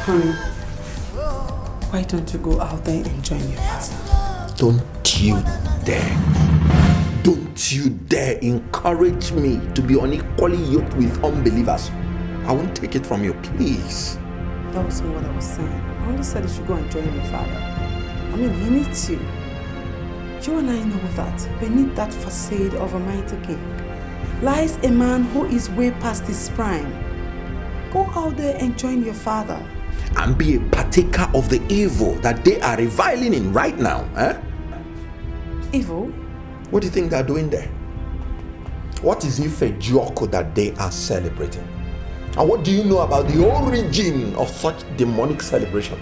Honey, why don't you go out there and join your father? Don't you dare. Don't you dare encourage me to be unequally yoked with unbelievers. I won't take it from you, please. That wasn't what I was saying. I only said you should go and join your father. I mean, he needs you. You and I know that. Beneath that facade of a mighty king lies a man who is way past his prime. Go out there and join your father. And be a partaker of the evil that they are reviling in right now, eh? Evil? What do you think they're doing there? What is Ife Joko that they are celebrating? And what do you know about the origin of such demonic celebration?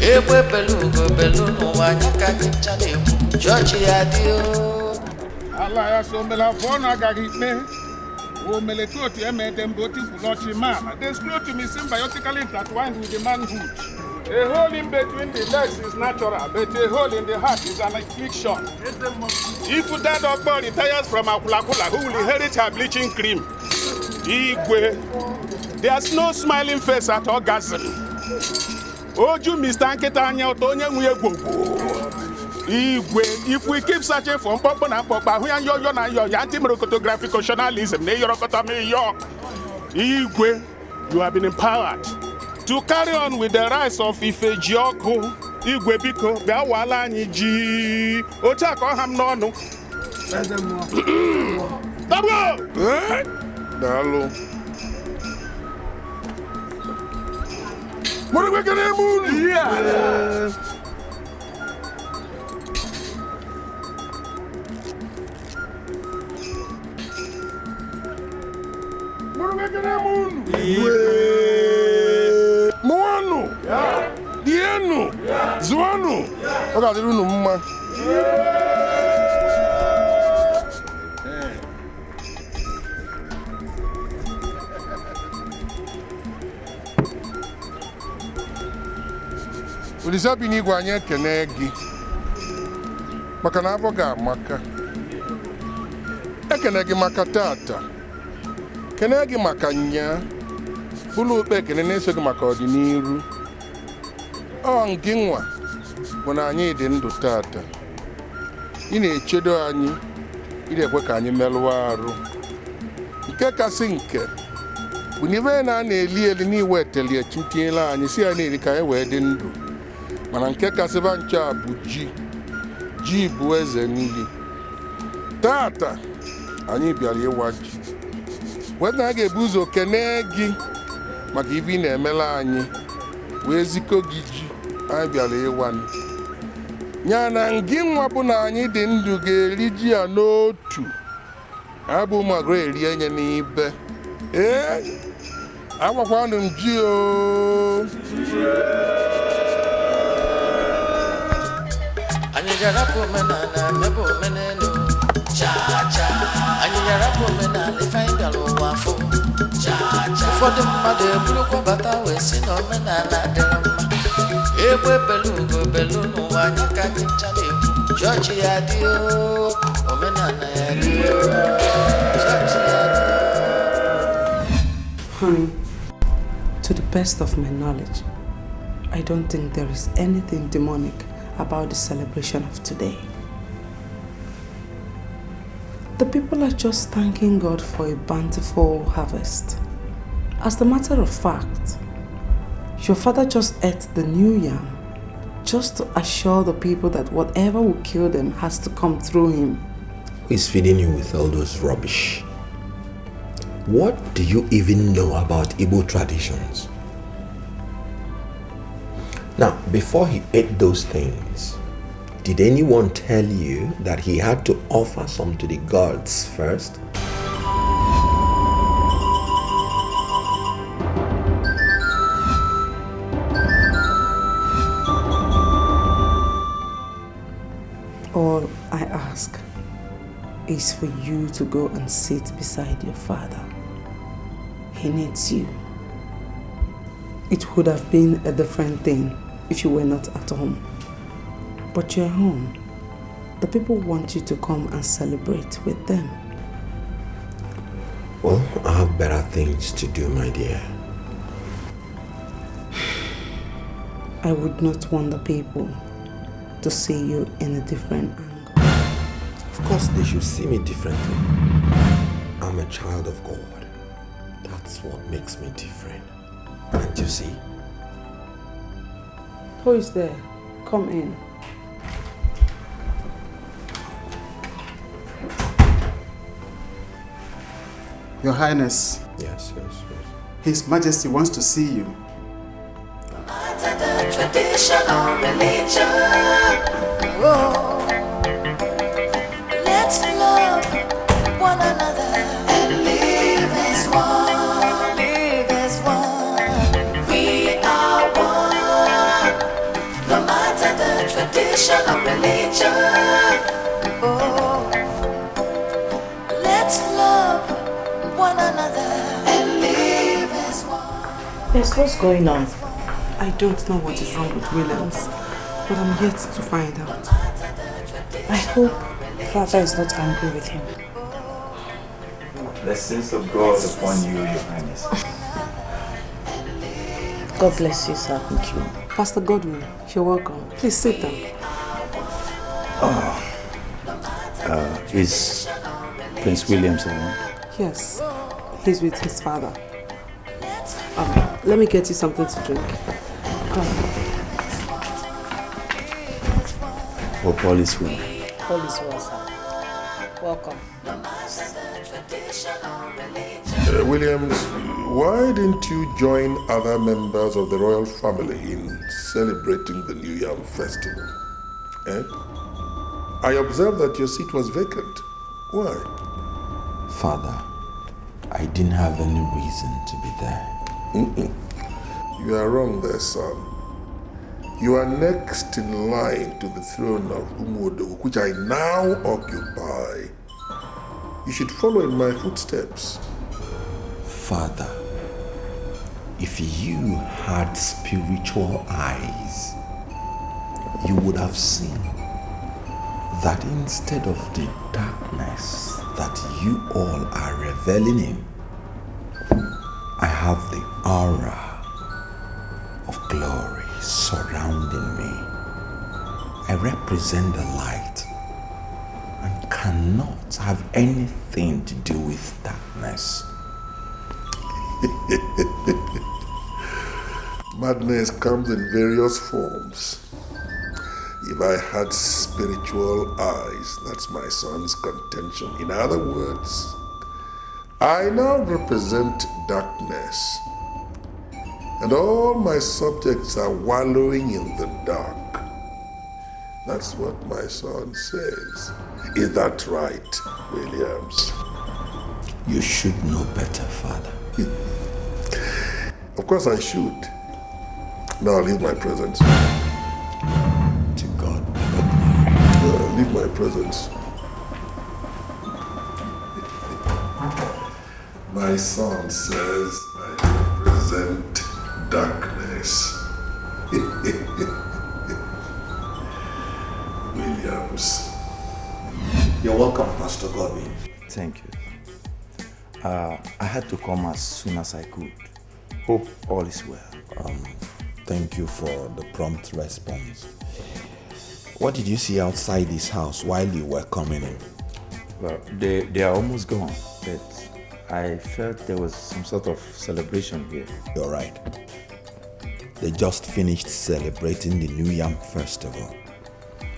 They screw to me symbiotically intertwined with the manhood. A hole in between the legs is natural, but a hole in the heart is an affliction. If that doctor retires from Akulakula, who will inherit her bleaching cream? Igwe, there's no smiling face at orgasm. Oju Mr. Anketanya Otonye Nguyegbo. Igwe, if we keep searching for Papa and Papa, we are your anti-merocotographic journalism. Igwe, you have been empowered to carry on with the rise of Ife Joko. Igwe Biko, Bewala Niji, Otako Hamnono. Dalo. What are we gonna do? Yeah. Moano, Diano, Zuano, what are you doing? Ulisabi ni gwanye kenegi maka na aboga maka ekenegi maka tata kenegi maka nya ulu ukpe kene na-esoghị maka ọdịnihu ọ nke nwa bụ na anyị dị ndụ tata ị na-echedo anyị ị na-ekwe ka anyị merụọ arụ nke kasị nke bụ n'ibe na-eli eli n'iweteli echitinyela anyị si ya na-eri ka anyị wee dị ndụ mana nke kasịba nche a bụ ji bụ eze nri tata anyị bịara ịwa ji wee na a ga-ebu ụzọ kene gị maka ibe ị na-emela anyị wee zikọ gị ji anyị bịara ịwa nya na ngị nwa bụ na anyị dị ndụ ga-eri ji ya n'otu abụ magro eri enye n'ibe agwakwanụ m ji o anyị ga-arapụ omenala mebe omenelu cha-cha anyị ga-arapụ omenala ife anyị gara ụwa afọ cha-cha ụfọdụ mmadụ eburukwa bata wee si na omenala dịrị mma egbe belugo belu n'ụwa anyị ka anyị ncha na-ekwu chọọchị ya dị o omenala ya dị o chọọchị ya dị o. Honey, to the best of my knowledge, I don't think there is anything demonic about the celebration of today. The people are just thanking God for a bountiful harvest. As a matter of fact, your father just ate the new yam just to assure the people that whatever will kill them has to come through him. Who is feeding you with all those rubbish? What do you even know about Igbo traditions? Now, before he ate those things, did anyone tell you that he had to offer some to the gods first? All I ask is for you to go and sit beside your father. He needs you. It would have been a different thing if you were not at home. But you're home. The people want you to come and celebrate with them. Well, I have better things to do, my dear. I would not want the people to see you in a different angle. Of course, they should see me differently. I'm a child of God. That's what makes me different. Can't you see? Who is there? Come in. Your Highness. Yes. His Majesty wants to see you. The traditional religion. Oh, let's love one another and live as one. Live as one. We are one. No matter the traditional religion. Oh, let's love one another and live as one. Yes, what's going on? I don't know what is wrong with Williams, but I'm yet to find out. I hope Father is not angry with him. Blessings of God upon you, Your Highness. God bless you, sir. Thank you. Pastor Godwin, you're welcome. Please sit down. Is Prince Williams around? Yes, he's with his father. Let me get you something to drink. Come. Hope all is well. All is well, sir. Welcome. Williams, why didn't you join other members of the royal family in celebrating the New Yam festival? I observed that your seat was vacant. Why? Father, I didn't have any reason to be there. You are wrong there, son. You are next in line to the throne of Umuodo, which I now occupy. You should follow in my footsteps. Father, if you had spiritual eyes, you would have seen that instead of the darkness that you all are reveling in, I have the aura of glory surrounding me. I represent the light and cannot have anything to do with darkness. Madness comes in various forms. If I had spiritual eyes, that's my son's contention. In other words, I now represent darkness. And all my subjects are wallowing in the dark. That's what my son says. Is that right, Williams? You should know better, Father. Of course I should. Now leave my presence. To God be the glory. Leave my presence. My son says I represent darkness. Williams. You're welcome, Pastor Godwin. Thank you. I had to come as soon as I could. Hope all is well. Thank you for the prompt response. What did you see outside this house while you were coming in? Well, they are almost gone, but I felt there was some sort of celebration here. You're right. They just finished celebrating the New Yam Festival,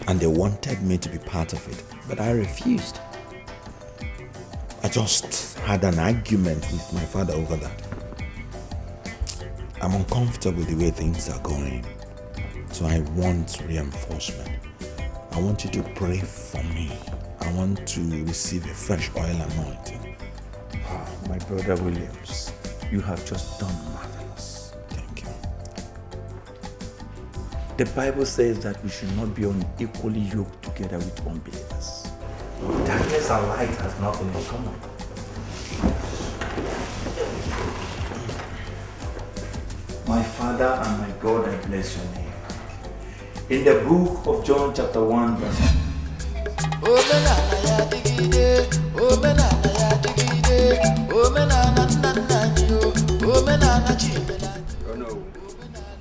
and they wanted me to be part of it, but I refused. I just had an argument with my father over that. I'm uncomfortable the way things are going, so I want reinforcement. I want you to pray for me. I want to receive a fresh oil anointing. My brother Williams, you have just done marvelous. Thank you. The Bible says that we should not be unequally yoked together with unbelievers. Darkness and light has nothing in common. My Father and my God, I bless your name. In the book of John chapter 1 verse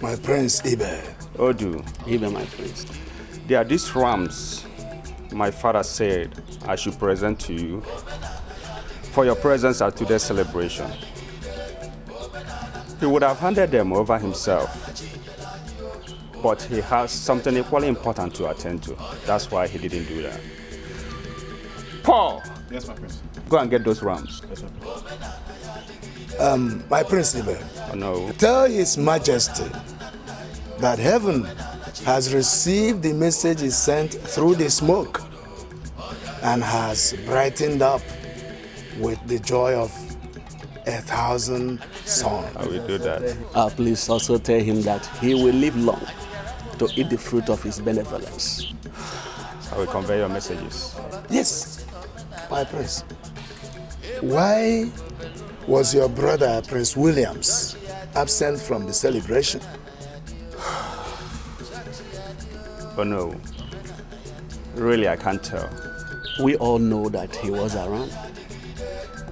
My prince Ibe. Odu, Ibe, my prince. there are these rams my father said I should present to you for your presence at today's celebration. He would have handed them over himself, but he has something equally important to attend to. That's why he didn't do that. Paul! Yes, my prince. Go and get those rams. Yes, my prince. My prince Ibe. Oh, no. Tell His Majesty that heaven has received the message he sent through the smoke and has brightened up with the joy of 1,000 sons. I will do that. Please also tell him that he will live long to eat the fruit of his benevolence. I will convey your messages. Yes, my prince. Why was your brother, Prince Williams, absent from the celebration? Oh no. Really, I can't tell. We all know that he was around,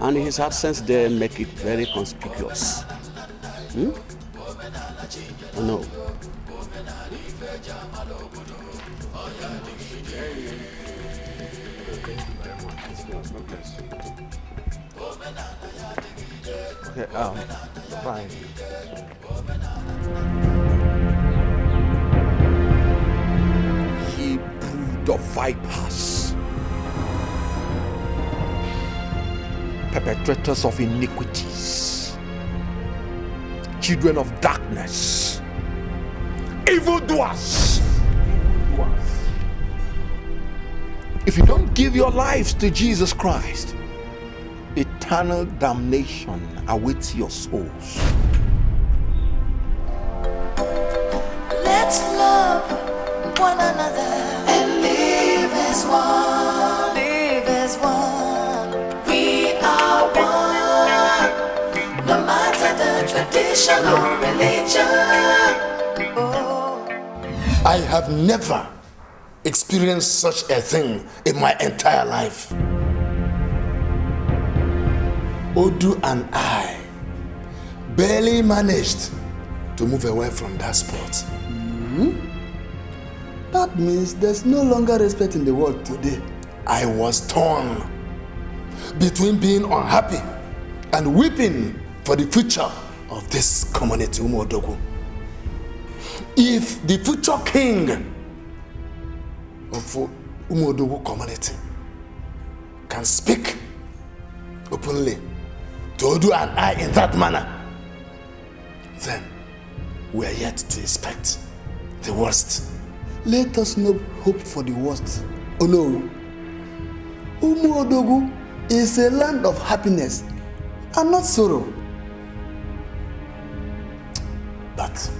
and his absence there make it very conspicuous. Oh no. Okay, fine. Ye brood of vipers, perpetrators of iniquities, children of darkness, evildoers. If you don't give your lives to Jesus Christ, eternal damnation awaits your souls. Let's love one another and live as one. Live as one. We are one. No matter the tradition or religion. Oh. I have never experienced such a thing in my entire life. Odu and I barely managed to move away from that spot. That means there's no longer respect in the world today. I was torn between being unhappy and weeping for the future of this community, Umodogu. If the future king of Umodogu community can speak openly to Odu and I in that manner, then we are yet to expect the worst. Let us not hope for the worst. Oh no. Umodogu is a land of happiness and not sorrow. But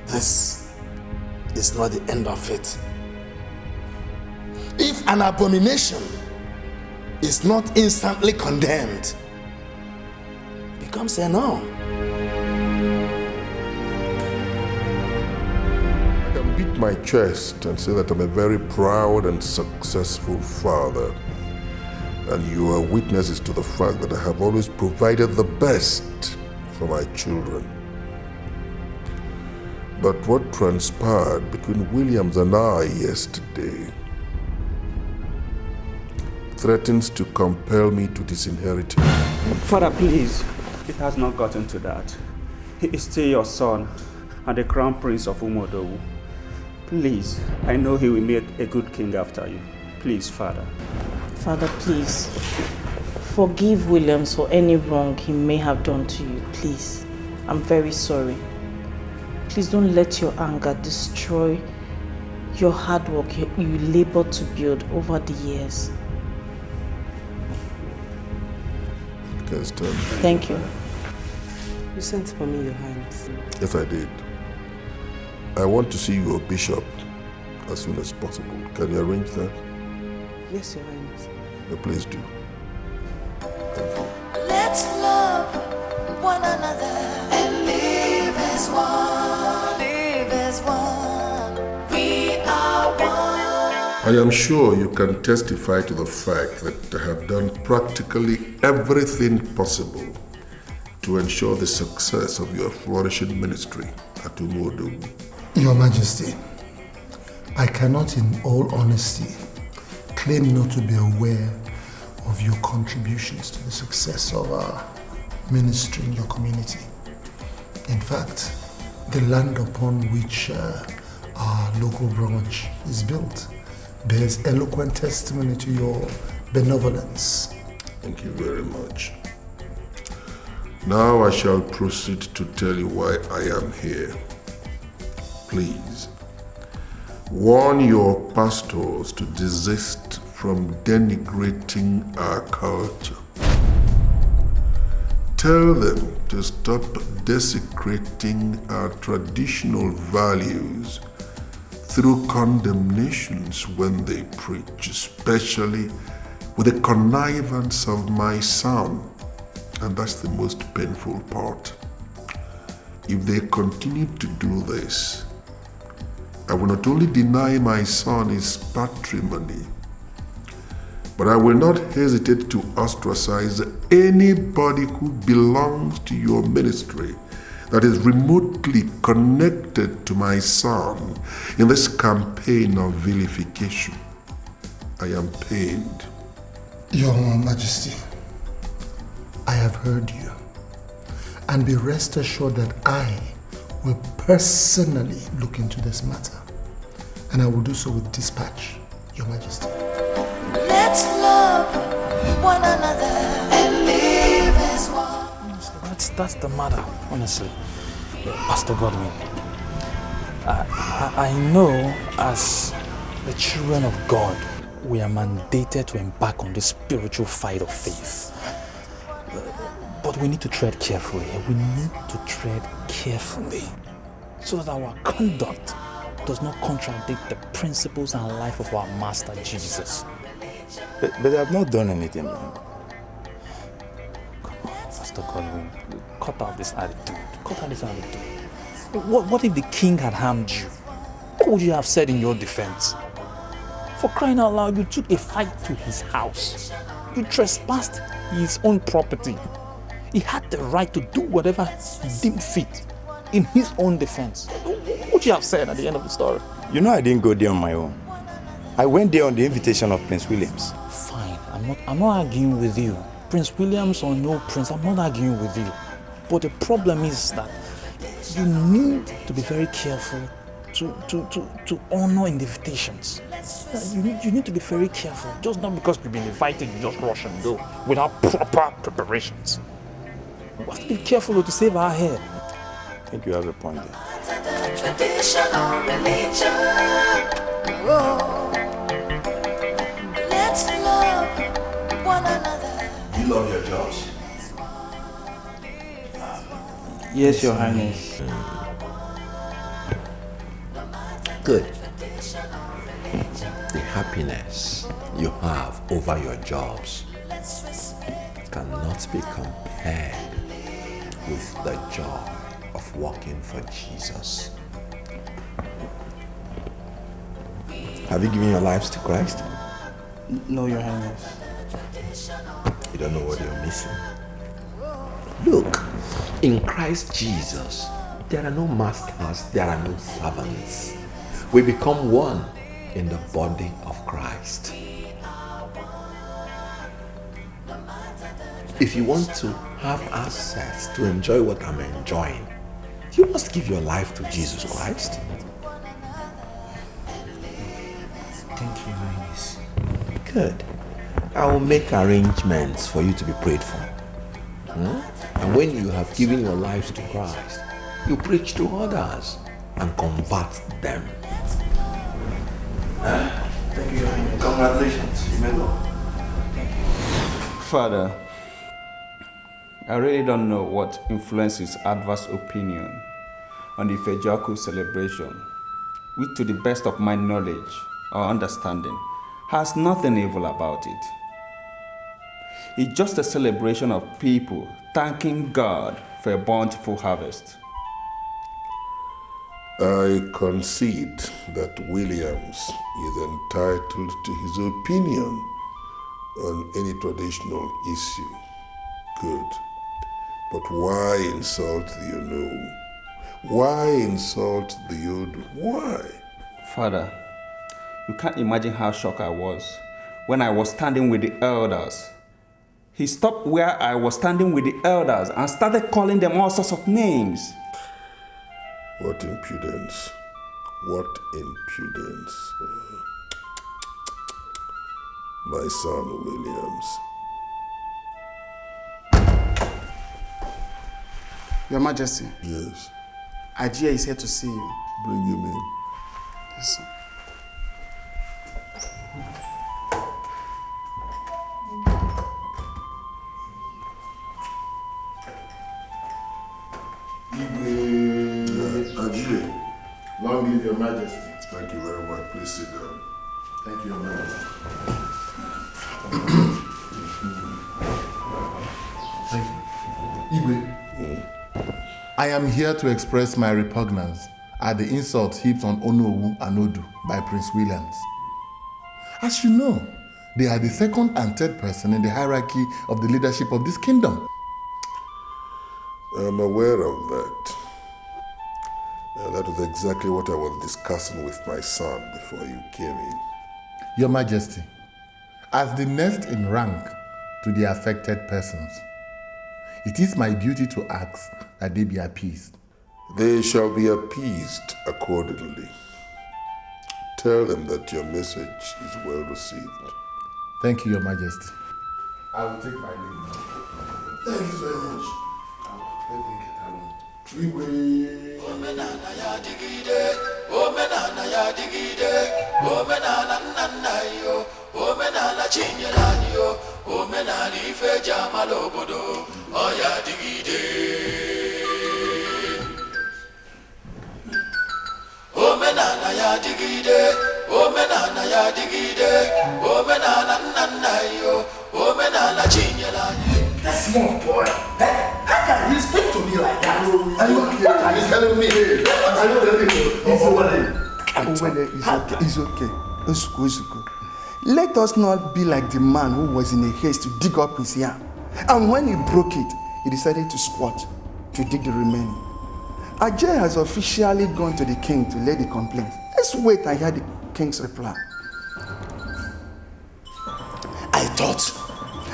this is not the end of it. If an abomination is not instantly condemned, it becomes a norm. I can beat my chest and say that I'm a very proud and successful father. And you are witnesses to the fact that I have always provided the best for my children. But what transpired between Williams and I yesterday threatens to compel me to disinherit him. Father, please. It has not gotten to that. He is still your son and the crown prince of Umodogu. Please, I know he will make a good king after you. Please, Father. Father, please. Forgive Williams for any wrong he may have done to you, please. I'm very sorry. Please don't let your anger destroy your hard work you labored to build over the years. Thank you. You sent for me, Your Highness. Yes, I did. I want to see your bishop as soon as possible. Can you arrange that? Yes, Your Highness. Please do. Let's love one another and live as one. Live as one. I am sure you can testify to the fact that I have done practically everything possible to ensure the success of your flourishing ministry at Umodogu. Your Majesty, I cannot in all honesty claim not to be aware of your contributions to the success of our ministry in your community. In fact, the land upon which our local branch is built bears eloquent testimony to your benevolence. Thank you very much. Now I shall proceed to tell you why I am here. Please, warn your pastors to desist from denigrating our culture. Tell them to stop desecrating our traditional values through condemnations when they preach, especially with the connivance of my son. And that's the most painful part. If they continue to do this, I will not only deny my son his patrimony, but I will not hesitate to ostracize anybody who belongs to your ministry that is remotely connected to my son in this campaign of vilification. I am pained. Your Majesty, I have heard you, and be rest assured that I will personally look into this matter, and I will do so with dispatch, Your Majesty. Let's love one another and live as one. That's the matter, honestly. Pastor Godwin, I know as the children of God, we are mandated to embark on this spiritual fight of faith. But we need to tread carefully. We need to tread carefully so that our conduct does not contradict the principles and life of our Master Jesus. But I've not done anything wrong. Come on, Pastor Godwin, cut out this attitude. Cut out this attitude. What if the king had harmed you? What would you have said in your defense? For crying out loud, you took a fight to his house. You trespassed his own property. He had the right to do whatever he deemed fit in his own defense. What would you have said at the end of the story? You know I didn't go there on my own. I went there on the invitation of Prince Williams. Fine, I'm not arguing with you. Prince Williams or no prince, I'm not arguing with you. But the problem is that you need to be very careful to honor invitations. You need to be very careful. Just not because you've been invited, you just rush and go without proper preparations. We have to be careful to save our hair. I think you have a point there. Traditional religion. Whoa. Let's love one another. You love your jobs? Yes, Your Highness. Good. The happiness you have over your jobs cannot be compared with the joy of working for Jesus. Have you given your lives to Christ? No, Your Highness. You don't know what you're missing. Look, in Christ Jesus, there are no masters, there are no servants. We become one in the body of Christ. If you want to have access to enjoy what I'm enjoying, you must give your life to Jesus Christ. Thank you, Your Highness. Good. I will make arrangements for you to be prayed for. And when you have given your lives to Christ, you preach to others and convert them. Thank you, Your Highness. Congratulations. You may go. Father, I really don't know what influences adverse opinion on the Fejaku celebration, which to the best of my knowledge or understanding has nothing evil about it. It's just a celebration of people thanking God for a bountiful harvest. I concede that Williams is entitled to his opinion on any traditional issue. Good. But why insult the unknown? Why insult the old? Why? Father, you can't imagine how shocked I was when I was standing with the elders. He stopped where I was standing with the elders and started calling them all sorts of names. What impudence. What impudence. My son, Williams. Your Majesty. Yes. Ajia is here to see you. Bring him in. Yes, sir. Ajia. Long live Your Majesty. Thank you very much. Please sit down. Thank you, Your Majesty. Thank you. Igwe, I am here to express my repugnance at the insults heaped on Onowu and Odu by Prince Williams. As you know, they are the second and third person in the hierarchy of the leadership of this kingdom. I'm aware of that. That was exactly what I was discussing with my son before you came in. Your Majesty, as the next in rank to the affected persons, it is my duty to ask that they be appeased. They shall be appeased accordingly. Tell them that your message is well received. Thank you, Your Majesty. I will take my leave now. Thank you very much. Let me get along. Omenana ya digide, omenana ya digide, omenana nanayo, omenana chinyelaniyo, omenana ife jamalobodo, oya digide. Omenana ya digide, omenana ya digide, omenana nanayo, omenana chinyelaniyo. That small boy, how can you speak to me like that? Are you okay? Are you telling me? Are you telling me? It's okay. Usuku. Let us not be like the man who was in a haste to dig up his yam. And when he broke it, he decided to squat to dig the remaining. Ajay has officially gone to the king to lay the complaint. Let's wait and hear the king's reply.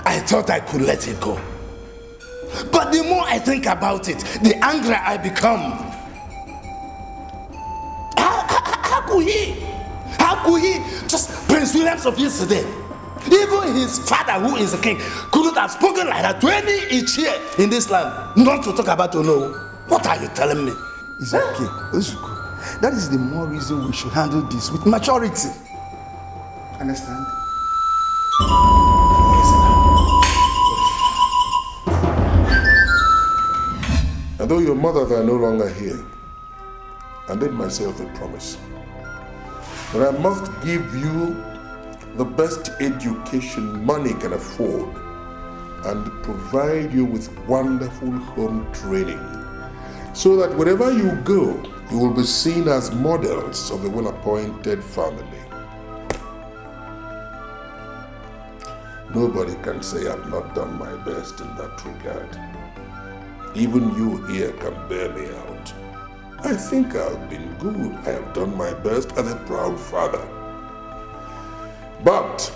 I thought I could let it go. But the more I think about it, the angrier I become. How could he? Just Prince Williams of yesterday. Even his father, who is the king, couldn't have spoken like that to any each here in this land. Not to talk about Ono. What are you telling me? It's okay. Uzuku. That is the more reason we should handle this with maturity. Understand? And though your mothers are no longer here, I made myself a promise. But I must give you the best education money can afford and provide you with wonderful home training so that wherever you go, you will be seen as models of a well-appointed family. Nobody can say I've not done my best in that regard. Even you here can bear me out. I think I've been good. I have done my best as a proud father. But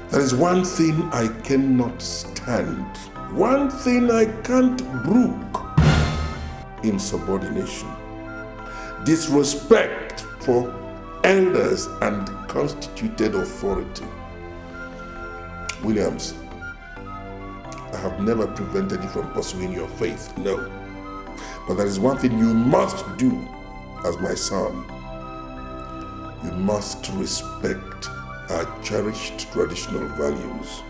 there is one thing I cannot stand. One thing I can't brook. Insubordination. Disrespect for elders and constituted authority. Williams, I have never prevented you from pursuing your faith, no. But there is one thing you must do as my son. You must respect our cherished traditional values.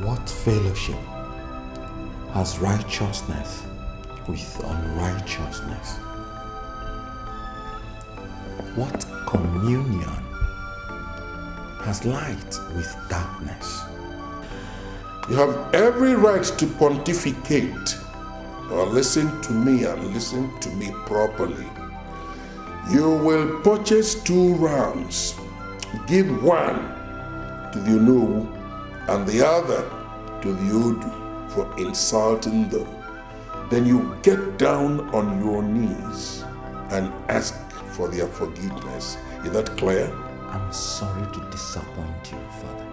What fellowship has righteousness with unrighteousness? What communion has light with darkness? You have every right to pontificate, but listen to me and listen to me properly. You will purchase 2 rams. Give one to the Onowu and the other to the Odu for insulting them. Then you get down on your knees and ask for their forgiveness. Is that clear? I'm sorry to disappoint you, Father.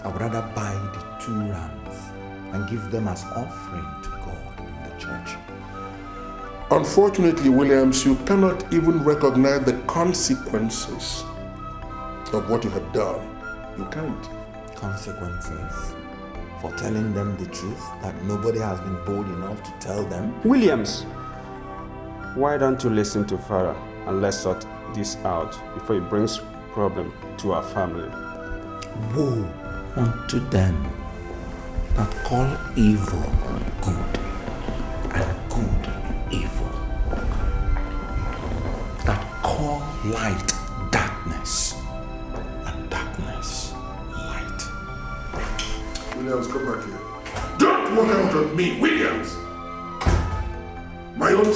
I would rather buy the 2 rams and give them as offering to God in the church. Unfortunately, Williams, you cannot even recognize the consequences of what you have done. You can't. Consequences for telling them the truth that nobody has been bold enough to tell them? Williams, why don't you listen to Farah and let's sort this out before it brings problem to our family? Woe unto them that call evil good and good evil, that call light darkness and darkness light. Williams, come back here. Don't walk out on me, Williams! My own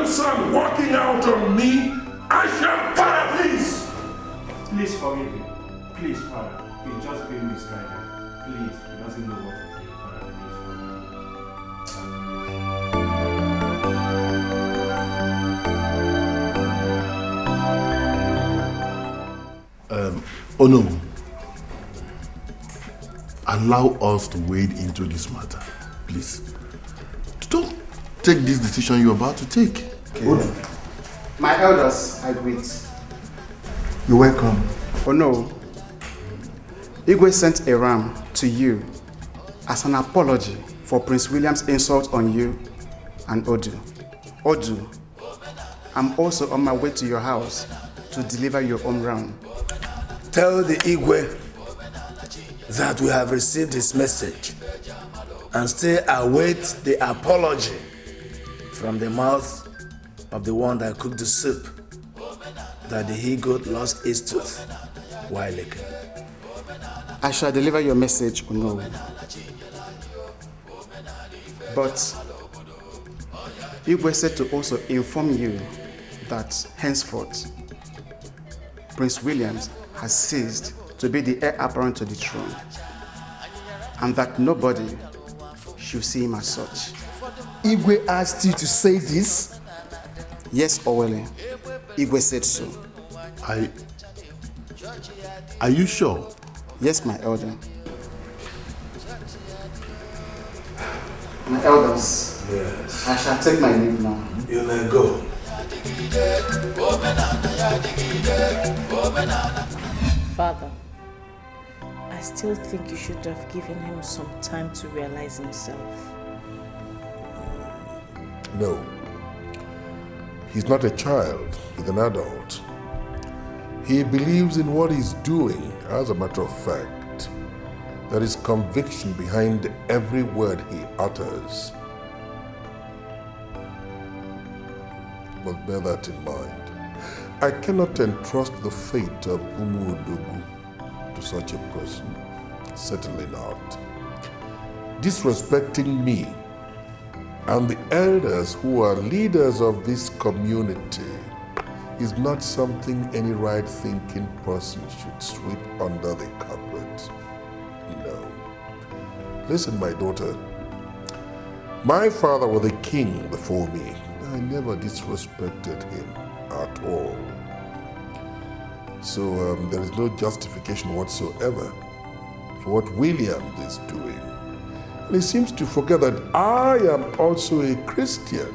son walking out on me, I shall fire, please! Please forgive him. Please, Father. He's just being misguided. Please, he doesn't know what to do, Father. Oh no. Allow us to wade into this matter, please. Don't take this decision you're about to take. Okay. My elders, I greet. You're welcome. Oh no. Igwe sent a ram to you as an apology for Prince William's insult on you and Odu. Odu, I'm also on my way to your house to deliver your own ram. Tell the Igwe that we have received his message and still await the apology from the mouth of the one that cooked the soup that the he-goat lost his tooth while licking. I shall deliver your message, Uno. But Igwe said to also inform you that henceforth Prince William has ceased to be the heir apparent to the throne, and that nobody should see him as such. Igwe asked you to say this? Yes, Owele. Igwe said so. Are you sure? Yes, my elder. My elders. Yes. I shall take my leave now. You may go. Father, I still think you should have given him some time to realize himself. No. He's not a child, he's an adult. He believes in what he's doing. As a matter of fact, there is conviction behind every word he utters. But bear that in mind. I cannot entrust the fate of Umuodogu to such a person. Certainly not. Disrespecting me and the elders who are leaders of this community is not something any right-thinking person should sweep under the carpet. No. Listen, my daughter. My father was a king before me. I never disrespected him at all. So there is no justification whatsoever for what William is doing. And he seems to forget that I am also a Christian.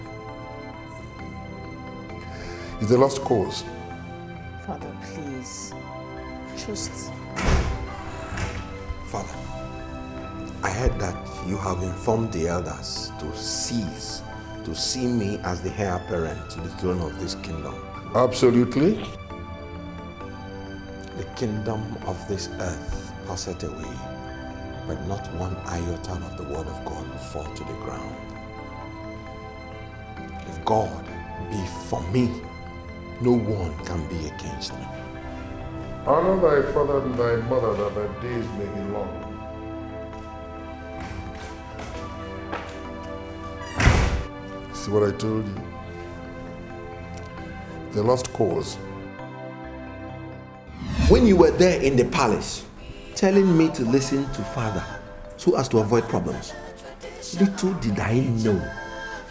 It's a lost cause. Father, please, just... Father, I heard that you have informed the elders to cease to see me as the heir apparent to the throne of this kingdom. Absolutely. The kingdom of this earth passeth away, but not one iota of the word of God will fall to the ground. If God be for me, no one can be against me. Honor thy father and thy mother, that thy days may be long. See what I told you? They lost cause. When you were there in the palace, telling me to listen to Father so as to avoid problems, little did I know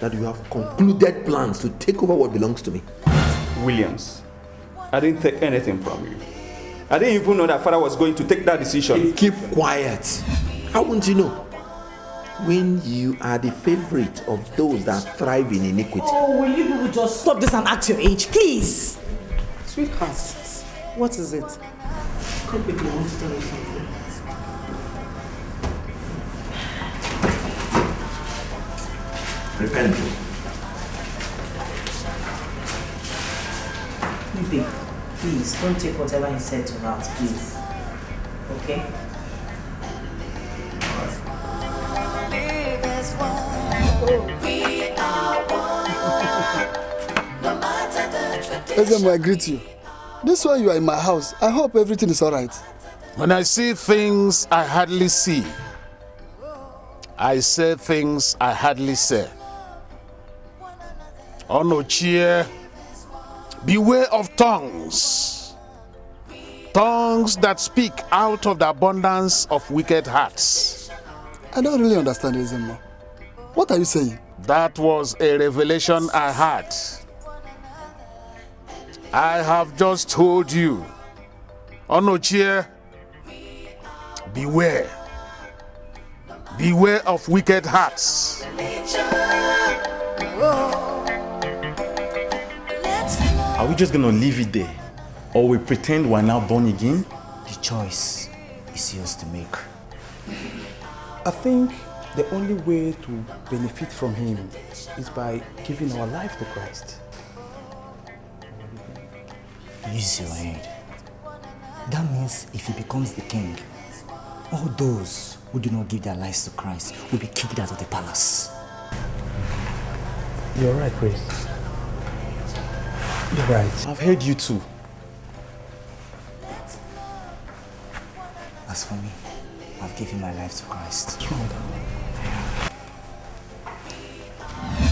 that you have concluded plans to take over what belongs to me. Williams, I didn't take anything from you. I didn't even know that Father was going to take that decision. Keep quiet. How won't you know? When you are the favorite of those that thrive in iniquity. Oh, will you people just stop this and act your age, please? Sweetheart, what is it? Come quickly, I want to tell you something. Repent. Babe, please, don't take whatever he said to heart, please. Okay? Ezemo, I greet you. This one you are in my house. I hope everything is alright. When I see things I hardly see, I say things I hardly say. Onochie, beware of tongues. Tongues that speak out of the abundance of wicked hearts. I don't really understand, Ezemo. What are you saying? That was a revelation I had. I have just told you. Onochie, beware. Beware of wicked hearts. Are we just gonna leave it there? Or we pretend we're now born again? The choice is yours to make. I think the only way to benefit from him is by giving our life to Christ. Use your head. That means if he becomes the king, all those who do not give their lives to Christ will be kicked out of the palace. You're right, Chris. You're right. I've heard you too. As for me, I've given my life to Christ.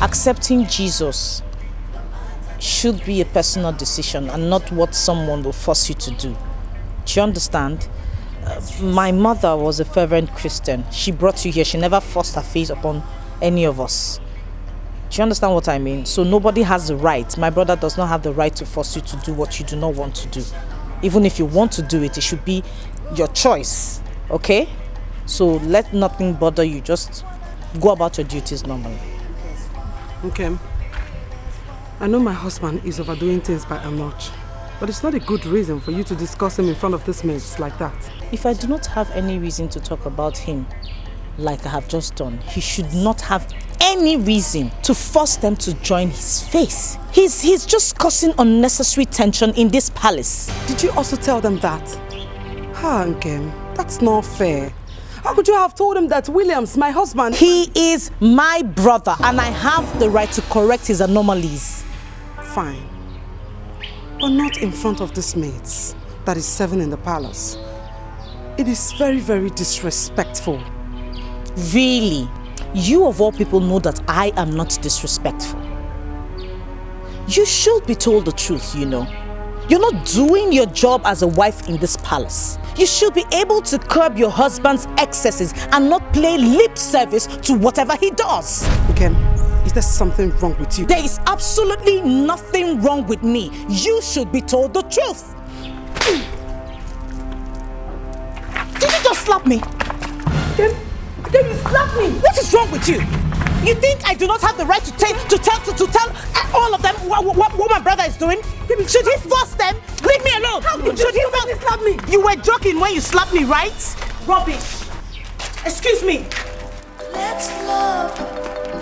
Accepting Jesus should be a personal decision and not what someone will force you to do. Do you understand? My mother was a fervent Christian. She brought you here. She never forced her face upon any of us. Do you understand what I mean? So nobody has the right. My brother does not have the right to force you to do what you do not want to do. Even if you want to do it, it should be your choice. Okay? So let nothing bother you. Just go about your duties normally. Okay. I know my husband is overdoing things by a notch, but it's not a good reason for you to discuss him in front of these mates like that. If I do not have any reason to talk about him like I have just done, he should not have any reason to force them to join his faith. He's just causing unnecessary tension in this palace. Did you also tell them that? Nkem, that's not fair. How could you have told him that Williams, my husband... He is my brother and I have the right to correct his anomalies. Fine. But not in front of these mates that is serving in the palace. It is very, very disrespectful. Really? You of all people know that I am not disrespectful. You should be told the truth, you know. You're not doing your job as a wife in this palace. You should be able to curb your husband's excesses and not play lip service to whatever he does. Again, is there something wrong with you? There is absolutely nothing wrong with me. You should be told the truth. Did you just slap me? Then you slapped me. What is wrong with you? You think I do not have the right to tell all of them what my brother is doing? Should he force them? Leave me alone. How could you slap me? You were joking when you slapped me, right? Rubbish. Excuse me. Let's love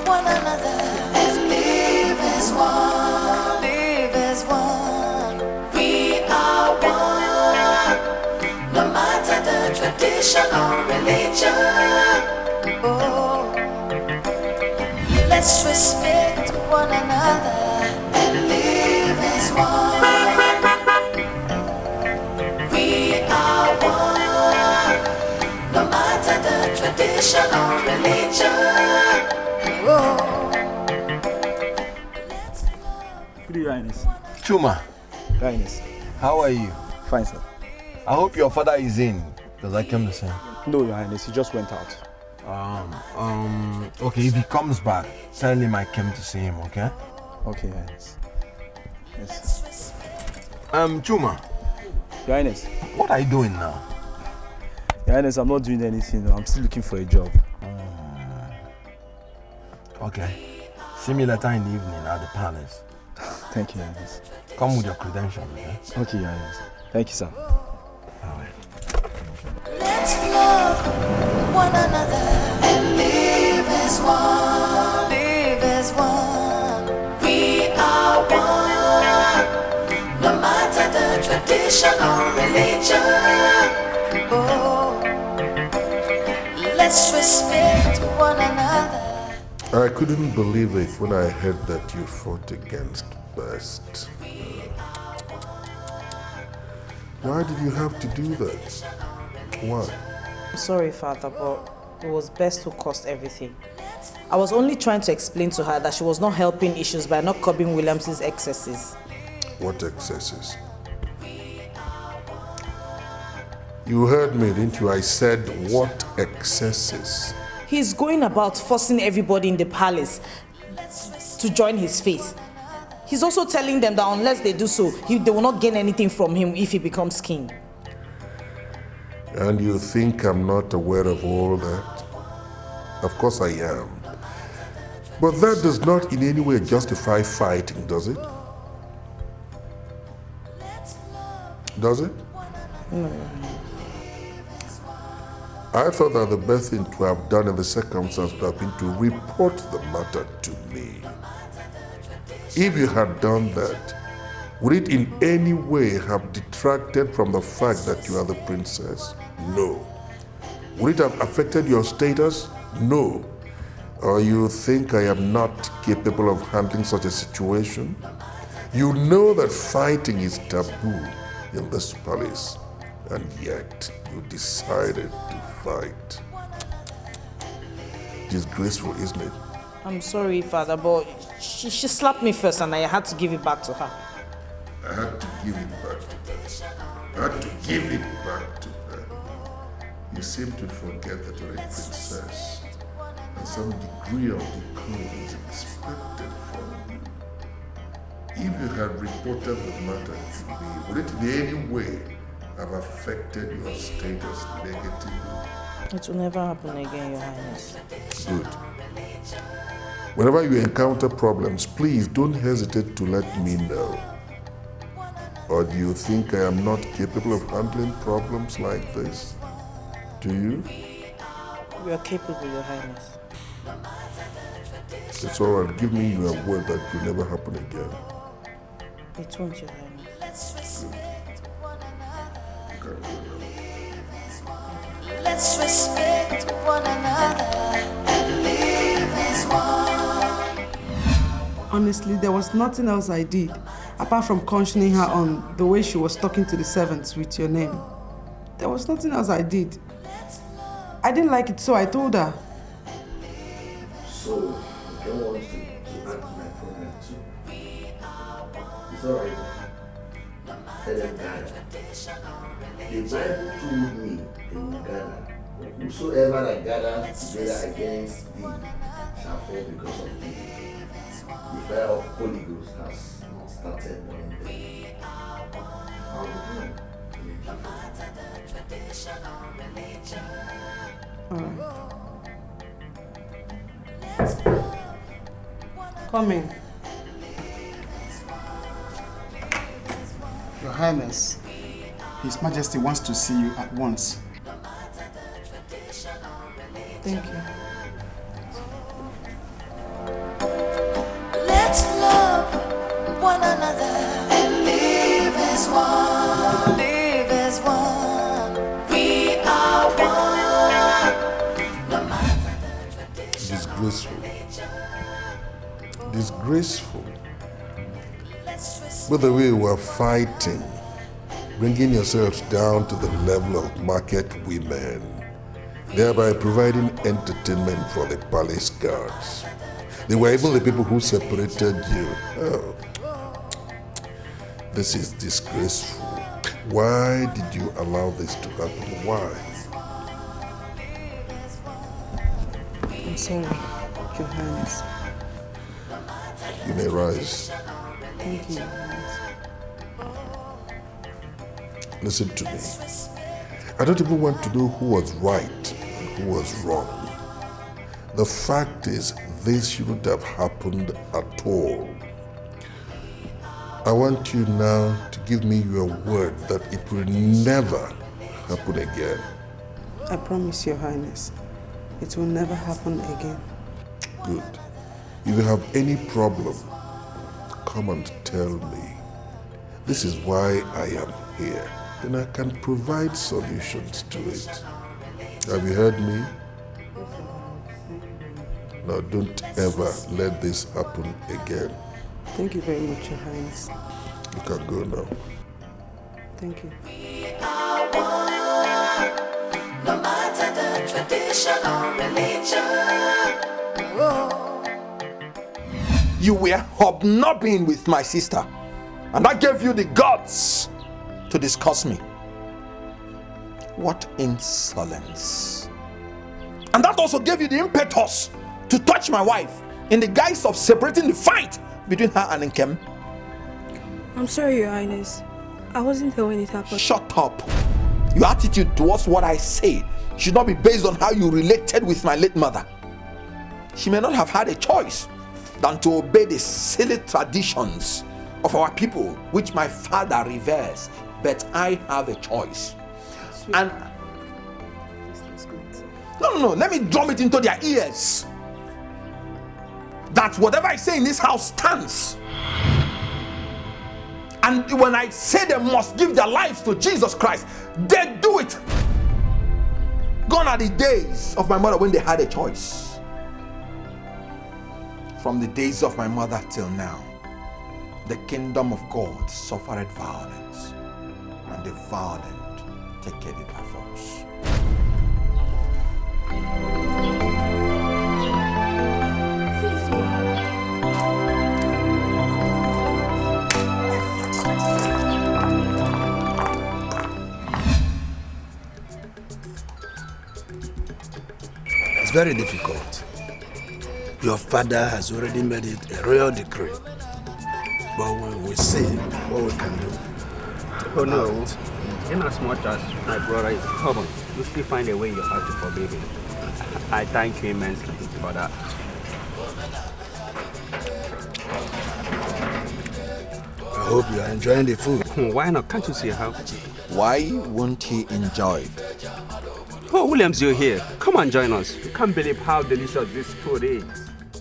one another and live as one. Live as one. We are one. No matter the tradition or religion. Oh, let's respect one another and live as one. We are one. No matter the tradition or religion. Oh, Your Highness. Chuma. Your Highness. How are you? Fine, sir. I hope your father is in, because I came to see him. No, Your Highness, he just went out. Okay, if he comes back, tell him I came to see him, okay? Okay, Your Highness. Yes. Chuma. Your Highness. What are you doing now? Your Highness, I'm not doing anything. I'm still looking for a job. Okay. See me later in the evening at the palace. Thank you, Your Highness. Come with your credentials, okay? Okay, Your Highness. Thank you, sir. Let's love one another and live as one. Live as one. We are one. No matter the tradition or religion. Oh, let's respect one another. I couldn't believe it when I heard that you fought against Best. Why did you have to do that? Why? I'm sorry, Father, but it was Best who caused everything. I was only trying to explain to her that she was not helping issues by not curbing Williams' excesses. What excesses? You heard me, didn't you? I said, what excesses? He's going about forcing everybody in the palace to join his faith. He's also telling them that unless they do so, they will not gain anything from him if he becomes king. And you think I'm not aware of all that? Of course I am. But that does not in any way justify fighting, does it? Does it? No. I thought that the best thing to have done in the circumstance would have been to report the matter to me. If you had done that, would it in any way have detracted from the fact that you are the princess? No. Would it have affected your status? No. Or you think I am not capable of handling such a situation? You know that fighting is taboo in this palace, and yet you decided to fight. Disgraceful, isn't it? I'm sorry, Father, but she slapped me first and I had to give it back to her. I had to give it back to her. I had to give it back to her. You seem to forget that you're a princess, and some degree of decorum is expected from you. If you had reported the matter to me, would it in any way have affected your status negatively? It will never happen again, Your Highness. Good. Whenever you encounter problems, please don't hesitate to let me know. Or do you think I am not capable of handling problems like this? Do you? We are capable, Your Highness. It's all right. Give me your word that it will never happen again. It won't, Your Highness. Good. Let's respect one another and live as one. Honestly, there was nothing else I did apart from cautioning her on the way she was talking to the servants with your name. There was nothing else I did. I didn't like it, so I told her. So, you don't want to add to my problem too? It's alright. Tell them gather. The Bible told me they will gather. Whosoever that gathers together against thee shall fall because of thee. The fire of Holy Ghost has not started burning them. How will Alright. Come in. Your Highness, His Majesty wants to see you at once. Thank you. Let's love one another and live as one. Live as one. We are one. No matter. Disgraceful. Disgraceful. By the way, we're fighting, bringing yourselves down to the level of market women, thereby providing entertainment for the palace guards. They were even the people who separated you. Oh. This is disgraceful. Why did you allow this to happen? Why? I'm sorry, Your Highness. You may rise. Thank you, Your Highness. Listen to me. I don't even want to know who was right and who was wrong. The fact is, this shouldn't have happened at all. I want you now to give me your word that it will never happen again. I promise, Your Highness, it will never happen again. Good. If you have any problem, come and tell me. This is why I am here. Then I can provide solutions to it. Have you heard me? Now don't ever let this happen again. Thank you very much, Your Highness. You can go now. Thank you. No matter the tradition or religion. You were hobnobbing with my sister, and that gave you the guts to discuss me. What insolence. And that also gave you the impetus to touch my wife in the guise of separating the fight between her and Nkem. I'm sorry, Your Highness. I wasn't there when it happened. Shut up. Your attitude towards what I say should not be based on how you related with my late mother. She may not have had a choice than to obey the silly traditions of our people, which my father reveres, but I have a choice. And no, let me drum it into their ears that whatever I say in this house stands. And when I say they must give their lives to Jesus Christ, they do it. Gone are the days of my mother when they had a choice. From the days of my mother till now, the kingdom of God suffered violence, and the violent take it by force. It's very difficult. Your father has already made it a royal decree. But we will see what we can do. Oh no. In as much as my brother is stubborn, you still find a way you have to forgive him. I thank you immensely for that. I hope you are enjoying the food. Why not? Can't you see how? Why won't he enjoy it? Oh, Williams, you're here. Come and join us. You can't believe how delicious this food is.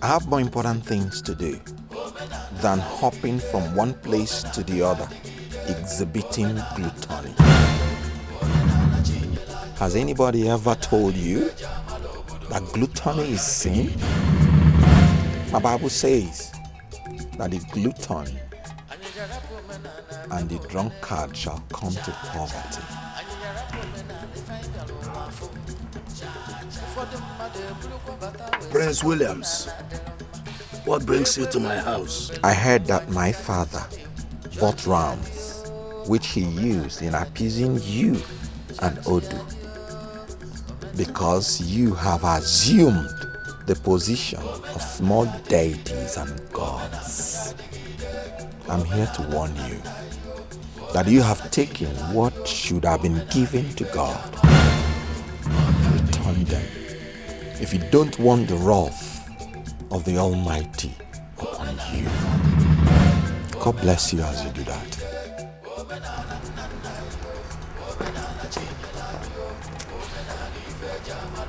I have more important things to do than hopping from one place to the other, exhibiting gluttony. Has anybody ever told you that gluttony is sin? My Bible says that the glutton and the drunkard shall come to poverty. Prince Williams, what brings you to my house? I heard that my father bought rams, which he used in appeasing you and Odu, because you have assumed the position of small deities and gods. I'm here to warn you that you have taken what should have been given to God. Return them if you don't want the wrath of the Almighty upon you. God bless you as you do that.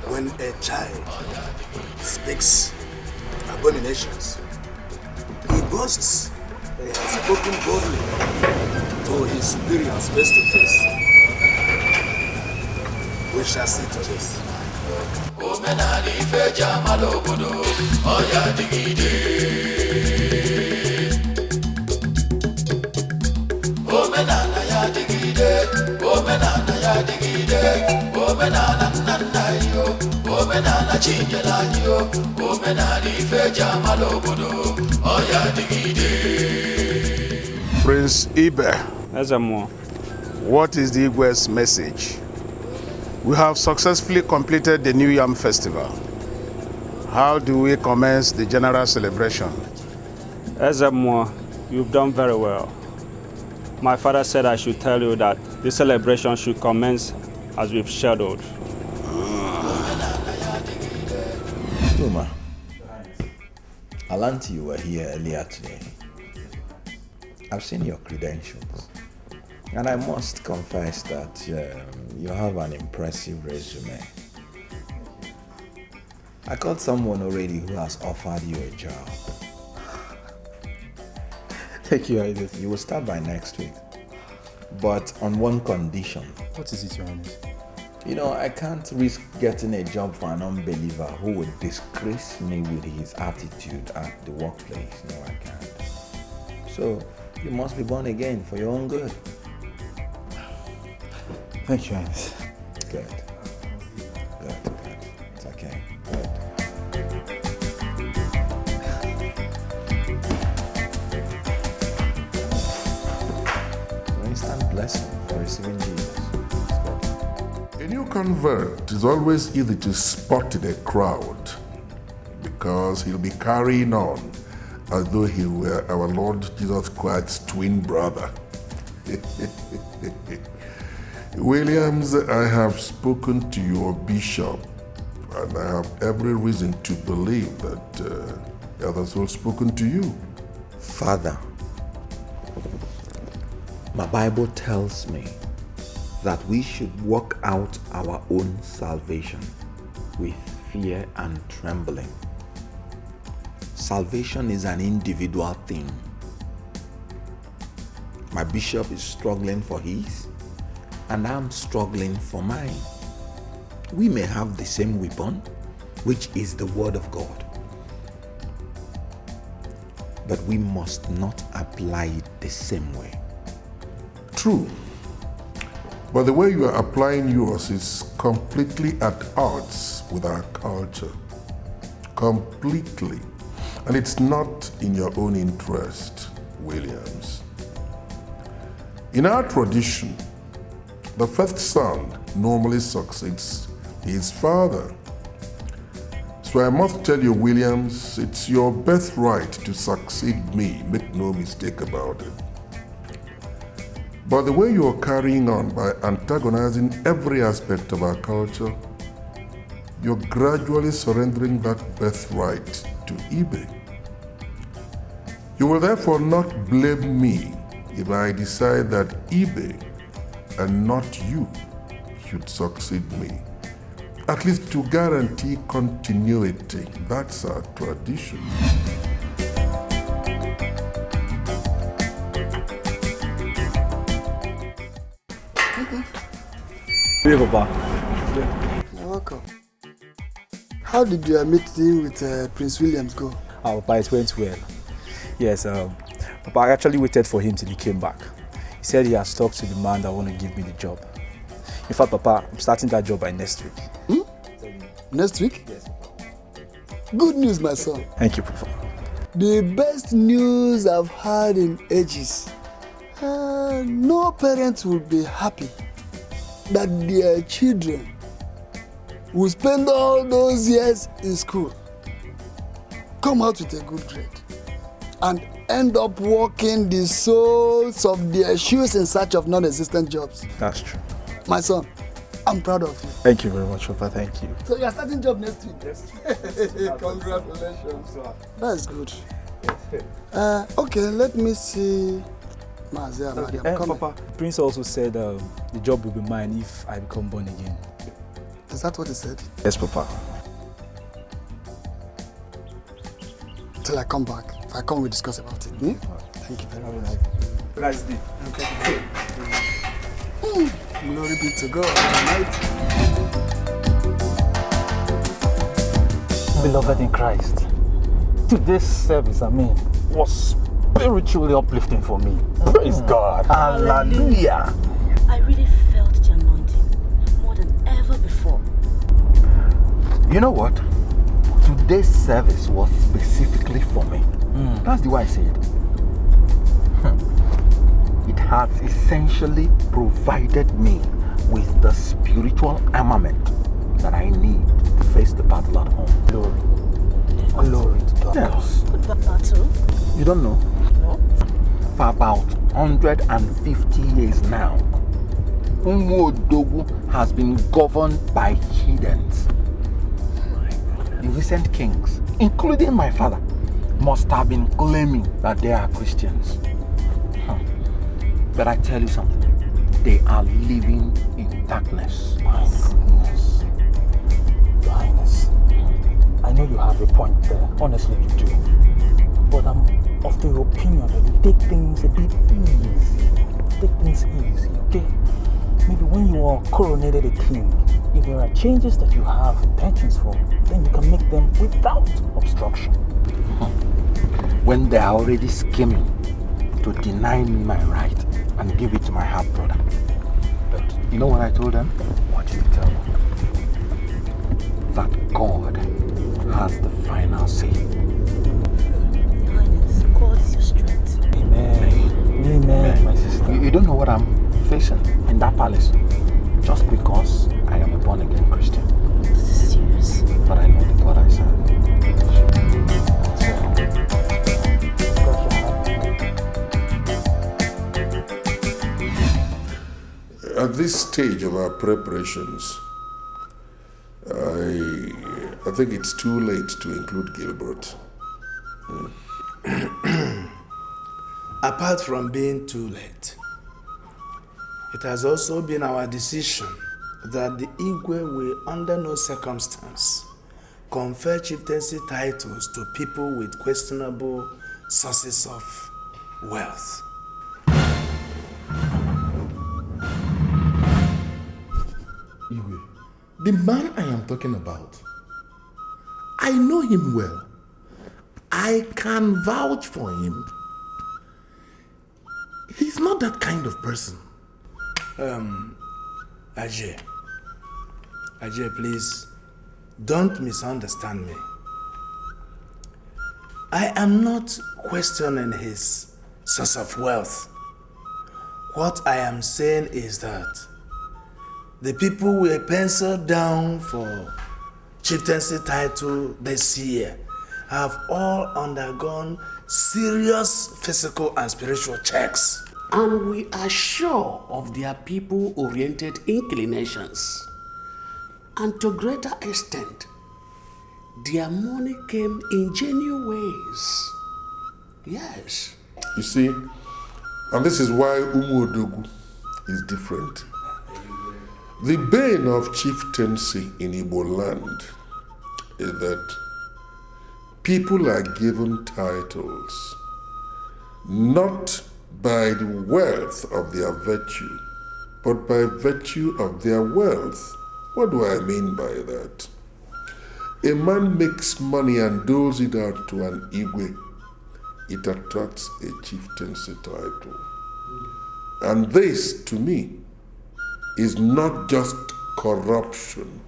When a child speaks abominations, he boasts that he has spoken boldly to his superiors face to face. We shall see to this. Prince Ibe. Ezemo. What is the Igwe's message? We have successfully completed the New Yam Festival. How do we commence the general celebration? Ezemo, you've done very well. My father said I should tell you that this celebration should commence as we've scheduled. Tuma, I learned you were here earlier today. I've seen your credentials, and I must confess that you have an impressive resume. I caught someone already who has offered you a job. Thank you, Highness. You will start by next week, but on one condition. What is it, Your Highness? You know, I can't risk getting a job for an unbeliever who would disgrace me with his attitude at the workplace. No, I can't. So, you must be born again for your own good. Thank you, Highness. Good. Good. It's okay. Good. For instant blessing for receiving Jesus. A new convert is always easy to spot in a crowd because he'll be carrying on as though he were our Lord Jesus Christ's twin brother. Williams, I have spoken to your bishop, and I have every reason to believe that he has also spoken to you. Father, my Bible tells me that we should work out our own salvation with fear and trembling. Salvation is an individual thing. My bishop is struggling for his, and I'm struggling for mine. We may have the same weapon, which is the Word of God, but we must not apply it the same way. True. But the way you are applying yours is completely at odds with our culture. Completely. And it's not in your own interest, Williams. In our tradition, the first son normally succeeds his father. So I must tell you, Williams, it's your birthright to succeed me. Make no mistake about it. But the way you are carrying on by antagonizing every aspect of our culture, you're gradually surrendering that birthright to eBay. You will therefore not blame me if I decide that eBay and not you should succeed me. At least to guarantee continuity. That's our tradition. Hey, Papa. You're welcome. How did your meeting with Prince Williams go? Papa, it went well. Yes, Papa, I actually waited for him till he came back. He said he has talked to the man that want to give me the job. In fact, Papa, I'm starting that job by next week. Next week? Yes, Papa. Good news, my son. Thank you, Papa. The best news I've heard in ages. No parent will be happy that their children will spend all those years in school, come out with a good grade, and end up walking the soles of their shoes in search of non-existent jobs. That's true. My son, I'm proud of you. Thank you very much, Papa. Thank you. So you're starting job next week? Yes. Congratulations. That's good. Okay, let me see. I'm coming. Papa, Prince also said the job will be mine if I become born again. Is that what he said? Yes, Papa. Till I come back. If I come, we discuss about it. Thank you very much. Nice day. Okay. Glory be to God. Beloved in Christ, today's service, was spiritually uplifting for me. Praise God. Hallelujah. I really felt the anointing more than ever before. You know what? Today's service was specifically for me. That's the way I see it. has essentially provided me with the spiritual armament that I need to face the battle at home. Glory to God. Yes. What battle? You don't know? No. For about 150 years now, Umuodogu has been governed by heathens. The recent kings, including my father, must have been claiming that they are Christians. But I tell you something, they are living in darkness. My goodness. Your Highness, I know you have a point there, honestly you do. But I'm of the opinion that you take things a bit easy. Take things easy, okay? Maybe when you are coronated a king, if there are changes that you have intentions for, then you can make them without obstruction. When they are already scheming to deny me my right and give it to my half brother. But you know what I told them? What did you tell them? That God has the final say. Your Highness, God is your strength. Amen. Amen, my sister. You don't know what I'm facing in that palace just because I am a born-again Christian. This is serious. But I know the God I serve. At this stage of our preparations, I think it's too late to include Gilbert. Apart from being too late, it has also been our decision that the Igwe will under no circumstance confer chieftaincy titles to people with questionable sources of wealth. Igwe, The man I am talking about, I know him well. I can vouch for him. He's not that kind of person. Ajay, please, don't misunderstand me. I am not questioning his source of wealth. What I am saying is that the people we penciled down for chieftaincy title this year have all undergone serious physical and spiritual checks. And we are sure of their people-oriented inclinations. And to greater extent, their money came in genuine ways. Yes. You see, and this is why Umuodogu is different. The bane of chieftaincy in Igbo land is that people are given titles not by the wealth of their virtue, but by virtue of their wealth. What do I mean by that? A man makes money and doles it out to an Igwe. It attracts a chieftaincy title. And this, to me, is not just corruption,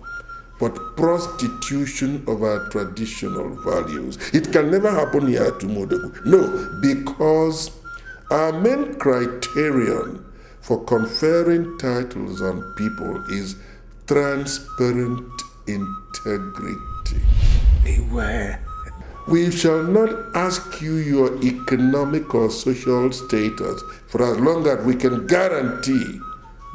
but prostitution of our traditional values. It can never happen here to Modogu. No, because our main criterion for conferring titles on people is transparent integrity. Beware. We shall not ask you your economic or social status for as long as we can guarantee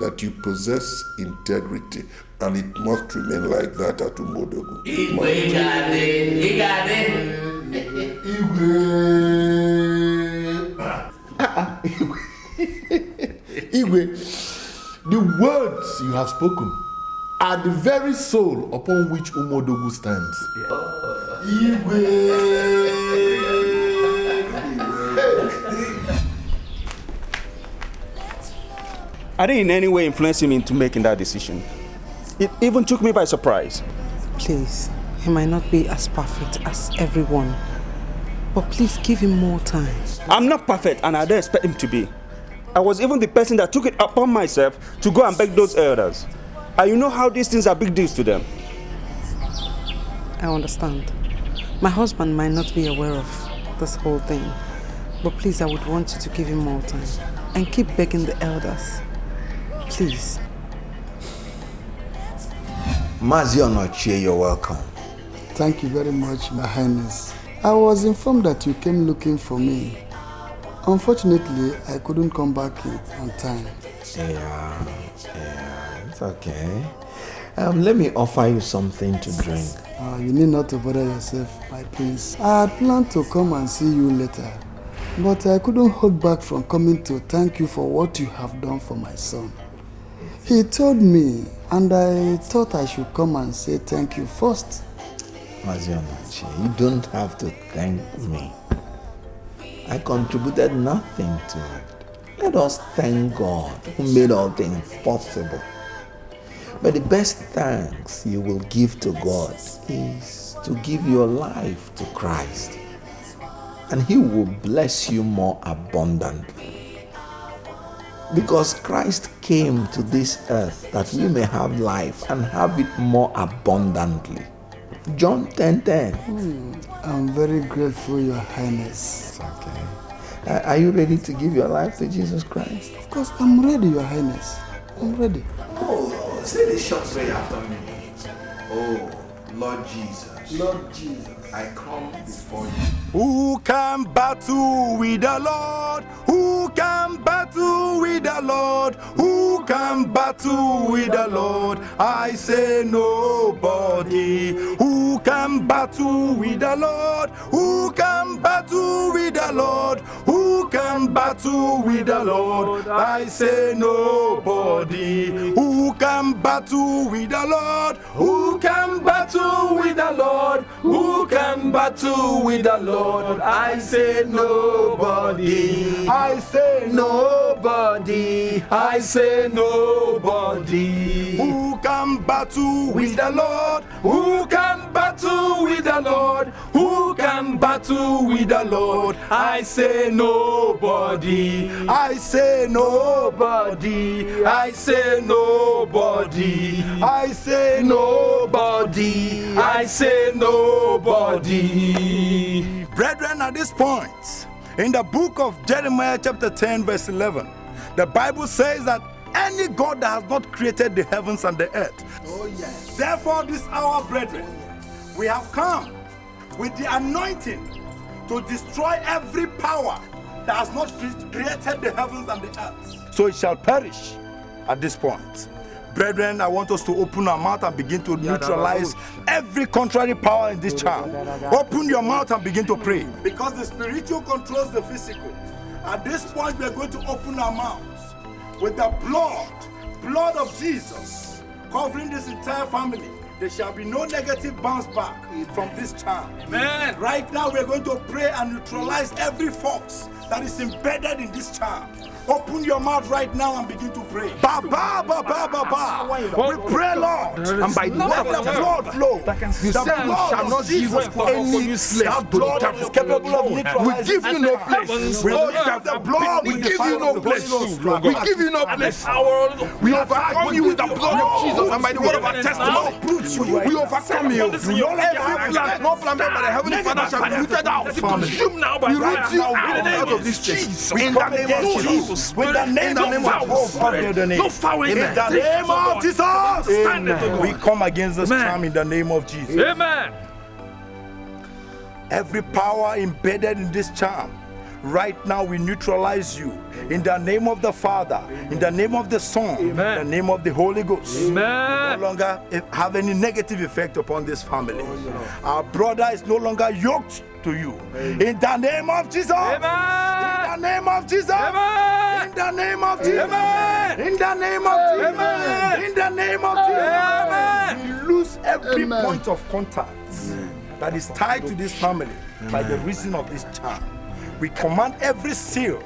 that you possess integrity, and it must remain like that at Umodogu. Igwe, the words you have spoken are the very soul upon which Umodogu stands. I didn't in any way influence him into making that decision. It even took me by surprise. Please, he might not be as perfect as everyone, but please give him more time. I'm not perfect, and I don't expect him to be. I was even the person that took it upon myself to go and beg those elders. And you know how these things are big deals to them. I understand. My husband might not be aware of this whole thing, but please, I would want you to give him more time. and keep begging the elders. Please. Mazi Onochie, you're welcome. Thank you very much, Your Highness. I was informed that you came looking for me. Unfortunately, I couldn't come back in on time. Yeah, it's okay. Let me offer you something to drink. You need not to bother yourself, my prince. I had planned to come and see you later, but I couldn't hold back from coming to thank you for what you have done for my son. He told me, and I thought I should come and say thank you first. Mazi Onochie, you don't have to thank me. I contributed nothing to it. Let us thank God who made all things possible. But the best thanks you will give to God is to give your life to Christ. And He will bless you more abundantly. Because Christ came to this earth that we may have life and have it more abundantly. John 10:10. I'm very grateful, Your Highness. It's okay. Are you ready to give your life to Jesus Christ? Of course, I'm ready, Your Highness. I'm ready. Oh, say the short prayer after me. Oh, Lord Jesus. Lord Jesus, I come before you. Who can battle with the Lord? Who can battle with the Lord? Who can battle with the Lord? I say nobody. Who can battle with the Lord? Who can battle with the Lord? Who can battle with the Lord? I say nobody. Who can battle with the Lord? Who can battle with the Lord? Who can battle with the Lord? I say nobody. I say nobody. I say nobody. Who can battle with the Lord? Who can battle with the Lord? Who can battle with the Lord? I say nobody. I say nobody. I say nobody. I say nobody. I say nobody. Brethren, at this point, in the book of Jeremiah chapter 10 verse 11, the Bible says that any God that has not created the heavens and the earth. Oh yes. Therefore, this hour, brethren, we have come with the anointing to destroy every power that has not created the heavens and the earth. So it shall perish at this point. Brethren, I want us to open our mouth and begin to neutralize every contrary power in this charm. Open your mouth and begin to pray. Because the spiritual controls the physical. At this point, we are going to open our mouths with the blood of Jesus, covering this entire family. There shall be no negative bounce back from this charm. Amen. Right now, we are going to pray and neutralize every force that is embedded in this charm. Open your mouth right now and begin to pray. Ba ba ba ba ba ba. We pray, Lord, and by the blood flow. You said we shall not give any slave blood that is capable of neutralizing. We give you no place. We the blood. We give you no place. We give you no place. We overcome you with the blood of Jesus and by the word of our testimony. We overcome you. Every plan, no plan made by the heavenly Father shall be rooted out. We root you out of this place. In the name of Jesus. With the name of Jesus. In the name of Jesus. We come against this charm in the name of Jesus. Amen. Every power embedded in this charm, right now we neutralize you. In the name of the Father, in the name of the Son, in the name of the Holy Ghost. Amen. No longer have any negative effect upon this family. Our brother is no longer yoked to you. In the name of Jesus. Amen. In the name of Jesus. Amen. In the name of Jesus. Amen. In the name of Jesus. Amen. In the name of Jesus. Amen. We lose every point of contact that is tied to this family by the reason of this charm. We command every seal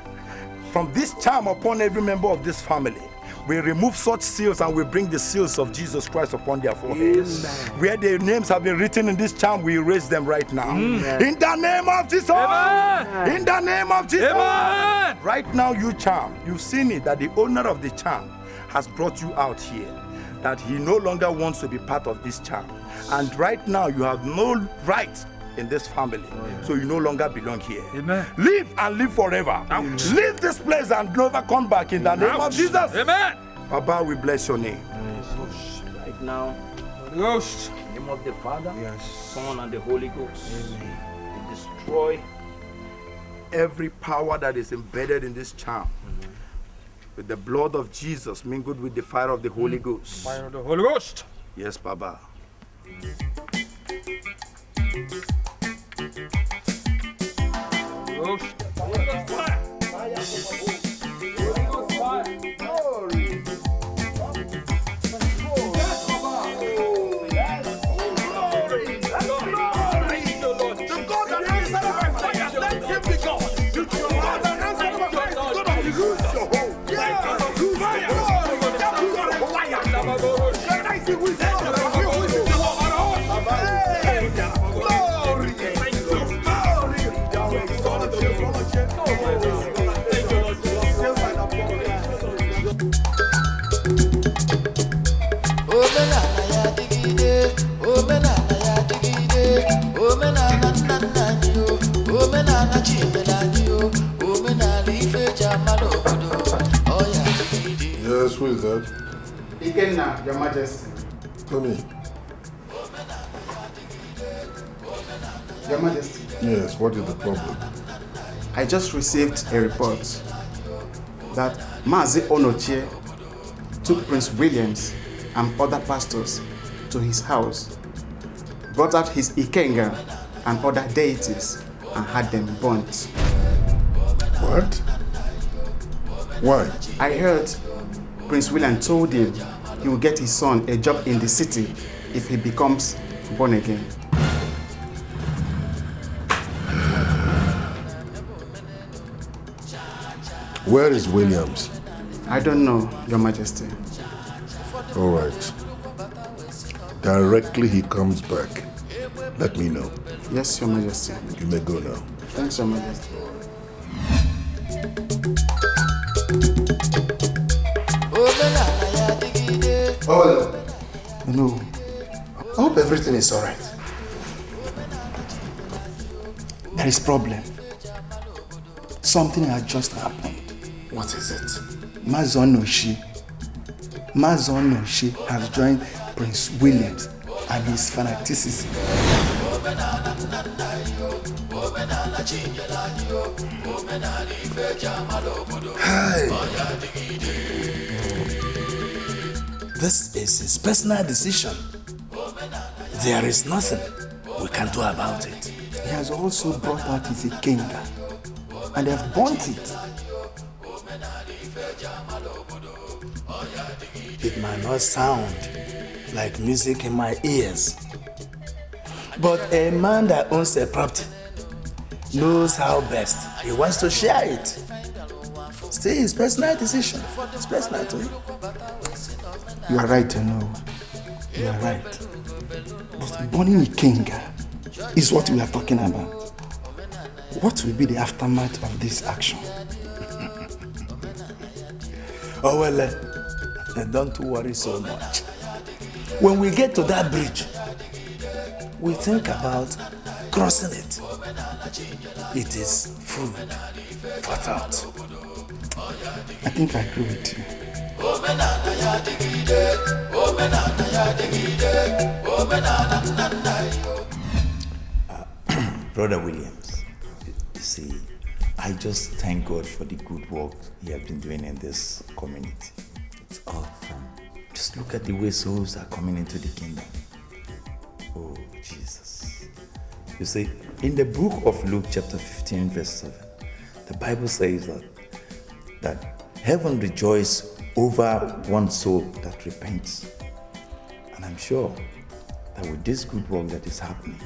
from this charm upon every member of this family. We remove such seals and we bring the seals of Jesus Christ upon their foreheads. Where their names have been written in this charm, we erase them right now. Amen. In the name of Jesus. Amen. In the name of Jesus. Amen. Right now, you charm, you've seen it that the owner of the charm has brought you out here. That he no longer wants to be part of this charm. And right now, you have no right in this family. So you no longer belong here. Amen. Live and live forever. Leave this place and never come back in the name of Jesus. Amen. Baba, we bless your name. Right now, Ghost. in the name of the Father, Yes. Son, and the Holy Ghost, we destroy Every power that is embedded in this charm, with the blood of Jesus mingled with the fire of the Holy Ghost. Fire of the Holy Ghost. Yes, Baba. Ghost. Holy Ghost fire. Holy Ghost fire. Yes, who is that? Ikenna, Your Majesty. Tony. Your Majesty. Yes, what is the problem? I just received a report that Mazi Onochie took Prince Williams and other pastors to his house, brought out his Ikenga and other deities, and had them burnt. What? Why? I heard Prince William told him he will get his son a job in the city if he becomes born again. Where is Williams? I don't know, Your Majesty. All right. Directly he comes back, let me know. Yes, Your Majesty. You may go now. Thanks, Your Majesty. Oh, no. I hope everything is alright. There is problem. Something has just happened. What is it? Mazon Oshi has joined Prince Williams and his fanaticism. Hi. This is his personal decision. There is nothing we can do about it. He has also brought out his Ikenga and they have burnt it. It might not sound like music in my ears, but a man that owns a property knows how best he wants to share it. Still his personal decision. It's personal to him. You are right, I know. You are right. But burning Ikenga is what we are talking about. What will be the aftermath of this action? Oh well, don't worry so much. When we get to that bridge, we think about crossing it. It is food for thought. I think I agree with you. Brother Williams, you see, I just thank God for the good work he has been doing in this community. It's all fun. Just look at the way souls are coming into the kingdom. Oh, Jesus. You see, in the book of Luke chapter 15 verse 7, the Bible says that heaven rejoices over one soul that repents. And I'm sure that with this good work that is happening,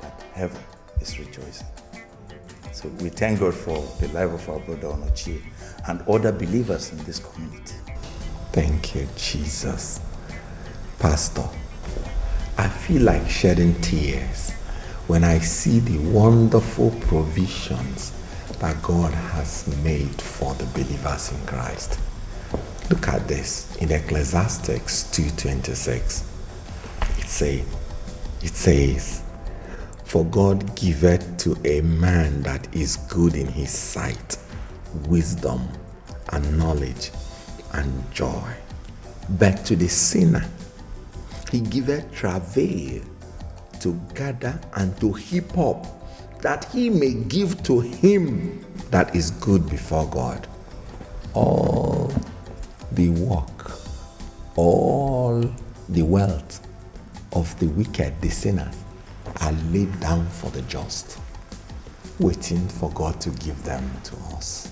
that heaven is rejoicing. So we thank God for the life of our brother Onochie and other believers in this community. Thank you, Jesus. Pastor, I feel like shedding tears when I see the wonderful provisions that God has made for the believers in Christ. Look at this in Ecclesiastes 2:26. It says, For God giveth to a man that is good in his sight wisdom and knowledge and joy. But to the sinner he giveth travail to gather and to heap up, that he may give to him that is good before God. All the work, all the wealth of the wicked, the sinners, are laid down for the just, waiting for God to give them to us.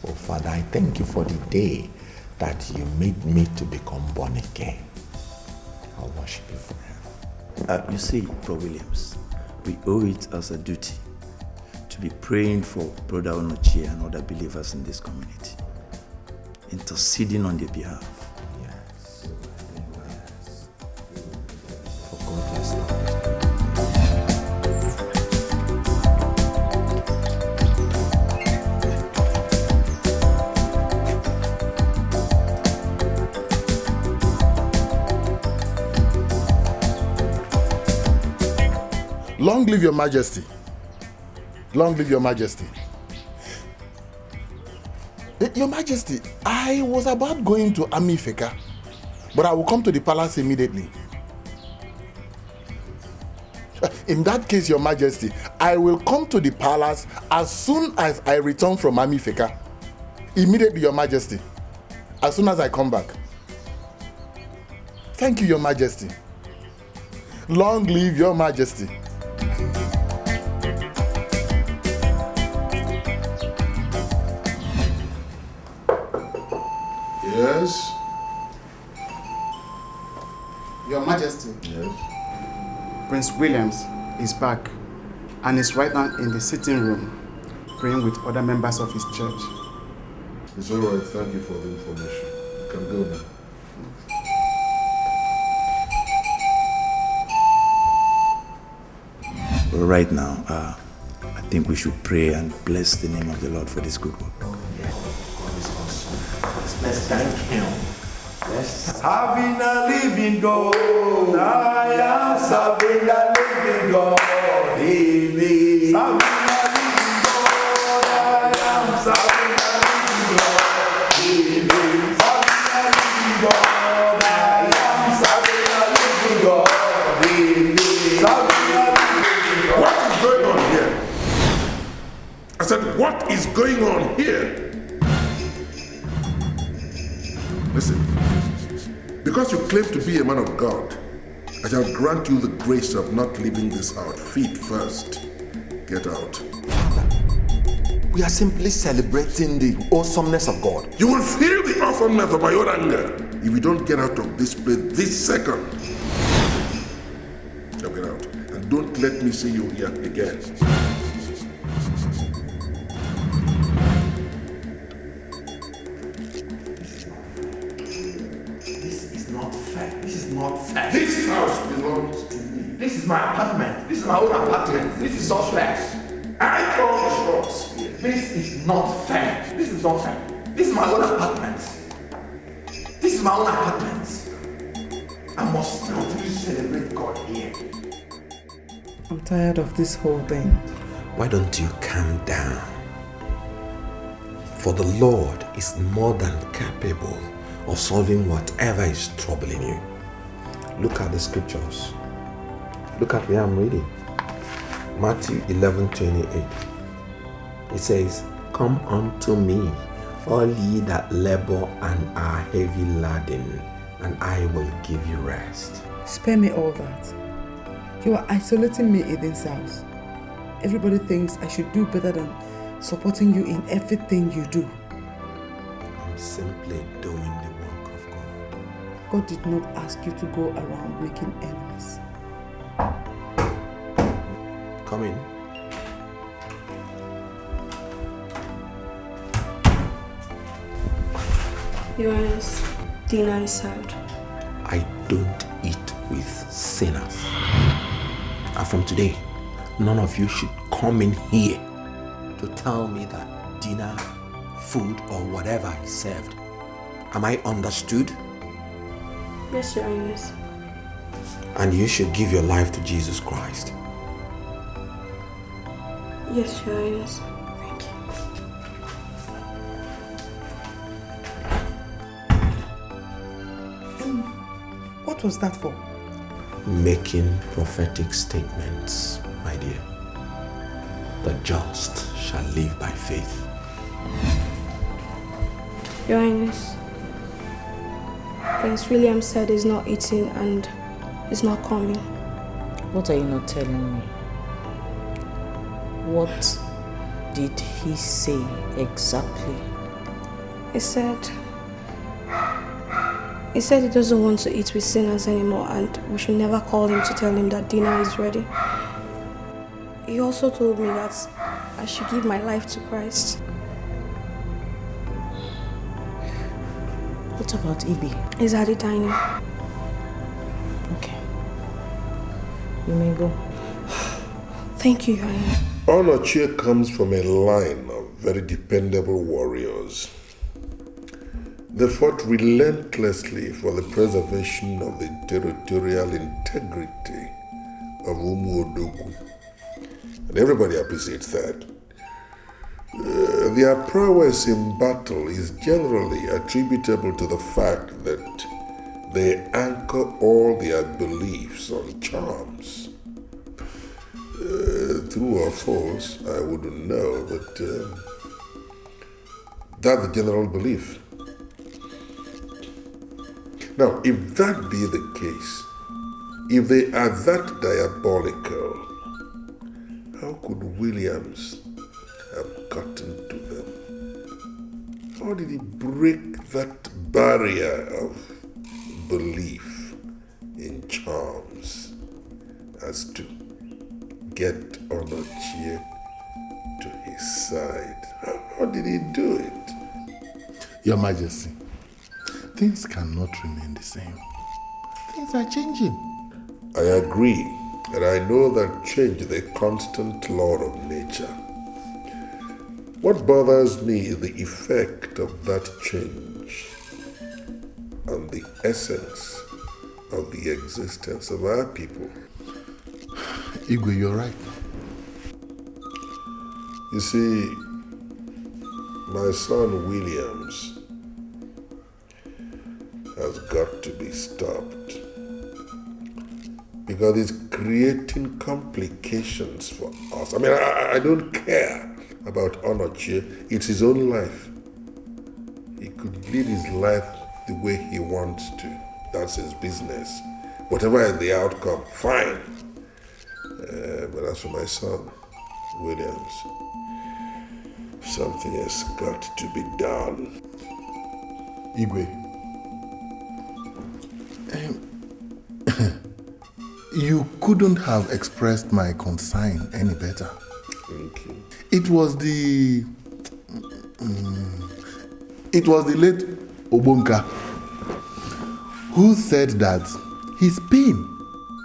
Oh Father, I thank you for the day that you made me to become born again. I'll worship you forever. You see, Bro Williams, we owe it as a duty to be praying for Brother Onochie and other believers in this community, interceding on their behalf. Yes. For God to establish. Long live your majesty. Long live your majesty. Your majesty, I was about going to Amifeka, but I will come to the palace immediately. In that case, your majesty, I will come to the palace as soon as I return from Amifeka. Immediately, your majesty. As soon as I come back. Thank you, your majesty. Long live your majesty. Yes? Your Majesty. Yes? Prince Williams is back and is right now in the sitting room praying with other members of his church. It's all right. Thank you for the information. You can go now. Right now, I think we should pray and bless the name of the Lord for this good work. Let's thank him. Serving a living God, I am serving a living God. Amen. Serving a living God, I am serving a living God. Amen. Serving a living God, I am serving a living God. Amen. Serving a living God. What is going on here? I said, what is going on here? Listen, because you claim to be a man of God, I shall grant you the grace of not leaving this out. Feet first. Get out. We are simply celebrating the awesomeness of God. You will feel the awesomeness of my own anger if you don't get out of this place this second. Now get out. And don't let me see you here again. Not fair. This house belongs to me. This is my apartment. This is my own apartment. This is suspect. I call the shots here. This is not fair. This is not fair. This is my own apartment. This is my own apartment. I must continue to celebrate God here. I'm tired of this whole thing. Why don't you calm down? For the Lord is more than capable of solving whatever is troubling you. Look at the scriptures. Look at where I'm reading. Matthew 11:28. It says, "Come unto me, all ye that labor and are heavy laden, and I will give you rest." Spare me all that. You are isolating me in this house. Everybody thinks I should do better than supporting you in everything you do. I'm simply doing the work of God. God did not ask you to go around making enemies. Come in. Your Highness, dinner is served. I don't eat with sinners. And from today, none of you should come in here to tell me that dinner, food, or whatever is served. Am I understood? Yes, Your Highness. And you should give your life to Jesus Christ. Yes, Your Highness. What was that for? Making prophetic statements, my dear. The just shall live by faith. Your Highness, Prince William said he's not eating and he's not coming. What are you not telling me? What did he say exactly? He said he doesn't want to eat with sinners anymore and we should never call him to tell him that dinner is ready. He also told me that I should give my life to Christ. What about Ibi? He's at the dining. Okay. You may go. Thank you, Your Highness. Onochie comes from a line of very dependable warriors. They fought relentlessly for the preservation of the territorial integrity of Umuodogu. And everybody appreciates that. Their prowess in battle is generally attributable to the fact that they anchor all their beliefs on charms. True or false, I wouldn't know, but that's the general belief. Now, if that be the case, if they are that diabolical, how could Williams have gotten to them? How did he break that barrier of belief in charms as to get Onochie to his side? How did he do it? Your Majesty, things cannot remain the same. Things are changing. I agree, and I know that change is a constant law of nature. What bothers me is the effect of that change on the essence of the existence of our people. Igwe, you're right. You see, my son Williams has got to be stopped because it's creating complications for us. I mean, I don't care about Onochie. It's his own life. He could live his life the way he wants to. That's his business. Whatever is the outcome, fine. But as for my son, Williams, something has got to be done. Igwe, you couldn't have expressed my concern any better. Thank you. It was the late Obonka who said that his pain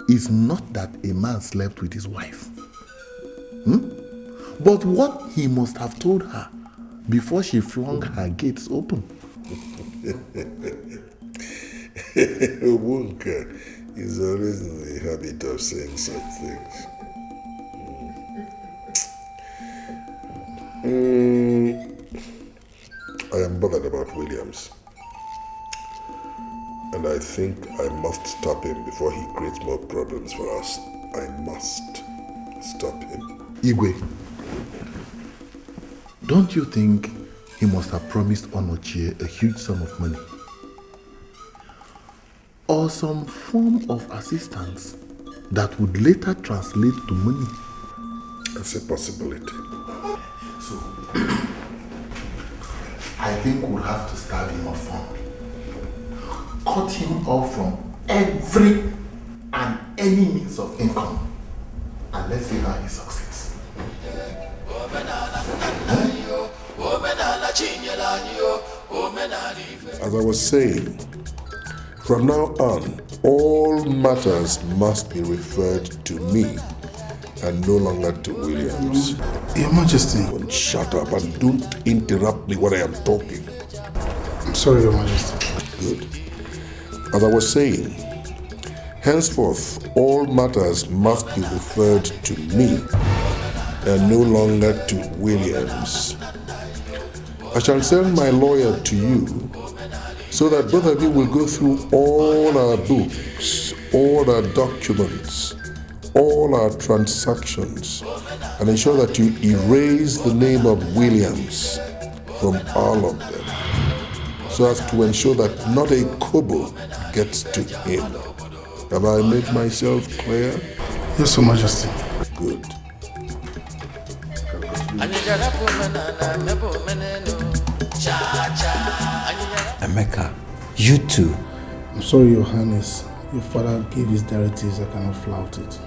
is not that a man slept with his wife, but what he must have told her before she flung her gates open. Obonka is always in the habit of saying such things. I am bothered about Williams. And I think I must stop him before he creates more problems for us. I must stop him. Igwe, don't you think he must have promised Onochie a huge sum of money? Or some form of assistance that would later translate to money? That's a possibility. So, I think we'll have to starve him of fun. Cut him off from every and any means of income. And let's see how he succeeds. As I was saying, from now on, all matters must be referred to me and no longer to Williams. Your Majesty. Shut up and don't interrupt me when I am talking. I'm sorry, Your Majesty. Good. As I was saying, henceforth, all matters must be referred to me and no longer to Williams. I shall send my lawyer to you so that both of you will go through all our books, all our documents, all our transactions, and ensure that you erase the name of Williams from all of them, so as to ensure that not a kobo gets to him. Have I made myself clear? Yes, Your Majesty. Good. Emeka, you too. I'm sorry, Your Highness. Your father gave his directives. I cannot flout it.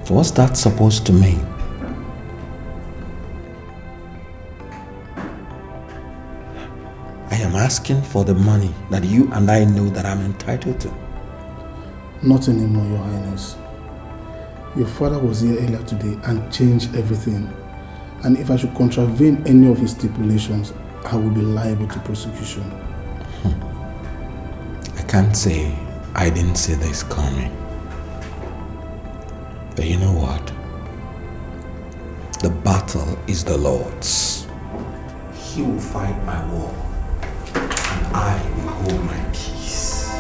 What's that supposed to mean? I am asking for the money that you and I know that I'm entitled to. Not anymore, Your Highness. Your father was here earlier today and changed everything. And if I should contravene any of his stipulations, I will be liable to prosecution. I can't say I didn't see this coming. But you know what? The battle is the Lord's. He will fight my war, and I will hold my peace.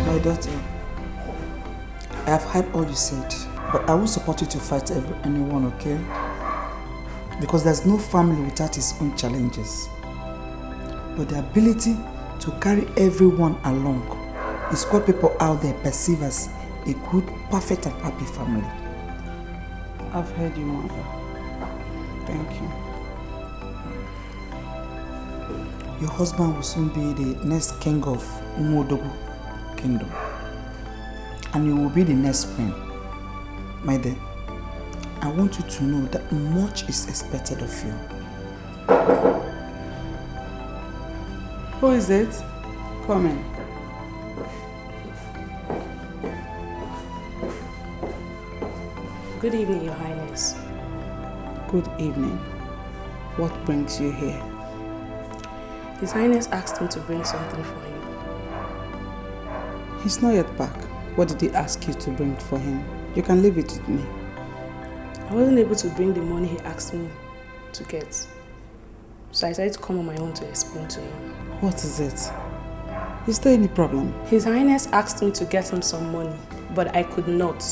My daughter, I have heard all you said, but I will support you to fight anyone, okay? Because there's no family without its own challenges. But the ability to carry everyone along is what people out there perceive as a good, perfect and happy family. I've heard you, Mother. Thank you. Your husband will soon be the next king of Umodogu Kingdom. And you will be the next queen. My dear, I want you to know that much is expected of you. Who is it? Come in. Good evening, Your Highness. Good evening. What brings you here? His Highness asked him to bring something for you. He's not yet back. What did he ask you to bring for him? You can leave it with me. I wasn't able to bring the money he asked me to get. So I decided to come on my own to explain to him. What is it? Is there any problem? His Highness asked me to get him some money, but I could not.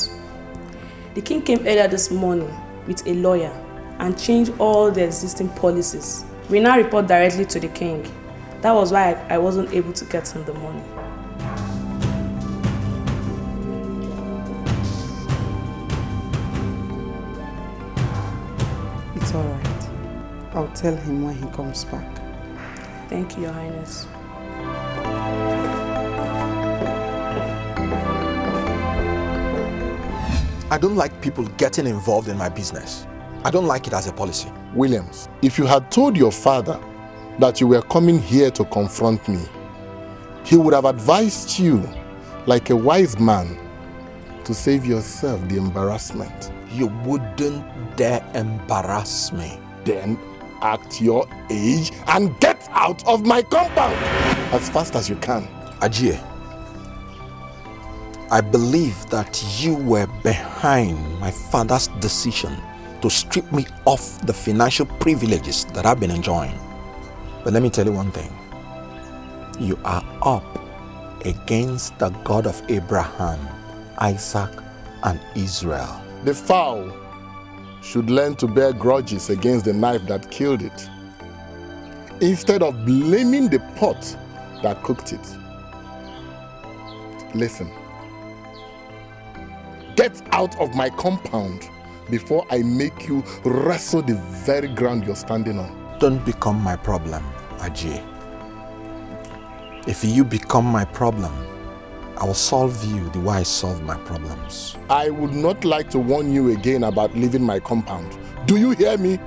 The king came earlier this morning with a lawyer and changed all the existing policies. We now report directly to the king. That was why I wasn't able to get him the money. It's all right. I'll tell him when he comes back. Thank you, Your Highness. I don't like people getting involved in my business. I don't like it as a policy. Williams, if you had told your father that you were coming here to confront me, he would have advised you, like a wise man, to save yourself the embarrassment. You wouldn't dare embarrass me. Then act your age and get out of my compound as fast as you can. Ajie, I believe that you were behind my father's decision to strip me of the financial privileges that I've been enjoying. But let me tell you one thing. You are up against the God of Abraham, Isaac, and Israel. The fowl should learn to bear grudges against the knife that killed it, instead of blaming the pot that cooked it. Listen. Get out of my compound before I make you wrestle the very ground you're standing on. Don't become my problem, Ajie. If you become my problem, I will solve you the way I solve my problems. I would not like to warn you again about leaving my compound. Do you hear me?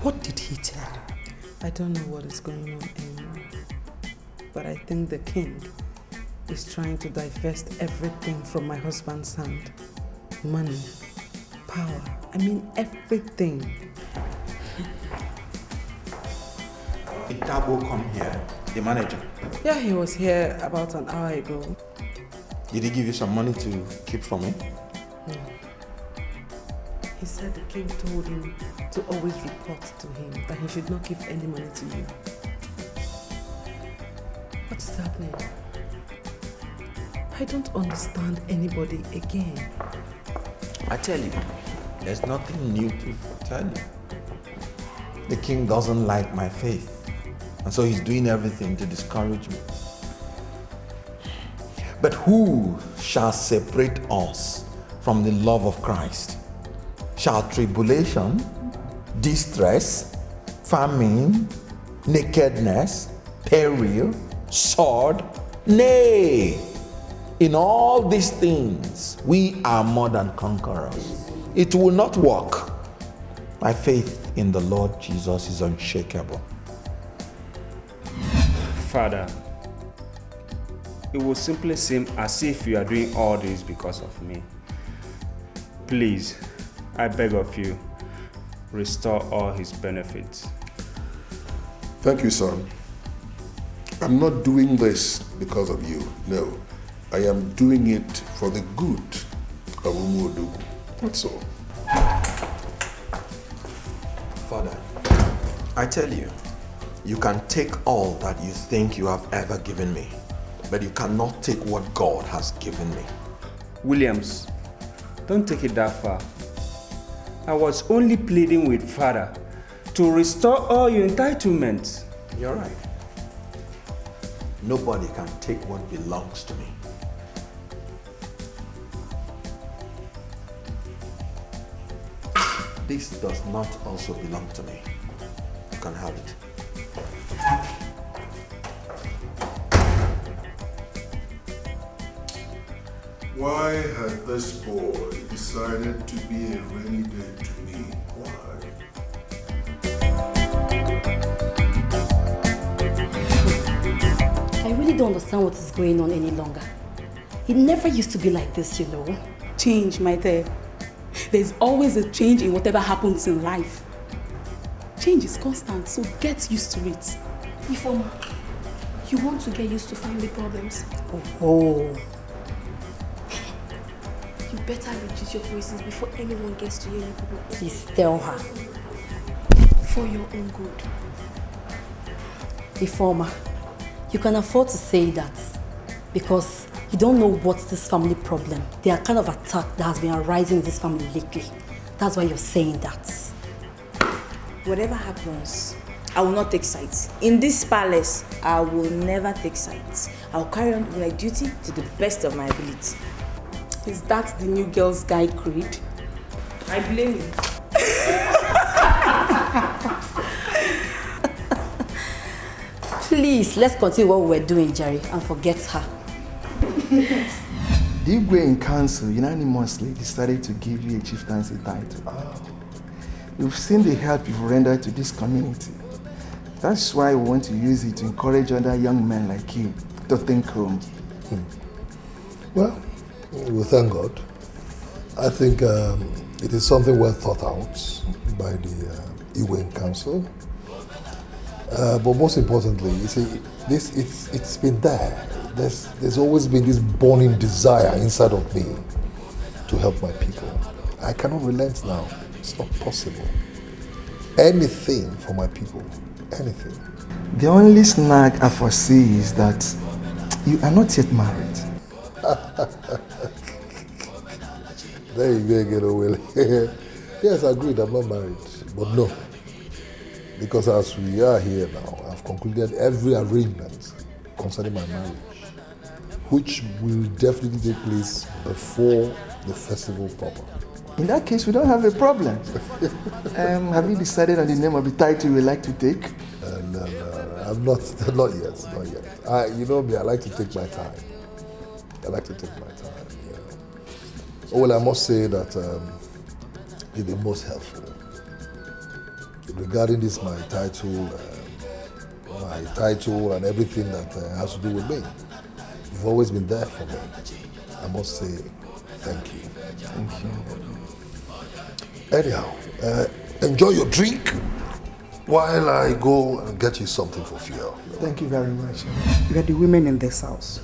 What did he tell you? don't know what is going on anymore. But I think the king is trying to divest everything from my husband's hand. Money, power, I mean everything. Did Dabo come here, the manager? Yeah, he was here about an hour ago. Did he give you some money to keep for me? No. He said the king told him to always report to him that he should not give any money to you. What is happening? I don't understand anybody again. I tell you, there's nothing new to tell you. The king doesn't like my faith, and so he's doing everything to discourage me. But who shall separate us from the love of Christ? Shall tribulation, distress, famine, nakedness, peril, sword? Nay, in all these things we are more than conquerors. It will not work. My faith in the Lord Jesus is unshakable. Father, it will simply seem as if you are doing all this because of me. Please, I beg of you, restore all his benefits. Thank you, son. I'm not doing this because of you, no. I am doing it for the good of Umuodogu. That's all. Father, I tell you, you can take all that you think you have ever given me, but you cannot take what God has given me. Williams, don't take it that far. I was only pleading with Father to restore all your entitlements. You're right. Nobody can take what belongs to me. This does not also belong to me. You can have it. Why had this boy decided to be a rainy day to me? Why? I really don't understand what is going on any longer. It never used to be like this, you know. Change, my dear. There's always a change in whatever happens in life. Change is constant, so get used to it. Ifeoma, you want to get used to family problems? Oh. You better reduce your voices before anyone gets to hear you people. Please tell her. For your own good. Ifeoma, you can afford to say that because you don't know what's this family problem. They are kind of attack that has been arising in this family lately. That's why you're saying that. Whatever happens, I will not take sides. In this palace, I will never take sides. I will carry on with my duty to the best of my ability. Is that the new girl's guide creed? I blame you. Please, let's continue what we're doing, Jerry, and forget her. The Igwe in council unanimously decided to give you a chieftaincy title. You've seen the help you've rendered to this community. That's why we want to use it to encourage other young men like you to think home. Well, we thank God. I think it is something well thought out by the Igwe Council. But most importantly, you see, it's been there. There's always been this burning desire inside of me to help my people. I cannot relent now. It's not possible. Anything for my people. Anything. The only snag I foresee is that you are not yet married. There you go again, Will. Yes, I agreed, I'm not married. But no. Because as we are here now, I've concluded every arrangement concerning my marriage, which will definitely take place before the festival proper. In that case, we don't have a problem. Have you decided on the name of the title you would like to take? No, I'm not yet. You know me, I like to take my time. Yeah. Oh, well, I must say that you've been most helpful. Regarding this, my title, my title and everything that has to do with me. You've always been there for me. I must say thank you. Thank you. Anyhow, enjoy your drink while I go and get you something for fuel. Thank you very much. You are the women in this house.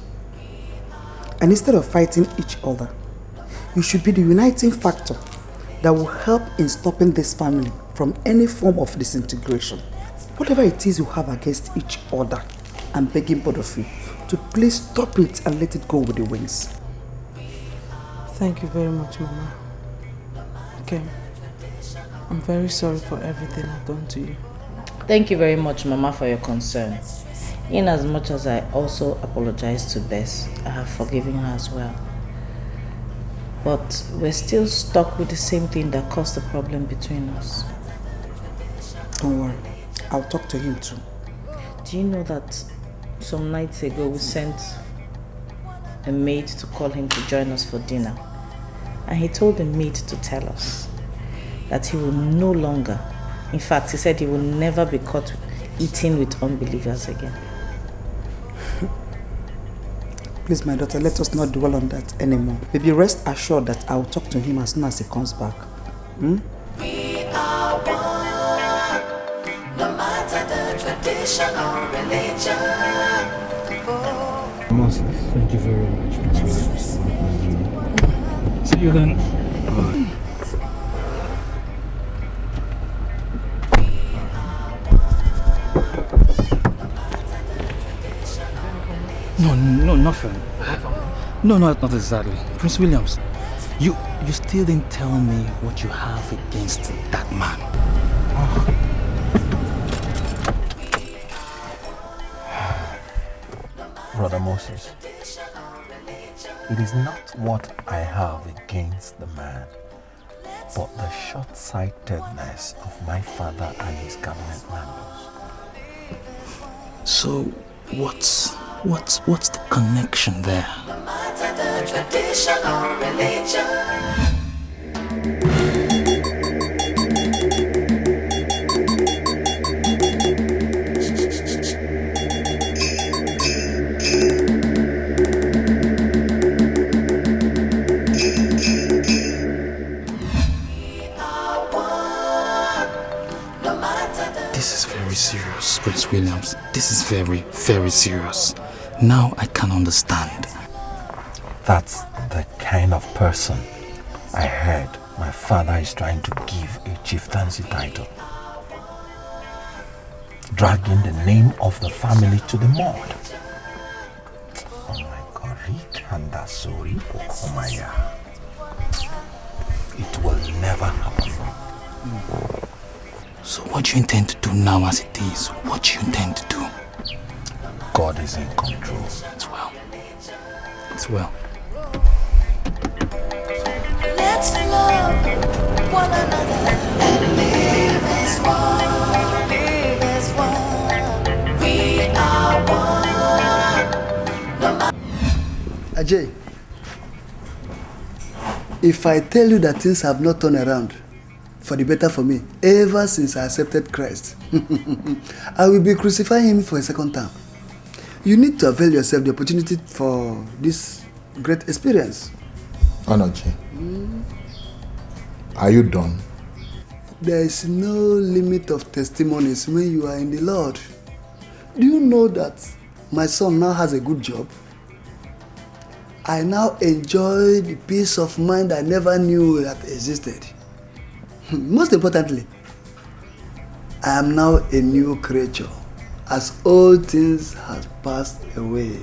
And instead of fighting each other, you should be the uniting factor that will help in stopping this family from any form of disintegration. Whatever it is you have against each other, I'm begging both of you to please stop it and let it go with the winds. Thank you very much, Mama. Okay. I'm very sorry for everything I've done to you. Thank you very much, Mama, for your concern. In as much as I also apologize to Bess, I have forgiven her as well. But we're still stuck with the same thing that caused the problem between us. Don't worry, I'll talk to him too. Do you know that some nights ago we sent a maid to call him to join us for dinner? And he told the maid to tell us that he will no longer, in fact, he said he will never be caught eating with unbelievers again. Please, my daughter, let us not dwell on that anymore. Baby, rest assured that I will talk to him as soon as he comes back. We are one, no matter the tradition or religion. Moses, thank you very much. See you then. No, nothing. No, not exactly. Prince Williams, you still didn't tell me what you have against that man. Brother Moses, it is not what I have against the man, but the short-sightedness of my father and his cabinet members. So, what's the connection there? No matter the tradition or religion. This is very serious, Prince Williams. This is very, very serious. Now I can understand. That's the kind of person I heard my father is trying to give a chieftaincy title. Dragging the name of the family to the mud. Oh my God, it will never happen. So what do you intend to do now as it is? What do you intend to do? God is in control. It's well. It's well. Let's love one another and live as one. Live as one. We are one. Ajay, if I tell you that things have not turned around for the better for me ever since I accepted Christ, I will be crucifying him for a second time. You need to avail yourself the opportunity for this great experience. Onoji, are you done? There is no limit of testimonies when you are in the Lord. Do you know that my son now has a good job? I now enjoy the peace of mind I never knew that existed. Most importantly, I am now a new creature, as old things have passed away.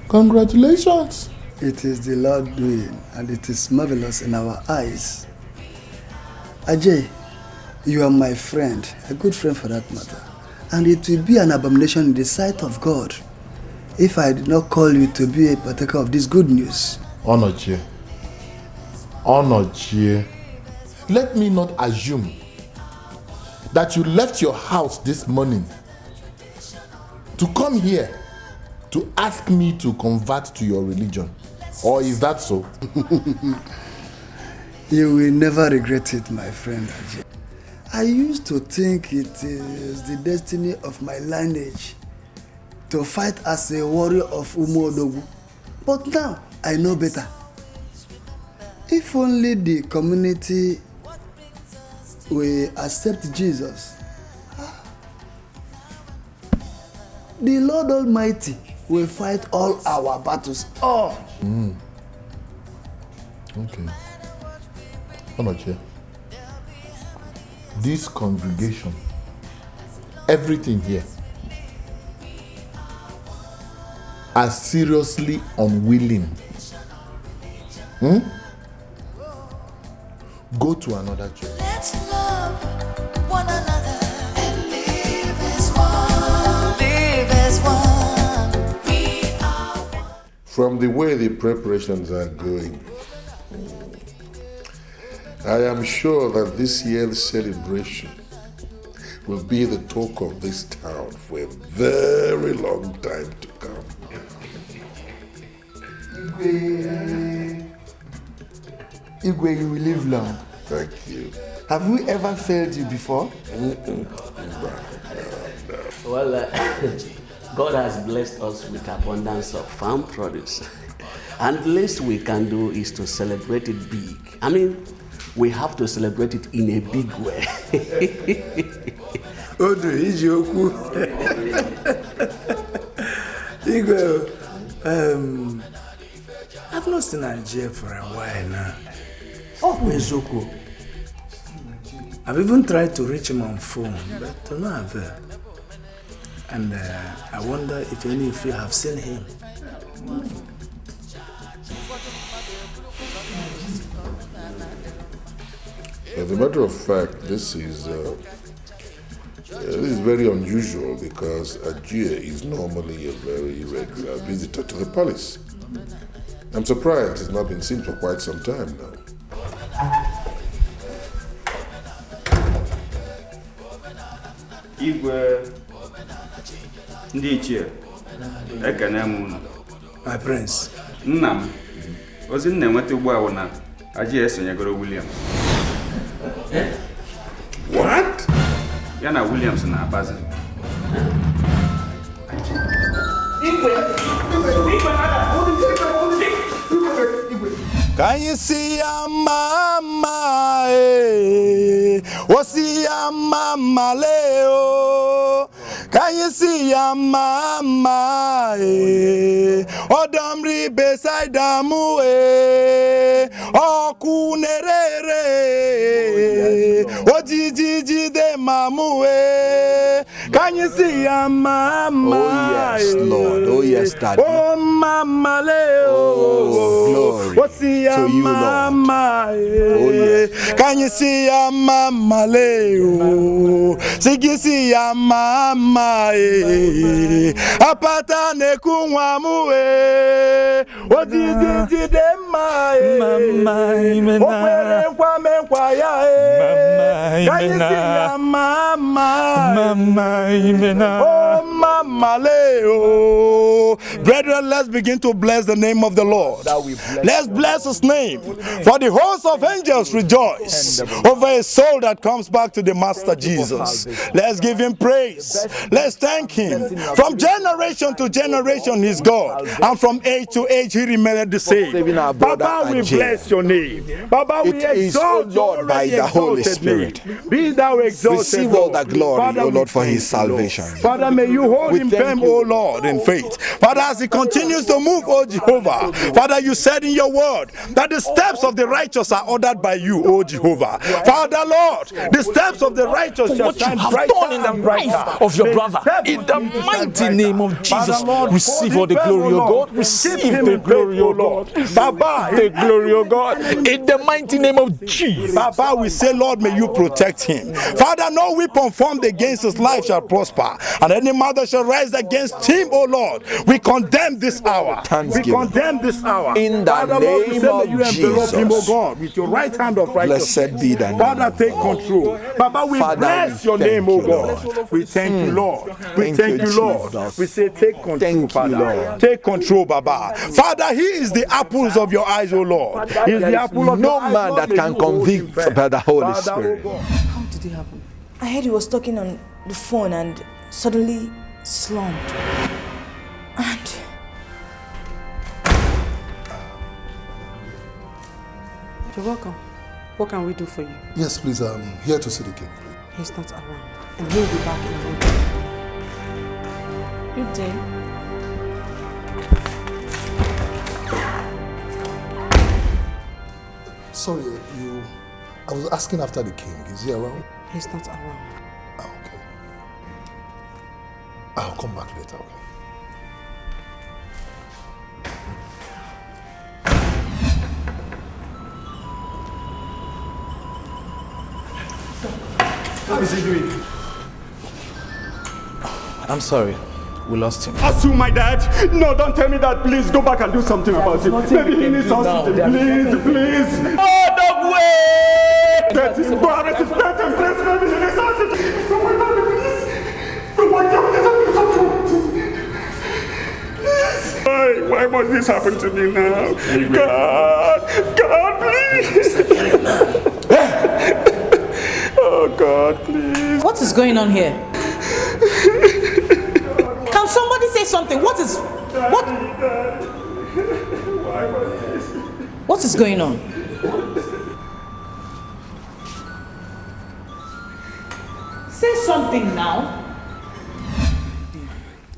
Congratulations! It is the Lord doing, and it is marvelous in our eyes. Ajay, you are my friend, a good friend for that matter, and it will be an abomination in the sight of God if I did not call you to be a partaker of this good news. Onoji, let me not assume that you left your house this morning to come here to ask me to convert to your religion. Or is that so? You will never regret it, my friend Ajay. I used to think it is the destiny of my lineage to fight as a warrior of Umuodogu. But now, I know better. If only the community will accept Jesus, the Lord Almighty will fight all our battles. Oh! Okay. Onoche, this congregation, everything here, are seriously unwilling. Go to another church. Let's love one another and live as one. Live as one. We are one. From the way the preparations are going, I am sure that this year's celebration will be the talk of this town for a very long time to come. Igwe, you will live long. Thank you. Have we ever failed you before? Well, God has blessed us with abundance of farm produce. And the least we can do is to celebrate it big. I mean, we have to celebrate it in a big way. Odu, Ijoku. Igwe, I've not seen Nigeria for a while now. Oh, Mezoku. I've even tried to reach him on phone, but no avail. And I wonder if any of you have seen him. As a matter of fact, this is very unusual because Ajia is normally a very regular visitor to the palace. I'm surprised he's not been seen for quite some time now. Igwe ndị ichie ekene m unu. My prince. Nna m ozi m na-enweta ugbu a bụ na Ajia esonyegoro Williams. What? Ya na Williams na-abazi. Can you see ya mama o see ya mama leo. Can you see ya mama odamri beside damu okunerere ojijiji de mamu Can you see ya mama? Oh yes, Lord. Oh yes, Daddy. Oh mama leo. Oh, glory to you, mama, Lord. Oh yes. Can you see ya mama leo? Sigi see ya mama apata ne kunwamu ojijiji de mama imena okwere kwa menkwa ya Can you see ya mama imena oh mama leo. Brethren, let's begin to bless the name of the Lord. Let's bless his name. For the host of angels rejoice over a soul that comes back to the Master Jesus. Let's give him praise. Let's thank him. From generation to generation he's God. And from age to age he remained the same. Baba, we bless your name. Baba, we exalt you, Lord, by the Holy Spirit. Be thou exalted. Receive all the glory, O Lord, for his salvation. Father, may you hold him firm, O Lord, in faith. Father, as he continues to move, O Jehovah, Father, you said in your word that the steps of the righteous are ordered by you, O Jehovah. Father, Lord, the steps of the righteous shall shine brighter in the life of your brother. In the mighty name of Jesus, receive all the glory, O God. Receive the glory, O Lord. Baba, the glory, O God. In the mighty name of Jesus. Baba, we say, Lord, may you protect him. Father, no weapon formed against his life shall prosper, and any mother shall rise against him, O Lord. We condemn this hour. We condemn this hour. In the Father, Lord, we name say, of may you envelop him, O Jesus. God, with your right hand of righteousness. Blessed be thy name. Father, take control. Baba, we Father, bless your thank name, O you, God. Lord. We thank you, Lord. We Thank thank you, you, Lord. Jesus. We say, take control, Thank you, Father. Lord. Take control, Baba. Father, he is the apples of your eyes, O Lord. He is the apple of your eyes. No man that can convict by the Holy Spirit. How did it happen? I heard he was talking on the phone and suddenly slumped. You're welcome. What can we do for you? Yes, please, I'm here to see the king, please. He's not around. And he'll be back in no time. Good day. Sorry, I was asking after the king. Is he around? He's not around. Oh, okay. I'll come back later, okay? What is he doing? I'm sorry. We lost him. Assume my dad? No, don't tell me that. Please go back and do something about it. Maybe he needs hospital. Please. Oh, no way! Get him. Go arrest him. Let him. Please, maybe he needs hospital. Oh my God, please. Oh my God, please. Why must this happen to me now? God, please. Oh God, please. What is going on here? Can somebody say something? What is going on? Say something now.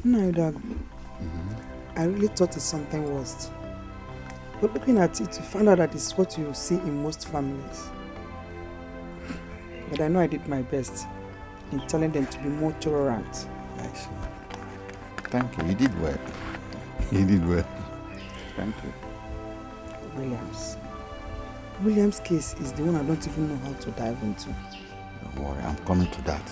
No, Dad. I really thought it's something worse. But looking at it, you found out that it's what you see in most families. But I know I did my best in telling them to be more tolerant. I see. Thank you. You did well. You did well. Thank you. William's case is the one I don't even know how to dive into. Don't worry, I'm coming to that.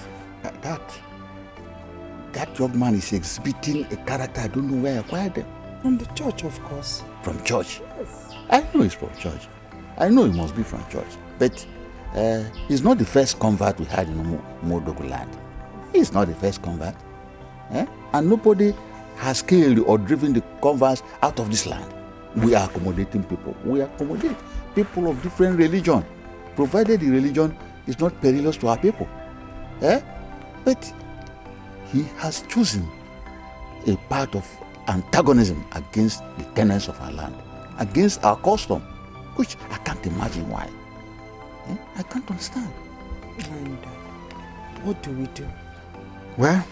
That young man is exhibiting a character I don't know where I acquired them. From the church, of course. From church? Yes. I know he's from church. I know he must be from church. But he's not the first convert we had in Modogo land. He's not the first convert. And nobody has killed or driven the converts out of this land. We are accommodating people. We accommodate people of different religion, provided the religion is not perilous to our people. But he has chosen a path of antagonism against the tenants of our land, against our custom, which I can't imagine why. I can't understand. And what do we do? Well,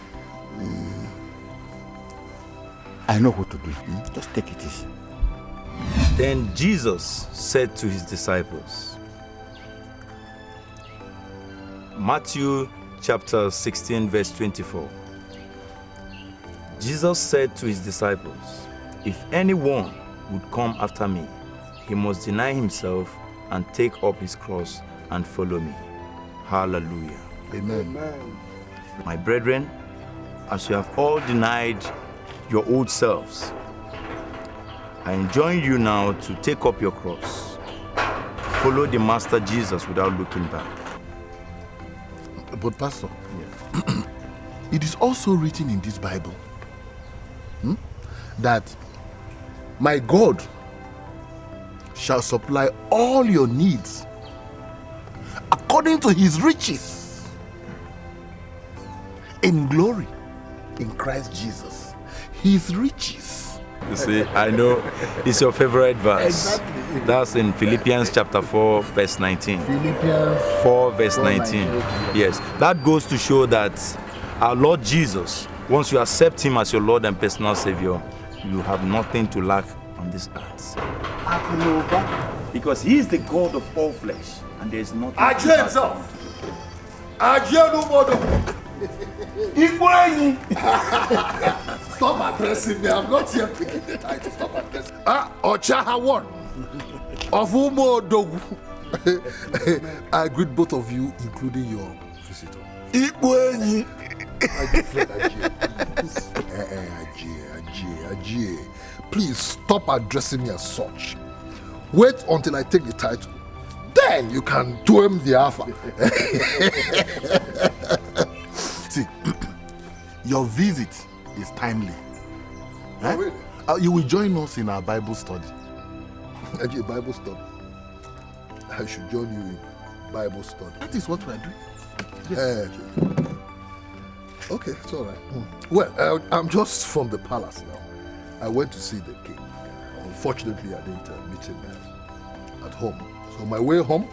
I know what to do. Just take it easy. Then Jesus said to his disciples, Matthew chapter 16 verse 24. Jesus said to his disciples, if anyone would come after me, he must deny himself and take up his cross and follow me. Hallelujah. Amen. My brethren, as you have all denied your old selves, I enjoin you now to take up your cross. Follow the Master Jesus without looking back. But Pastor, it is also written in this Bible that my God shall supply all your needs according to his riches in glory in Christ Jesus. His riches. You see, I know it's your favorite verse. Exactly. That's in Philippians chapter 4 verse 19. Philippians 4 verse 19. Yes, that goes to show that our Lord Jesus, once you accept him as your Lord and personal Savior, you have nothing to lack on this earth. Because he is the God of all flesh, and there is nothing. Ajay himself. Ajay no more. Stop addressing me. I'm not here picking the title. Stop addressing me. Ochaha one. Of Umodogu. I greet both of you, including your visitor. Ikwenyi. Ajay. Please stop addressing me as such. Wait until I take the title. Then you can do him the alpha. See, your visit is timely. You will join us in our Bible study. Ajay, Bible study. I should join you in Bible study. That is what we are doing. Yes. Okay, it's all right. Well, I'm just from the palace now. I went to see the king. Unfortunately, I didn't meet him at home. So on my way home,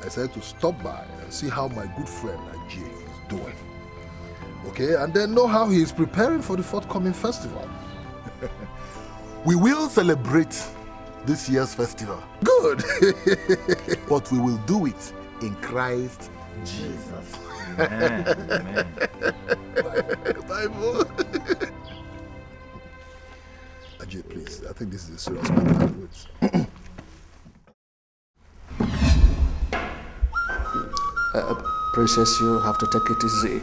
I said to stop by and see how my good friend Ajay is doing. Okay, and then know how he is preparing for the forthcoming festival. We will celebrate this year's festival. Good. But we will do it in Christ Jesus. Amen. Amen. Bible. Ajay, please. I think this is a serious matter. Princess, you have to take it easy.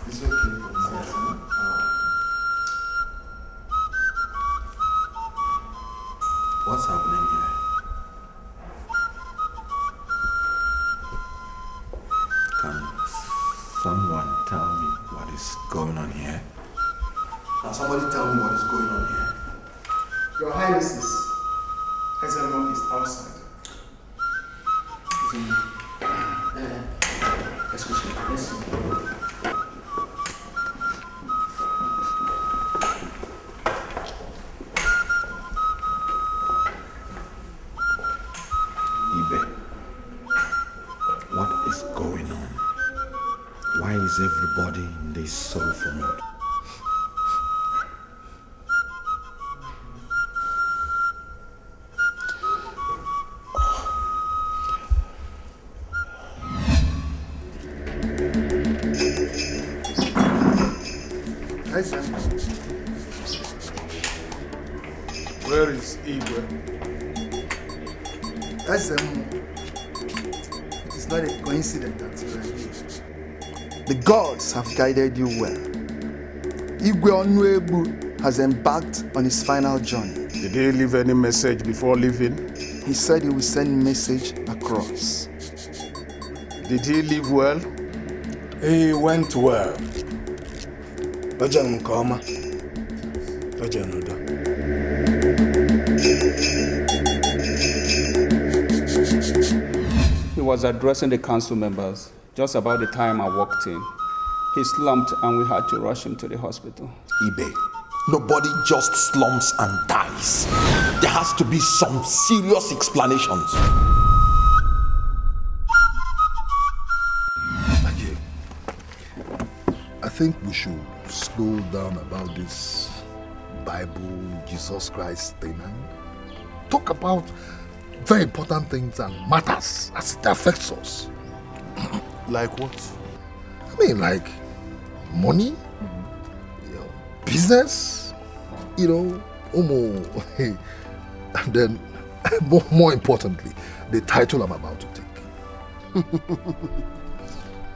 It's okay. What's happening here? Can someone tell me what is going on here? Can somebody tell me what is going on here? Your Highnesses, Exile is outside. Excuse me. Yes. What is going on? Why is everybody in this sorrowful mood? Hi, Sam. Where is Igwe? It is not a coincidence that you are here. The gods have guided you well. Igwe Onwebu has embarked on his final journey. Did he leave any message before leaving? He said he will send message across. Did he leave well? He went well. He was addressing the council members just about the time I walked in. He slumped and we had to rush him to the hospital. Ibe, nobody just slumps and dies. There has to be some serious explanations. I think we should slow down about this Bible, Jesus Christ thing and talk about very important things and matters as it affects us. Like what? I mean, like money, business, and then more importantly, the title I'm about to take.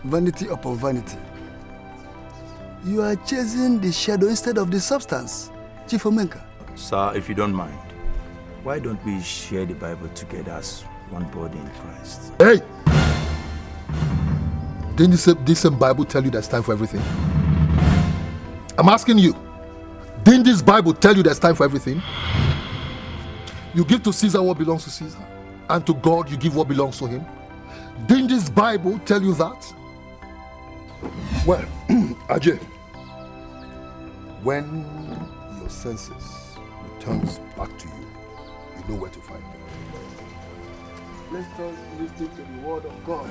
Vanity upon vanity. You are chasing the shadow instead of the substance, Chief Omenka. Sir, if you don't mind, why don't we share the Bible together as one body in Christ? Hey! Didn't this same Bible tell you there's time for everything? I'm asking you, didn't this Bible tell you there's time for everything? You give to Caesar what belongs to Caesar, and to God you give what belongs to him. Didn't this Bible tell you that? Well, Ajay, when your senses returns back to you, you know where to find them. Let's just listen to the word of God.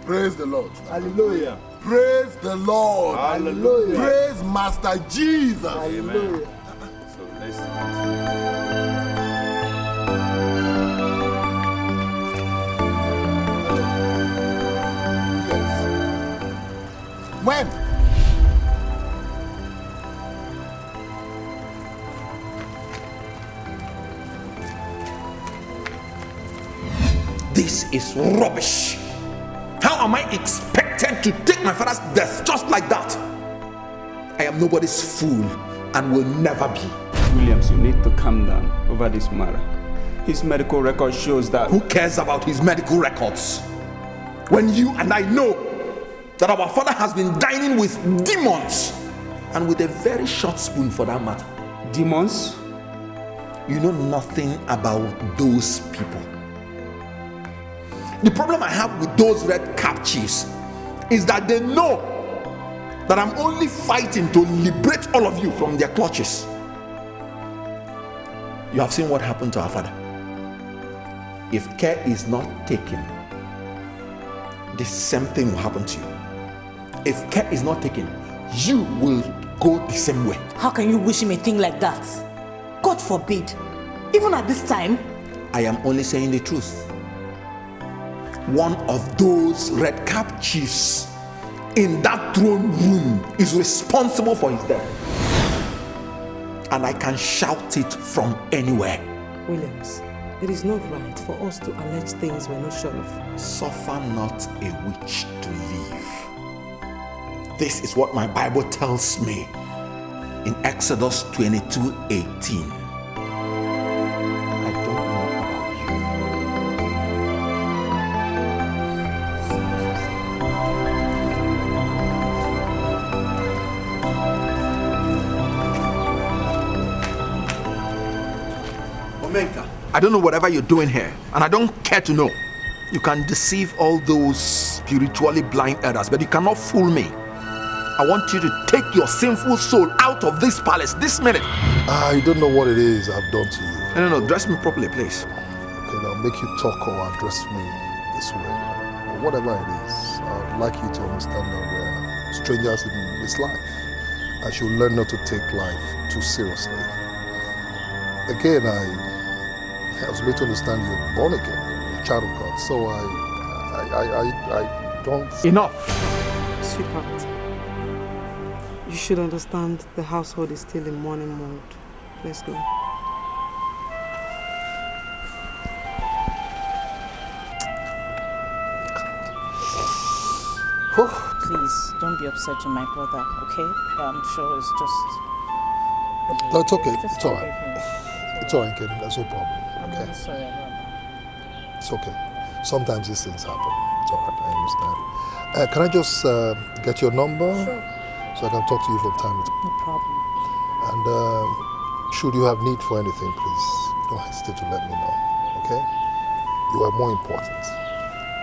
Praise the Lord. Hallelujah. Praise the Lord. Hallelujah. Praise Master Jesus. Hallelujah. So let's When? This is rubbish. How am I expected to take my father's death just like that? I am nobody's fool and will never be. Williams, you need to calm down over this matter. His medical record shows that... Who cares about his medical records? When you and I know that our father has been dining with demons, and with a very short spoon for that matter. Demons? You know nothing about those people. The problem I have with those red cap chiefs is that they know that I'm only fighting to liberate all of you from their clutches. You have seen what happened to our father. if care is not taken, the same thing will happen to you. If care is not taken, you will go the same way. How can you wish him a thing like that? God forbid. Even at this time. I am only saying the truth. One of those red cap chiefs in that throne room is responsible for his death. And I can shout it from anywhere. Williams, it is not right for us to allege things we're not sure of. Suffer not a witch to live. This is what my Bible tells me in Exodus 22:18. I don't know whatever you're doing here, and I don't care to know. You can deceive all those spiritually blind elders, but you cannot fool me. I want you to take your sinful soul out of this palace this minute. You don't know what it is I've done to you. No, dress me properly, please. Okay, now make you talk or address me this way. Whatever it is, I'd like you to understand that we're strangers in this life. I should learn not to take life too seriously. Again, I was made to understand you're born again, a child of God. So I don't... Enough! Sweetheart, you should understand the household is still in mourning mode. Let's go. Please, don't be upset to my brother, okay? I'm sure it's just... No, it's okay. It's all right. It's all right, kid. That's no problem. Okay. I'm sorry about that. It's okay. Sometimes these things happen. It's all right. I understand. Can I just get your number? Sure. So I can talk to you from time to time? No problem. And should you have need for anything, please don't hesitate to let me know. Okay? You are more important.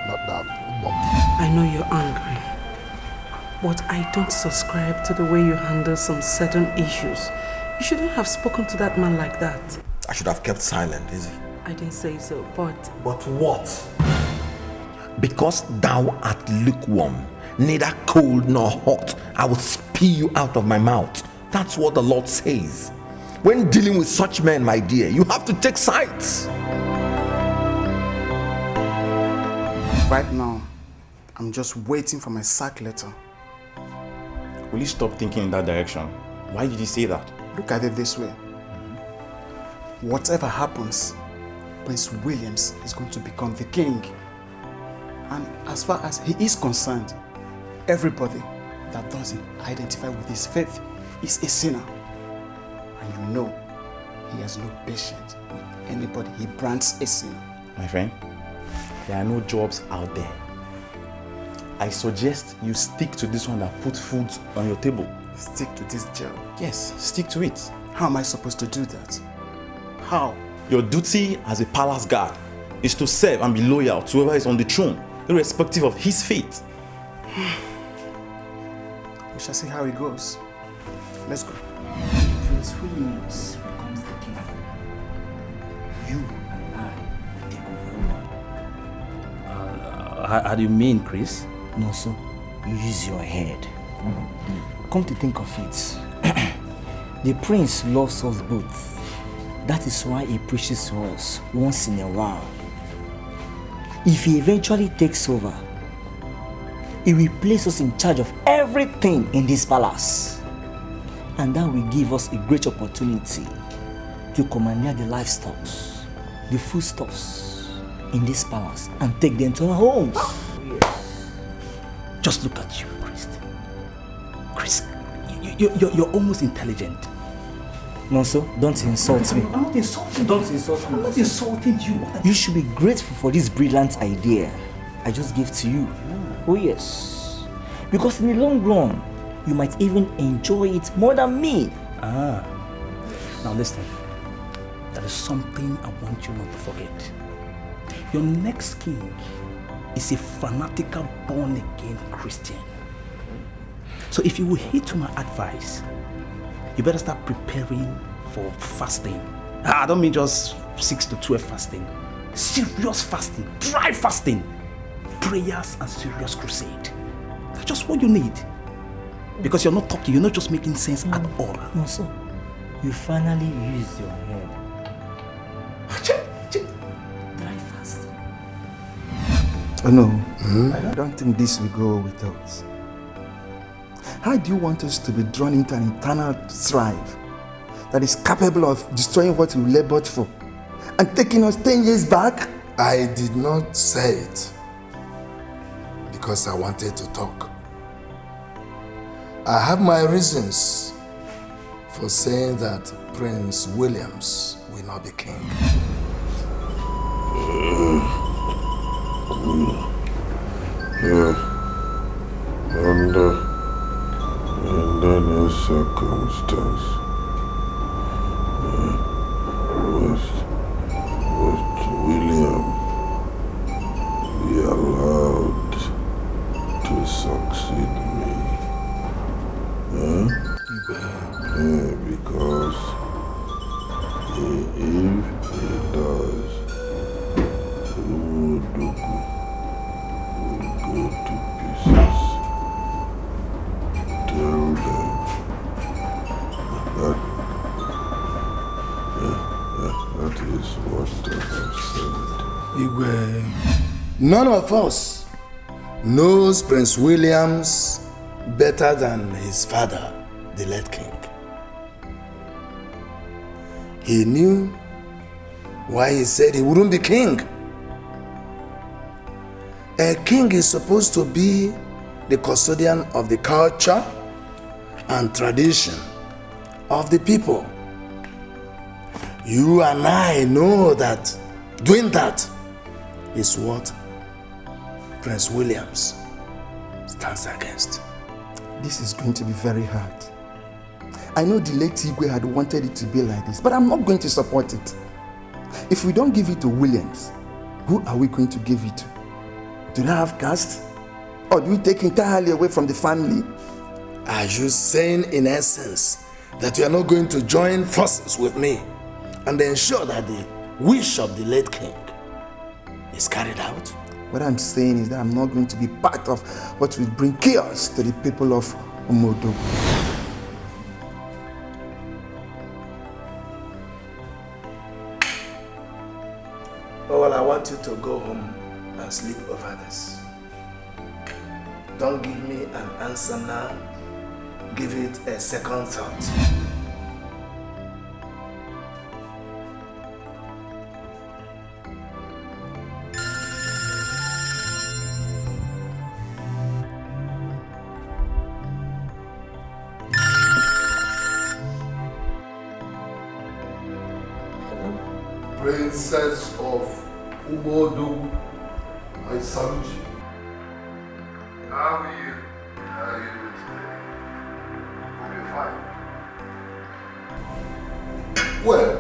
Not that monkey. I know you're angry, but I don't subscribe to the way you handle some certain issues. You shouldn't have spoken to that man like that. I should have kept silent, is it? I didn't say so, but... But what? Because thou art lukewarm, neither cold nor hot, I will spit you out of my mouth. That's what the Lord says. When dealing with such men, my dear, you have to take sides. Right now, I'm just waiting for my sack letter. Will you stop thinking in that direction? Why did you say that? Look at it this way. Whatever happens, Prince Williams is going to become the king. And as far as he is concerned, everybody that doesn't identify with his faith is a sinner. And you know, he has no patience with anybody he brands a sinner. My friend, there are no jobs out there. I suggest you stick to this one that puts food on your table. Stick to this job? Yes, stick to it. How am I supposed to do that? How? Your duty as a palace guard is to serve and be loyal to whoever is on the throne, irrespective of his fate. We shall see how it goes. Let's go. Prince Williams becomes the king. You and I take over. How do you mean, Chris? No, so you use your head. Come to think of it, the prince loves us both. That is why he preaches to us once in a while. If he eventually takes over, he will place us in charge of everything in this palace. And that will give us a great opportunity to commandeer the livestock, the foodstuffs in this palace and take them to our homes. Yes. Just look at you, Chris. Chris, you're almost intelligent. Nonso, don't insult me. I'm not insulting. Don't insult me. I'm not insulting you. You should be grateful for this brilliant idea I just gave to you. Oh yes. Because in the long run, you might even enjoy it more than me. Now listen. There is something I want you not to forget. Your next king is a fanatical born-again Christian. So if you will heed to my advice, you better start preparing for fasting. I don't mean just 6 to 12 fasting. serious fasting, dry fasting, prayers and serious crusade. That's just what you need. Because you're not talking, you're not just making sense at all. No, so you finally used your head. Dry fasting. Oh no, I don't think this will go with us. How do you want us to be drawn into an eternal strife that is capable of destroying what we labored for and taking us 10 years back? I did not say it because I wanted to talk. I have my reasons for saying that Prince Williams will not be king. Under no circumstance was William be allowed to succeed me. Because if he does, Umudugu will go to pieces. Tell them that is what I have said. Igwe, none of us knows Prince Williams better than his father, the late king. He knew why he said he wouldn't be king. A king is supposed to be the custodian of the culture and tradition of the people. You and I know that doing that is what Prince Williams stands against. This is going to be very hard. I know the late Igwe had wanted it to be like this, but I'm not going to support it. If we don't give it to Williams, who are we going to give it to? Do they have caste? Or do we take entirely away from the family? Are you saying in essence that you are not going to join forces with me and ensure that the wish of the late king is carried out? What I'm saying is that I'm not going to be part of what will bring chaos to the people of Umudogu. Oh, well, I want you to go home and sleep over this. Don't give me an answer now. Give it a second thought. Princess of Umudogu, I salute you. How are you? How are you doing today? Hope you're fine. Well,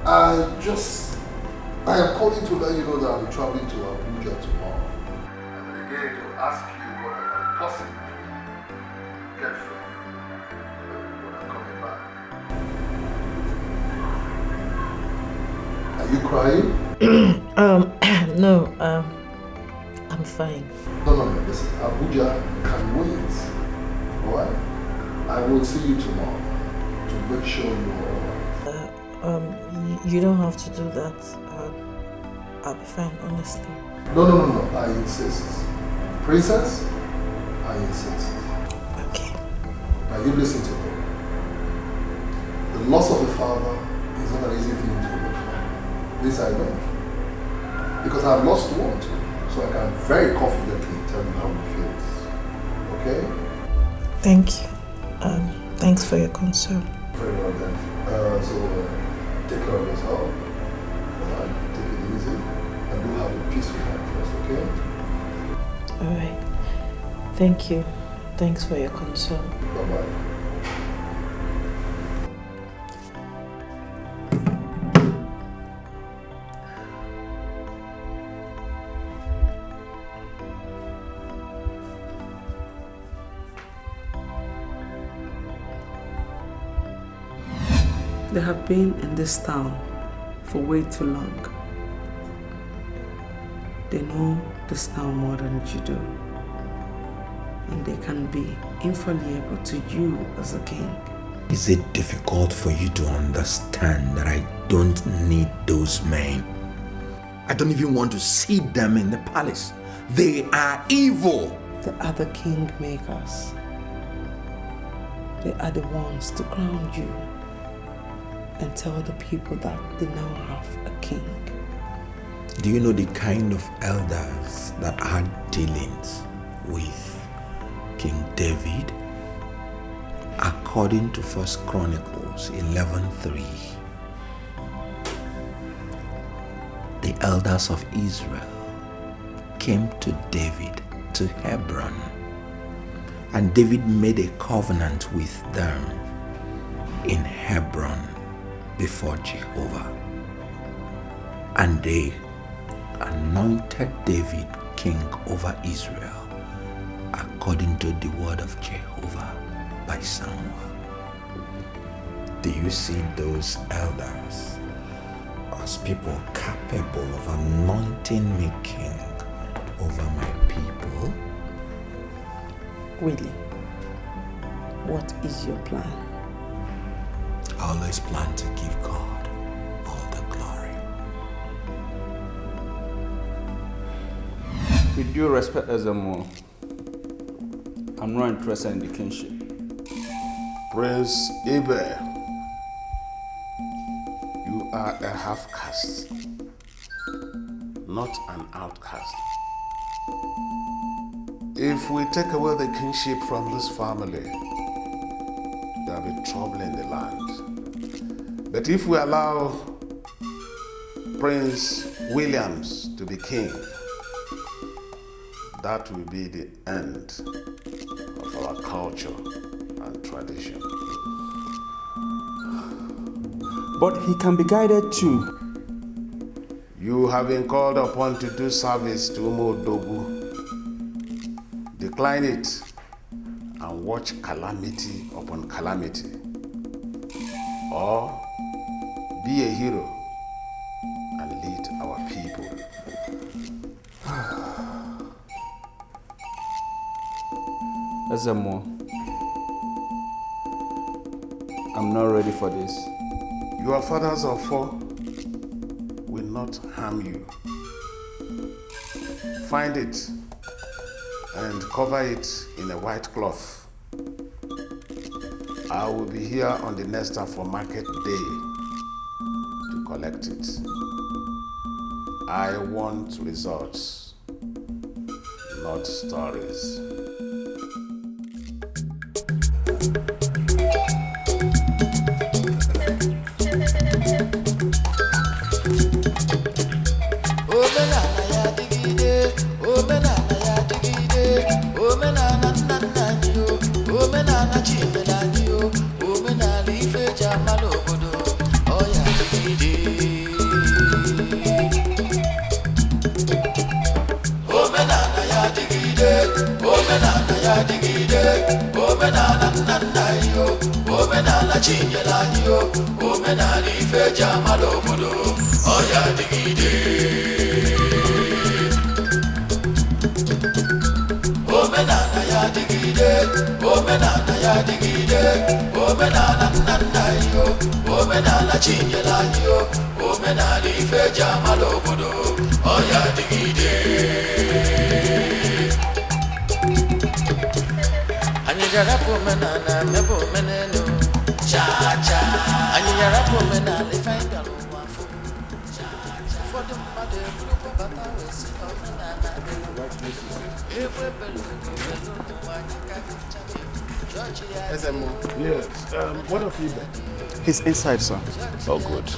I am calling to let you know that I'll be traveling to Abuja tomorrow. And again to ask you what I can possibly get from you when I'm coming back. Are you crying? No, I'm fine. No, listen, Abuja can wait. Alright? I will see you tomorrow to make sure you're alright. You don't have to do that. I'll be fine, honestly. No, I insist. Princess, I insist. Okay. Now you listen to me. The loss of a father is not an easy thing to overcome. This I know. Because I've lost one too. So I can very confidently tell you how it feels. Okay? Thank you. Thanks for your concern. Very well then. Take care of yourself. Take it easy. And do have a peaceful night rest, okay? Alright. Thank you. Thanks for your concern. Bye-bye. They have been in this town for way too long. They know this now more than you do. And they can be infallible to you as a king. Is it difficult for you to understand that I don't need those men? I don't even want to see them in the palace. They are evil. They are the kingmakers. They are the ones to crown you and tell the people that they now have a king. Do you know the kind of elders that had dealings with King David? According to 1 Chronicles 11:3, the elders of Israel came to David to Hebron, and David made a covenant with them in Hebron before Jehovah. And they anointed David king over Israel according to the word of Jehovah by Samuel. Do you see those elders as people capable of anointing me king over my people? Really? What is your plan? I always plan to give God all the glory. With due respect, Ezemo, I'm not interested in the kingship. Prince Ibe, you are a half-caste, not an outcast. If we take away the kingship from this family, there will be trouble in the land. But if we allow Prince Williams to be king, that will be the end of our culture and tradition. But he can be guided too. You have been called upon to do service to Umodogu. Decline it and watch calamity upon calamity. Or be a hero and lead our people. Ezemo, I'm not ready for this. Your fathers of four will not harm you. Find it and cover it in a white cloth. I will be here on the next for market day to collect it. I want results, not stories. Yes, what of Ibe? He's inside, sir. Oh, good.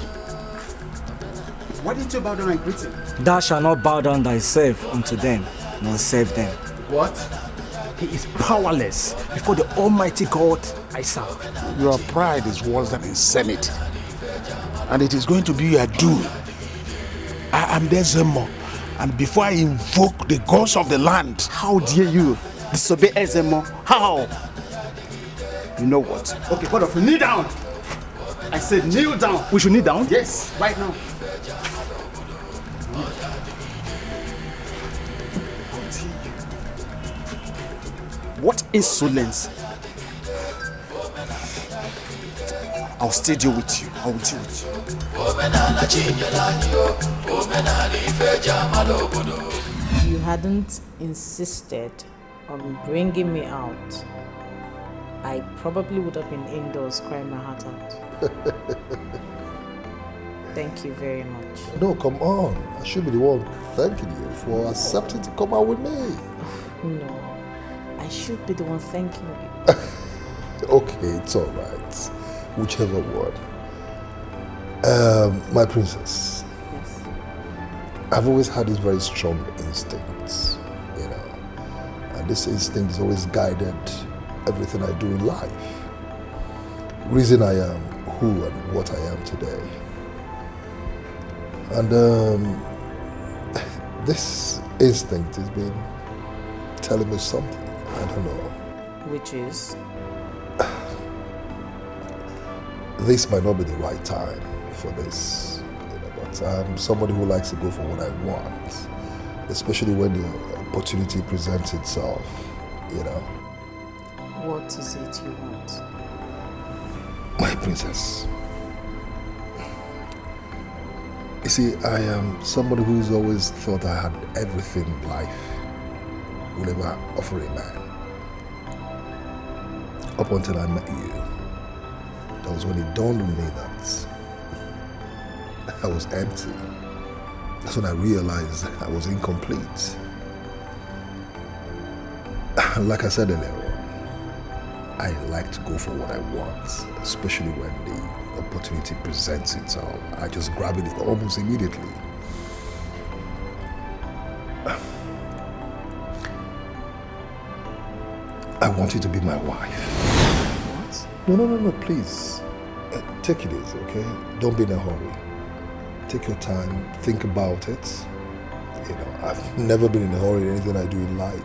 Why didn't you bow down and greet him? Thou shalt not bow down thyself unto them, nor serve them. What? He is powerless before the Almighty God I serve. Your pride is worse than insanity. And it is going to be your doom. I am Ezemo, and before I invoke the gods of the land... How dare you disobey Ezemo? How? You know what? Okay, God of, kneel down! I said kneel down! We should kneel down? Yes, right now. What insolence! I'll still deal with you. I will deal with If you hadn't insisted on bringing me out, I probably would have been indoors crying my heart out. Thank you very much. No, come on. I should be the one thanking you for accepting to come out with me. No, I should be the one thanking you. Okay, it's all right. Whichever one. My princess. Yes. I've always had this very strong instinct, you know. And this instinct has always guided everything I do in life. Reason I am who and what I am today. And this instinct has been telling me something. I don't know. Which is? This might not be the right time for this, you know, but I'm somebody who likes to go for what I want, especially when the opportunity presents itself, you know. What is it you want? My princess. You see, I am somebody who's always thought I had everything life will ever offer a man. Up until I met you. That was when it dawned on me that I was empty. That's when I realized I was incomplete. Like I said earlier on, I like to go for what I want, especially when the opportunity presents itself. I just grab it almost immediately. I want you to be my wife. No, please. Take it easy, okay? Don't be in a hurry. Take your time, think about it. You know, I've never been in a hurry in anything I do in life.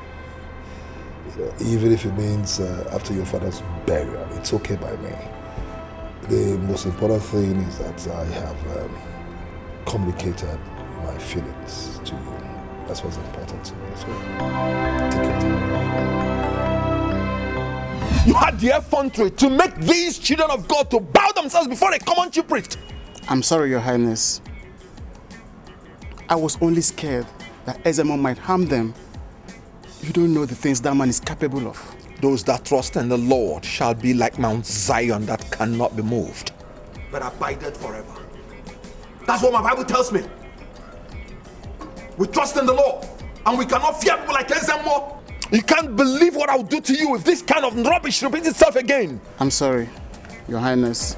You know, even if it means after your father's burial, it's okay by me. The most important thing is that I have communicated my feelings to you. That's what's important to me. So, take your time. You had the effrontery to make these children of God to bow themselves before a common chief priest. I'm sorry, Your Highness. I was only scared that Exile might harm them. You don't know the things that man is capable of. Those that trust in the Lord shall be like Mount Zion that cannot be moved, but abideth forever. That's what my Bible tells me. We trust in the Lord, and we cannot fear people like Exile more. You can't believe what I'll do to you if this kind of rubbish repeats itself again. I'm sorry, Your Highness.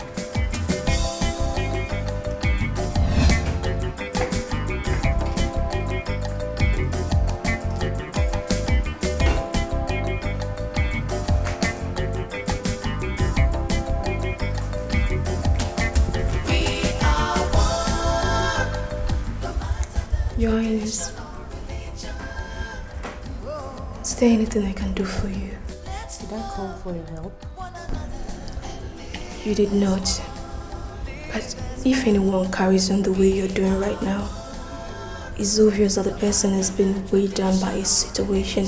Your Highness, is there anything I can do for you? Did I call for your help? You did not. But if anyone carries on the way you're doing right now, it's obvious that the person has been weighed down by a situation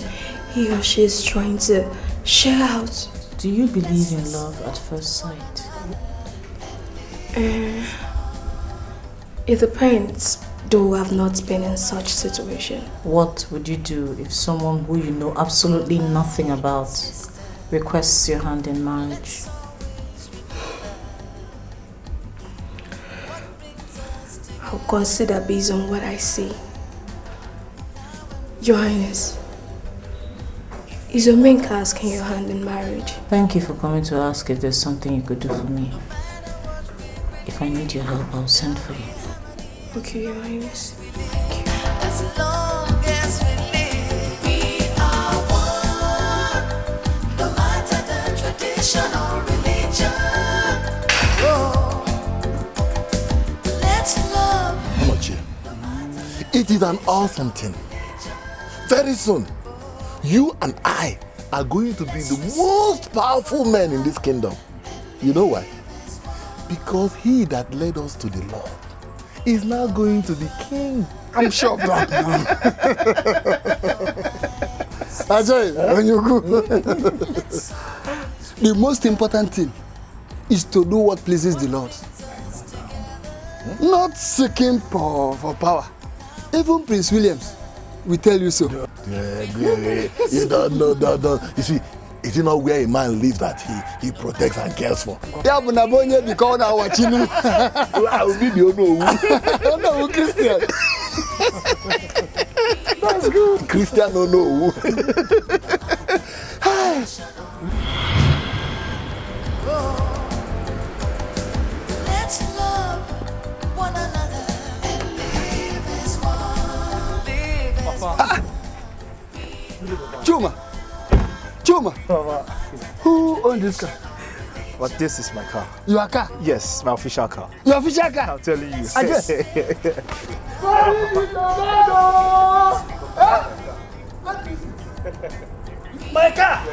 he or she is trying to share out. Do you believe in love at first sight? It depends, though I've not been in such situation. What would you do if someone who you know absolutely nothing about requests your hand in marriage? I'll consider based on what I see. Your Highness, is your main asking your hand in marriage? Thank you for coming to ask if there's something you could do for me. If I need your help, I'll send for you. Okay, Your Highness. As long as we live, we are one. No matter the tradition or religion. Oh, let's love. Omochie, it is an awesome thing. Very soon, you and I are going to be the most powerful men in this kingdom. You know why? Because he that led us to the Lord is now going to be king. I'm sure of that. Ajay, when you go. The most important thing is to do what pleases the Lord. Not seeking for power. Even Prince Williams will tell you so. You don't know. You see, is it not where a man lives that he protects and cares for? Yeah, but I'm only because I'm watching you. I will be the no, Christian. That's good. Christian, no. Let's love one another and live as one. Live as one. Chuma, who owns this car? But this is my car. Your car? Yes, my official car. Your official car? I'm telling you. I guess. My car!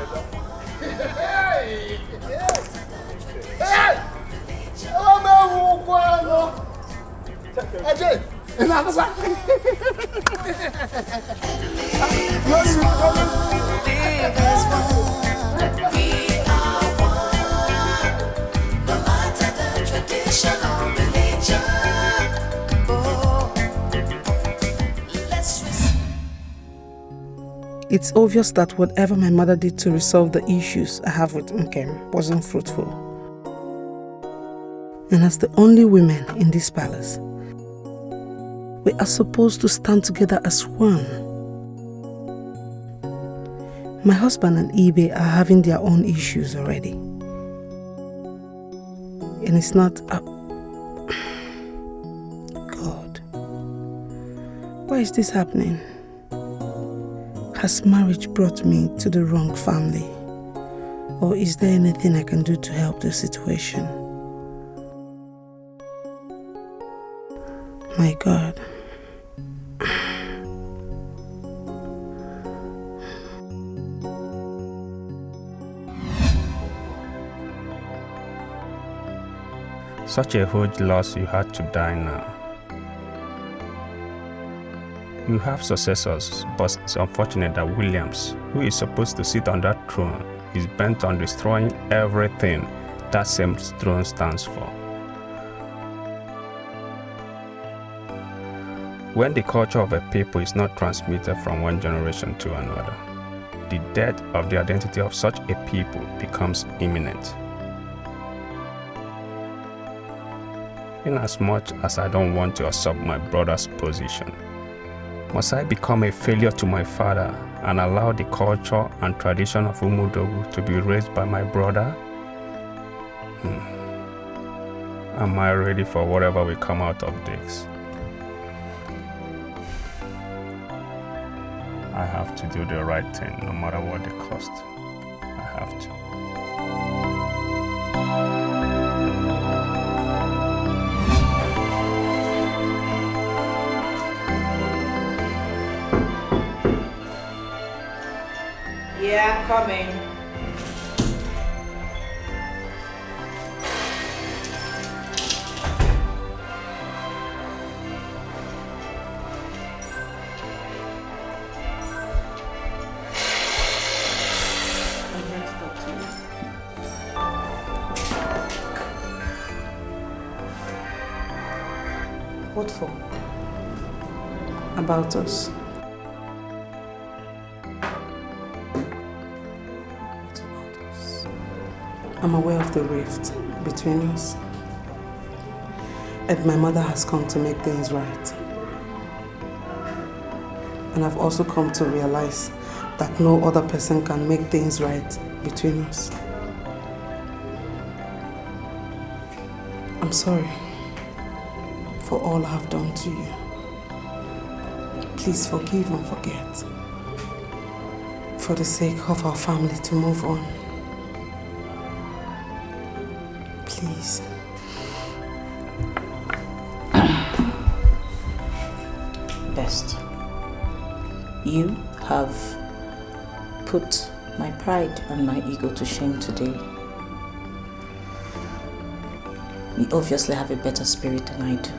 Live as one. We are one. No matter the tradition or religion. Oh, let's It's obvious that whatever my mother did to resolve the issues I have with Nkem wasn't fruitful. And as the only women in this palace, we are supposed to stand together as one. My husband and Ibe are having their own issues already. And it's not up. God, why is this happening? Has marriage brought me to the wrong family? Or is there anything I can do to help the situation? My God. Such a huge loss you had to die now. You have successors, but it's unfortunate that Williams, who is supposed to sit on that throne, is bent on destroying everything that same throne stands for. When the culture of a people is not transmitted from one generation to another, the death of the identity of such a people becomes imminent. Inasmuch as I don't want to usurp my brother's position, must I become a failure to my father and allow the culture and tradition of Umudogu to be raised by my brother? Am I ready for whatever will come out of this? I have to do the right thing no matter what the cost. I have to. Yeah, coming. What for? About us. I'm aware of the rift between us. And my mother has come to make things right. And I've also come to realize that no other person can make things right between us. I'm sorry for all I have done to you. Please forgive and forget. For the sake of our family to move on. Please. Best. You have put my pride and my ego to shame today. You obviously have a better spirit than I do.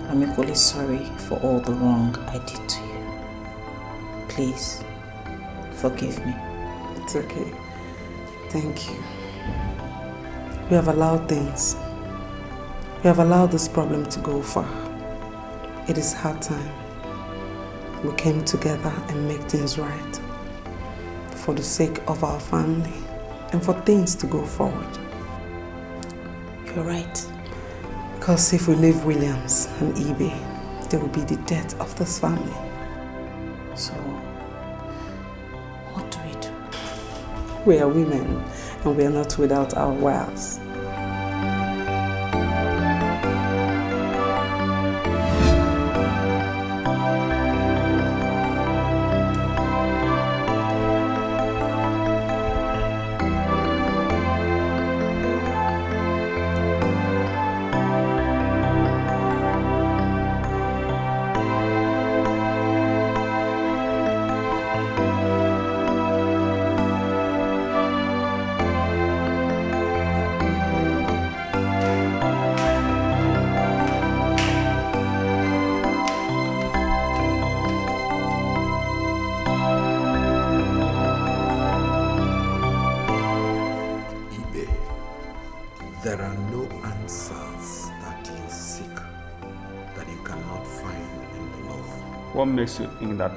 I'm equally sorry for all the wrong I did to you. Please, forgive me. It's okay. Thank you. We have allowed things. We have allowed this problem to go far. It is hard time. We came together and make things right. For the sake of our family and for things to go forward. You're right. Because if we leave Williams and eBay, there will be the death of this family. So, what do we do? We are women and we are not without our wiles. There are no answers that you seek that you cannot find in the Lord. What makes you think that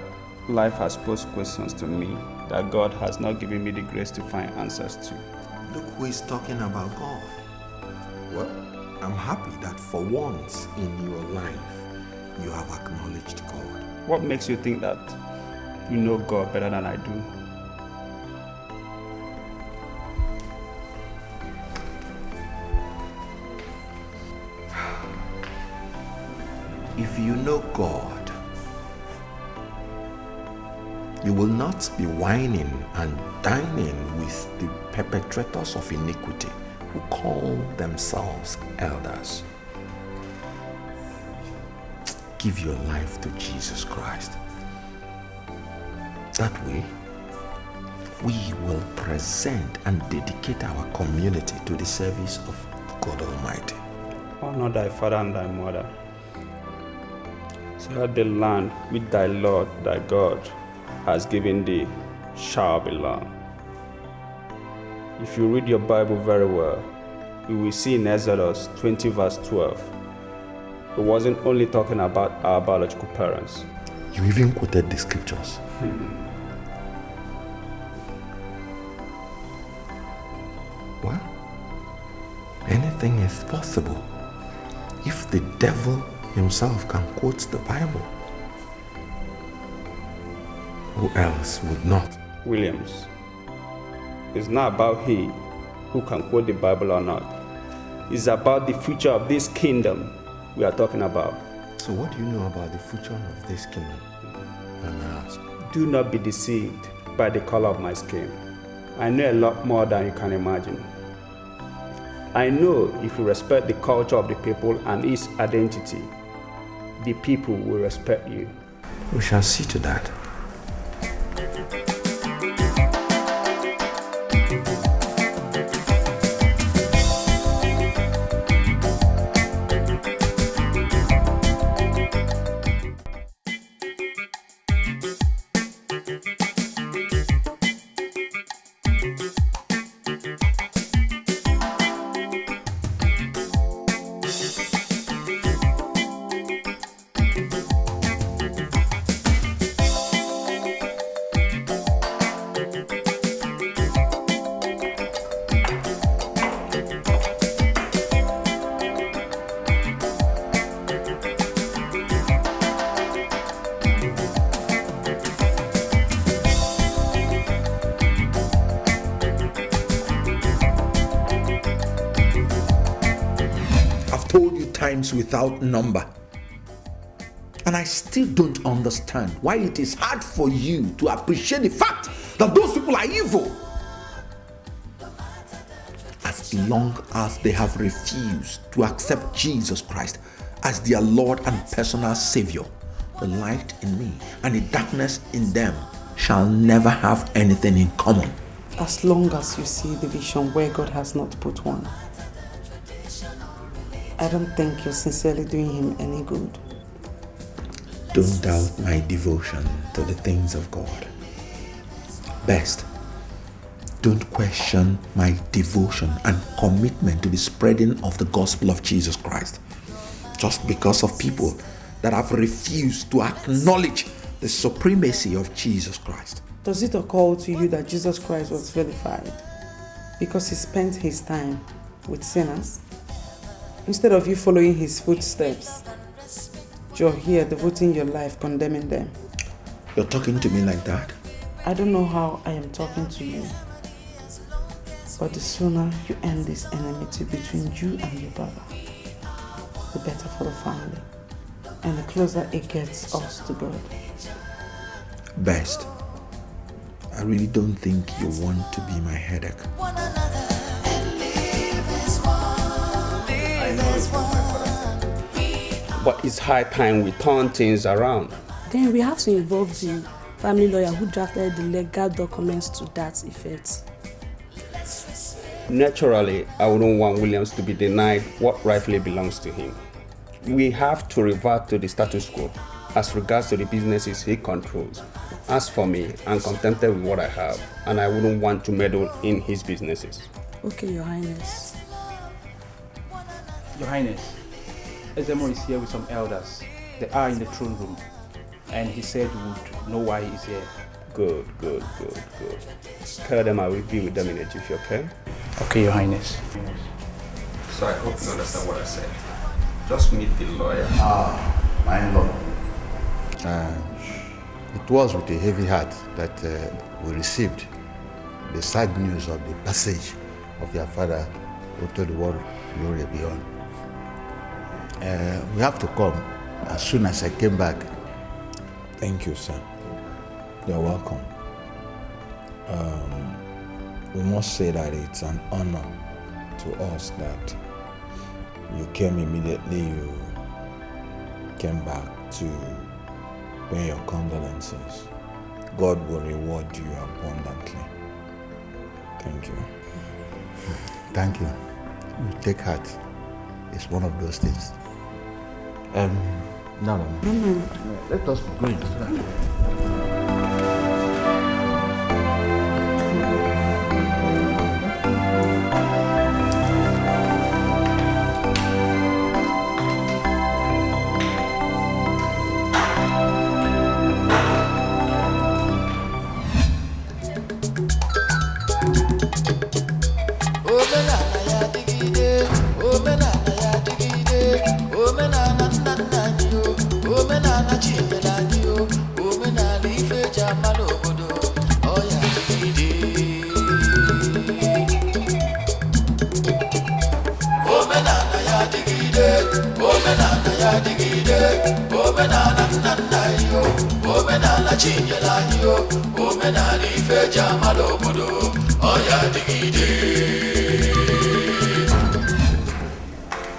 life has posed questions to me that God has not given me the grace to find answers to? Look who is talking about God. Well, I'm happy that for once in your life, you have acknowledged God. What makes you think that you know God better than I do? If you know God, you will not be whining and dining with the perpetrators of iniquity who call themselves elders. Give your life to Jesus Christ. That way, we will present and dedicate our community to the service of God Almighty. Honor thy father and thy mother, so that the land which thy Lord thy God has given thee shall be long. If you read your Bible very well, you will see in Exodus 20 verse 12, it wasn't only talking about our biological parents. You even quoted the scriptures. Well, anything is possible if the devil himself can quote the Bible. Who else would not? Williams, it's not about he who can quote the Bible or not. It's about the future of this kingdom we are talking about. So what do you know about the future of this kingdom? And I ask. Do not be deceived by the color of my skin. I know a lot more than you can imagine. I know if you respect the culture of the people and its identity, the people will respect you. We shall see to that. Without number, and I still don't understand why it is hard for you to appreciate the fact that those people are evil. As long as they have refused to accept Jesus Christ as their Lord and personal Savior, the light in me and the darkness in them shall never have anything in common. As long as you see the vision where God has not put one, I don't think you're sincerely doing him any good. don't doubt my devotion to the things of God. Best, don't question my devotion and commitment to the spreading of the gospel of Jesus Christ, just because of people that have refused to acknowledge the supremacy of Jesus Christ. Does it occur to you that Jesus Christ was vilified because he spent his time with sinners? Instead of you following his footsteps, you're here devoting your life condemning them. You're talking to me like that? I don't know how I am talking to you, but the sooner you end this enmity between you and your brother, the better for the family, and the closer it gets us to God. Best, I really don't think you want to be my headache. But it's high time we turn things around. Then we have to involve the family lawyer who drafted the legal documents to that effect. Naturally, I wouldn't want Williams to be denied what rightfully belongs to him. We have to revert to the status quo as regards to the businesses he controls. As for me, I'm contented with what I have, and I wouldn't want to meddle in his businesses. Okay, Your Highness. Your Highness, Ezemo is here with some elders. They are in the throne room, and he said you would know why he is here. Good. Tell them I will be with them in a jiffy, okay? Okay, Your Highness. So I hope you understand what I said. Just meet the lawyer. My in-law. It was with a heavy heart that we received the sad news of the passage of your father who told the world glory beyond. We have to come as soon as I came back. Thank you, sir. You're welcome. We must say that it's an honor to us that you came immediately, you came back to pay your condolences. God will reward you abundantly. Thank you. Thank you. You take heart. It's one of those things. No. Let us be going.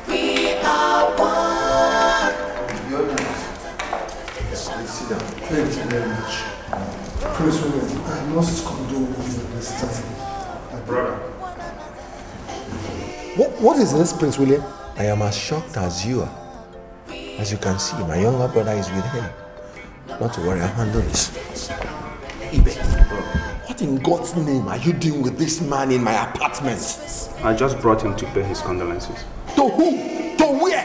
We are one. Thank you very much. Prince William, I must condole with you this time. Brother. What is this, Prince William? I am as shocked as you are. As you can see, my younger brother is with him. Not to worry, I'll handle this. Ibe, what in God's name are you doing with this man in my apartment? I just brought him to pay his condolences. To who? To where?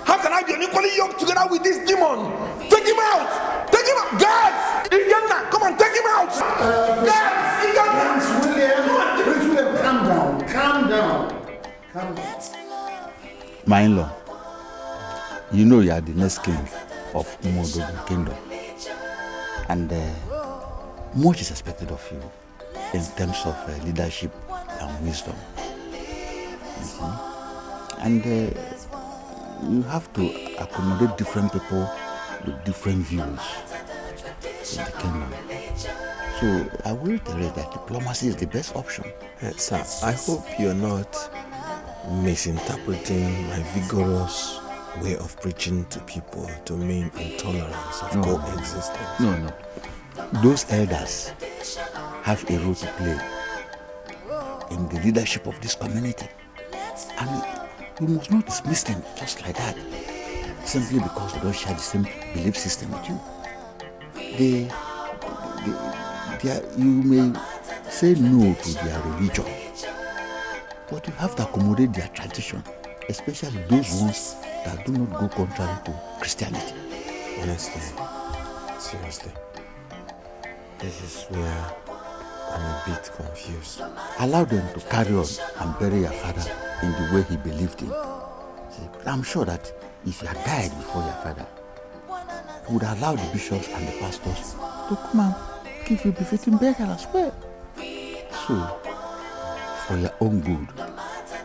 How can I be unequally yoked together with this demon? Take him out! Take him out! Guards! Igenna, come on, take him out! Guards! Igenna! Prince William, calm down. My in-law, you know you are the next king of Umodogu Kingdom. And much is expected of you in terms of leadership and wisdom. And you have to accommodate different people with different views in the kingdom. So I will reiterate that diplomacy is the best option. Sir, I hope you're not misinterpreting my vigorous way of preaching to people to mean intolerance of coexistence. No. Those elders have a role to play in the leadership of this community. And we must not dismiss them just like that. simply because they don't share the same belief system with you. You may say no to their religion, but you have to accommodate their tradition, especially those ones that do not go contrary to Christianity. Honestly, seriously, this is where I'm a bit confused. Allow them to carry on and bury your father in the way he believed in. See, I'm sure that if you had died before your father, he would allow the bishops and the pastors to come and give you befitting burial as well. So, for your own good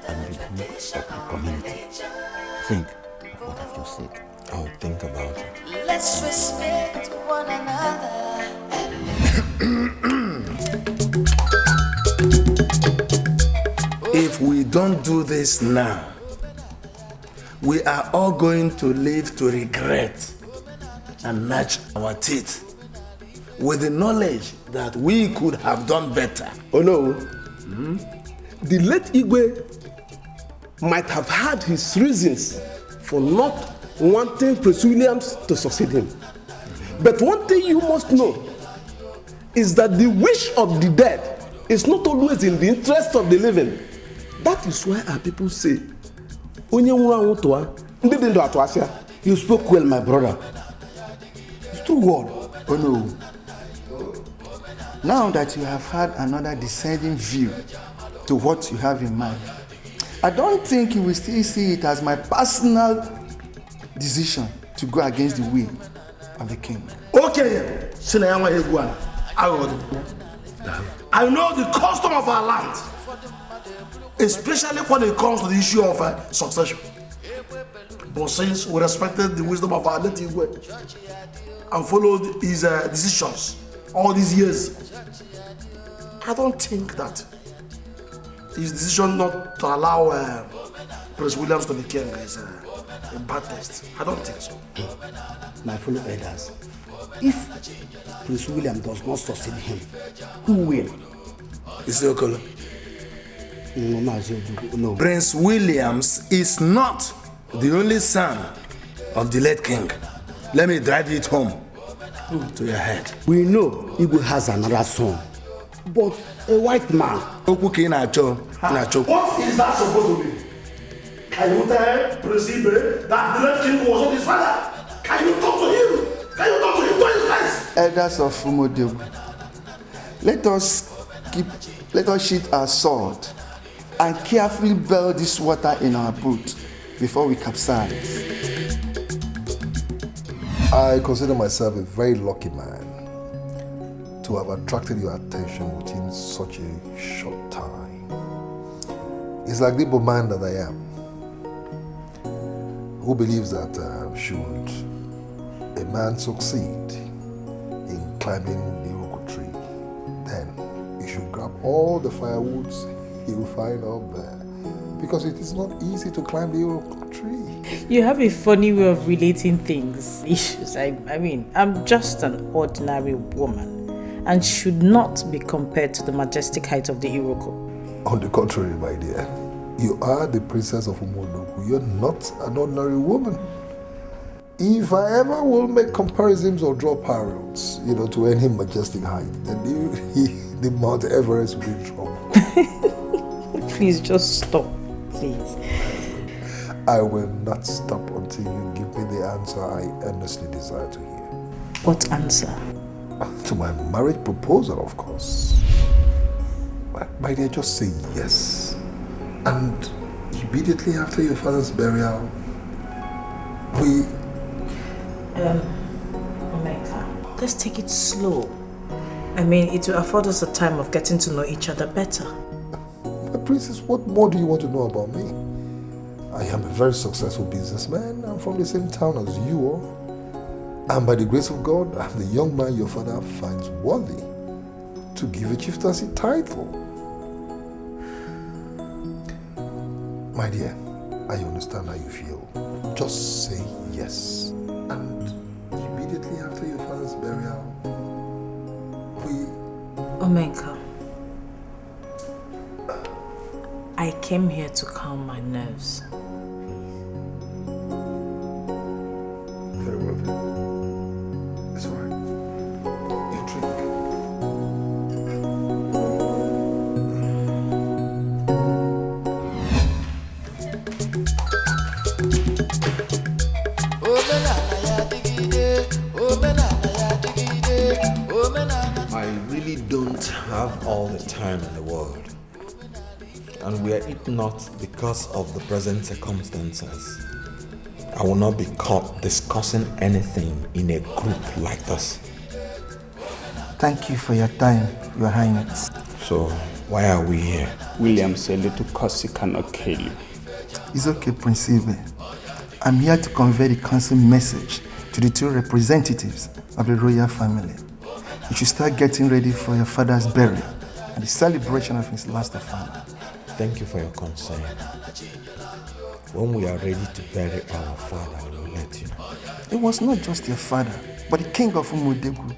and the good of the community, think of what I've just said. I'll think about it. Let's respect one another. If we don't do this now, we are all going to live to regret and gnatch our teeth with the knowledge that we could have done better. Oh no. The late Igwe might have had his reasons for not wanting Prince Williams to succeed him. But one thing you must know is that the wish of the dead is not always in the interest of the living. That is why our people say, you spoke well, my brother. It's true word. Oh no. Now that you have had another descending view to what you have in mind, I don't think you will still see it as my personal decision to go against the will of the king. Okay, I know the custom of our land, especially when it comes to the issue of succession. But since we respected the wisdom of our native way and followed his decisions all these years, I don't think that his decision not to allow Prince Williams to be king is a bad test. I don't think so. My fellow elders, if Prince William does not succeed him, who will? Isiokolo. No. Prince Williams is not the only son of the late king. Let me drive it home to your head. We know Igwe has another son, but a white man. What is that supposed to be? Can you tell Prince Ibe that the late king was not his father? Can you talk to him? Can you talk to him to his face? Elders of Umodebu, let us sheath our sword and carefully boil this water in our boat before we capsize. I consider myself a very lucky man to have attracted your attention within such a short time. It's like the man that I am, who believes that should a man succeed in climbing the Iroko tree, then he should grab all the firewoods he will find up there, because it is not easy to climb the Iroko tree. You have a funny way of relating things, issues. I mean, I'm just an ordinary woman and should not be compared to the majestic height of the Iroko. On the contrary, my dear, you are the princess of Umodogu. You're not an ordinary woman. If I ever will make comparisons or draw parallels, to any majestic height, then the Mount Everest will be in trouble. Please just stop, please. I will not stop until you give me the answer I earnestly desire to hear. What answer? To my marriage proposal, of course. My dear, just say yes. And immediately after your father's burial, Omeka, let's take it slow. I mean, it will afford us a time of getting to know each other better. My princess, what more do you want to know about me? I am a very successful businessman. I'm from the same town as you are. And by the grace of God, I'm the young man your father finds worthy to give a chieftaincy title. My dear, I understand how you feel. Just say yes. And immediately after your father's burial, Omeka, I came here to calm my nerves. don't have all the time in the world. And were it not because of the present circumstances, I will not be caught discussing anything in a group like this. Thank you for your time, Your Highness. So, why are we here? William said little Kosi cannot kill you. It's okay, Prince Ibe. I'm here to convey the council message to the two representatives of the royal family. You should start getting ready for your father's burial and the celebration of his last affair. Thank you for your concern. When we are ready to bury our father, we will let you know. It was not just your father, but the king of Umudegu.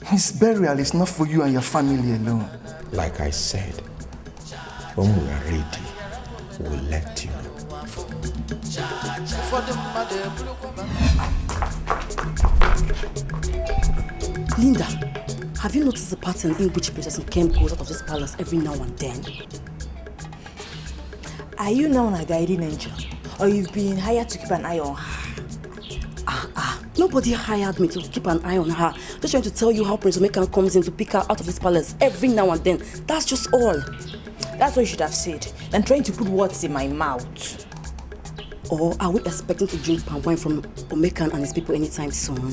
His burial is not for you and your family alone. Like I said, when we are ready, we will let you know. Linda, have you noticed the pattern in which Princess Nkem goes out of this palace every now and then? Are you now a guardian angel? Or you've been hired to keep an eye on her? Nobody hired me to keep an eye on her. Just trying to tell you how Prince Omekan comes in to pick her out of this palace every now and then. That's just all. That's what you should have said, than trying to put words in my mouth. Or are we expecting to drink palm wine from Omekan and his people anytime soon?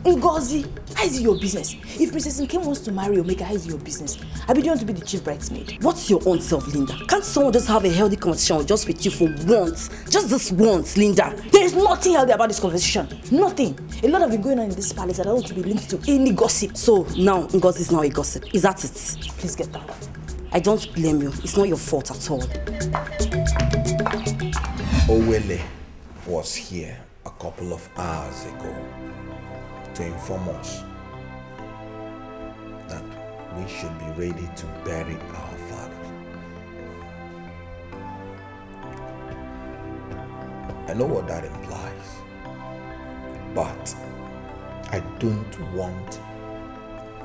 Ngozi, how is it your business? If Princess Nkem wants to marry Omeka, how is it your business? I be want to be the chief bridesmaid. What's your own self, Linda? Can't someone just have a healthy conversation just with you for once? Just this once, Linda. There is nothing healthy about this conversation. Nothing. A lot have been going on in this palace. I don't want to be linked to any gossip. So now Ngozi is now a gossip. Is that it? Please get down. I don't blame you. It's not your fault at all. Owele was here a couple of hours ago to inform us that we should be ready to bury our father. I know what that implies, but I don't want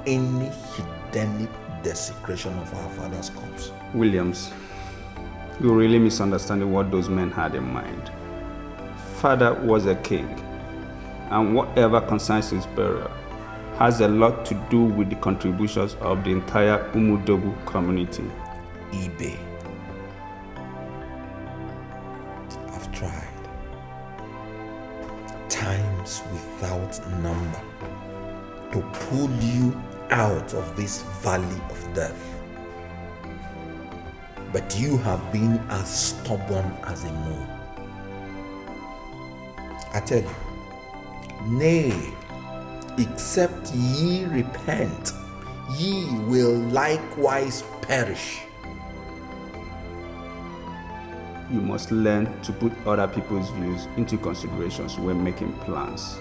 any Hedonic desecration of our father's corpse. Williams, you're really misunderstanding what those men had in mind. Father was a king, and whatever concerns his burial has a lot to do with the contributions of the entire Umudogu community. Ibe, I've tried times without number to pull you out of this valley of death, but you have been as stubborn as a mole. I tell you, nay, except ye repent, ye will likewise perish. You must learn to put other people's views into considerations when making plans.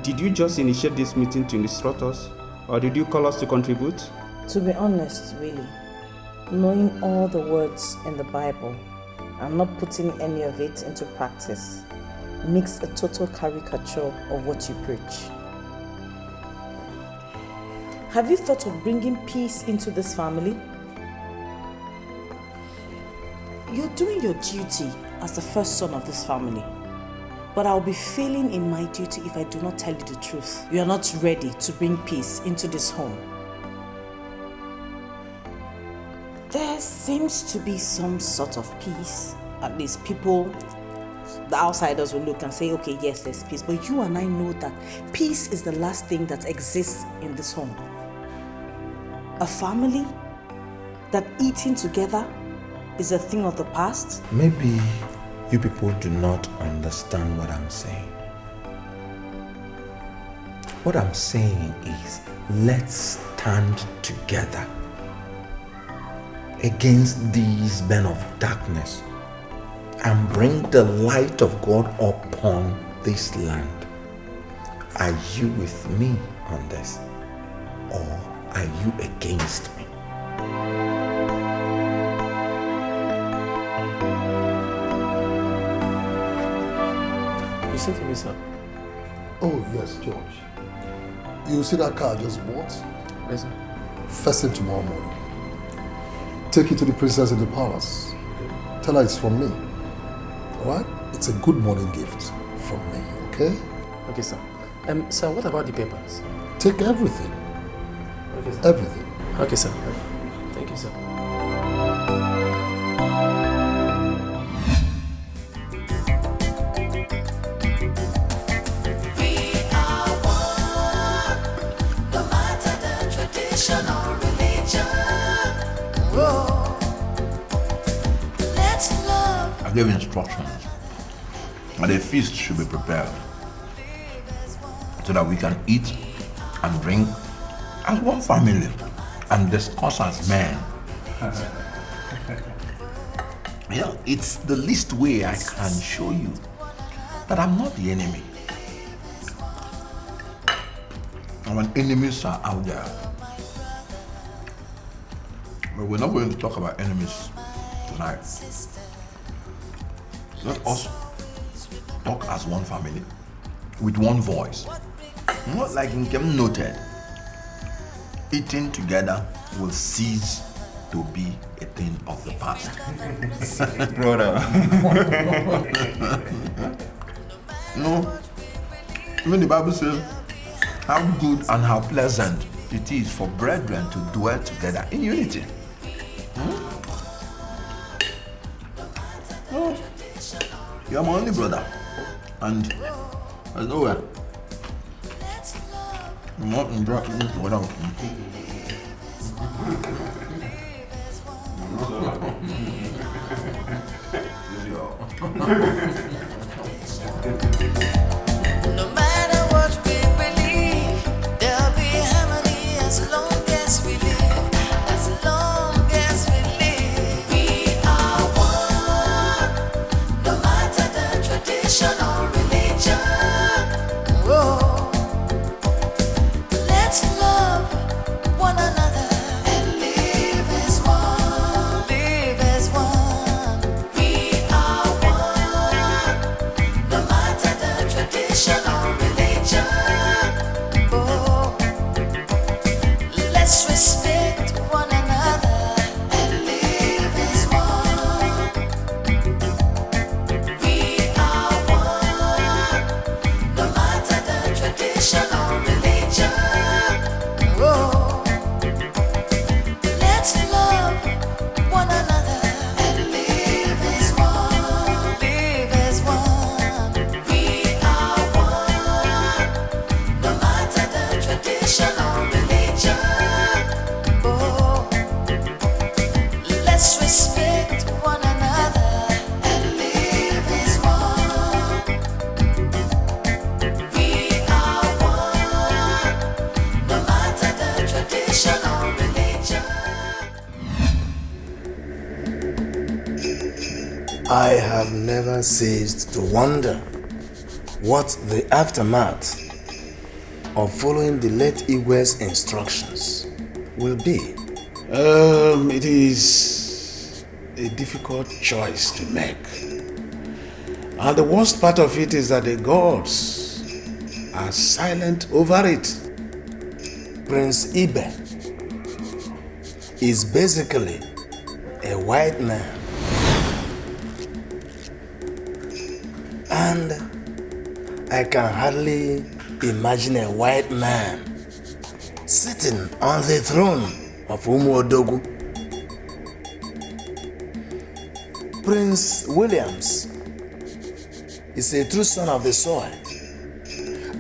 Did you just initiate this meeting to instruct us, or did you call us to contribute? To be honest, really, knowing all the words in the Bible and not putting any of it into practice makes a total caricature of what you preach. Have you thought of bringing peace into this family? You're doing your duty as the first son of this family, but I'll be failing in my duty if I do not tell you the truth. You are not ready to bring peace into this home. There seems to be some sort of peace. At least people, the outsiders will look and say, okay, yes, there's peace. But you and I know that peace is the last thing that exists in this home. A family that eating together is a thing of the past. Maybe you people do not understand what I'm saying. What I'm saying is, let's stand together against these men of darkness and bring the light of God upon this land. Are you with me on this, or are you against me? You sent for me, sir? Oh, yes, George. You see that car I just bought? Yes, sir. First thing tomorrow morning. Take it to the princess in the palace. Tell her it's from me. Alright? It's a good morning gift from me, okay? Okay, sir. Sir, what about the papers? Take everything. Everything. Okay, sir. Thank you, sir. I gave instructions that a feast should be prepared so that we can eat and drink as one family and discuss as men. Yeah, it's the least way I can show you that I'm not the enemy. Our enemies are out there. But we're not going to talk about enemies tonight. Let us talk as one family, with one voice. Not like Nkem noted, eating together will cease to be a thing of the past. Brother. No, even the Bible says how good and how pleasant it is for brethren to dwell together in unity. No, you're my only brother, and there's nowhere. I'm not interacting together with you. No matter what we believe, there'll be harmony as long as we live. As long as we live, we are one. No matter the tradition or religion. Whoa. Let's love one another and live as one. Live as one. We are one. No matter the tradition or religion. Oh, let's respect one another and live as one. We are one. No matter the tradition or religion. Oh, let's love one another and live as one. Live as one. We are one. No matter the tradition or religion. Oh, let's respect one another and live as one. We are one. No matter the tradition or religion. I have never ceased to wonder what the aftermath of following the late Igwe's instructions will be. It is a difficult choice to make. And the worst part of it is that the gods are silent over it. Prince Ibe is basically a white man. And I can hardly imagine a white man sitting on the throne of Umuodogu. Prince Williams is a true son of the soil,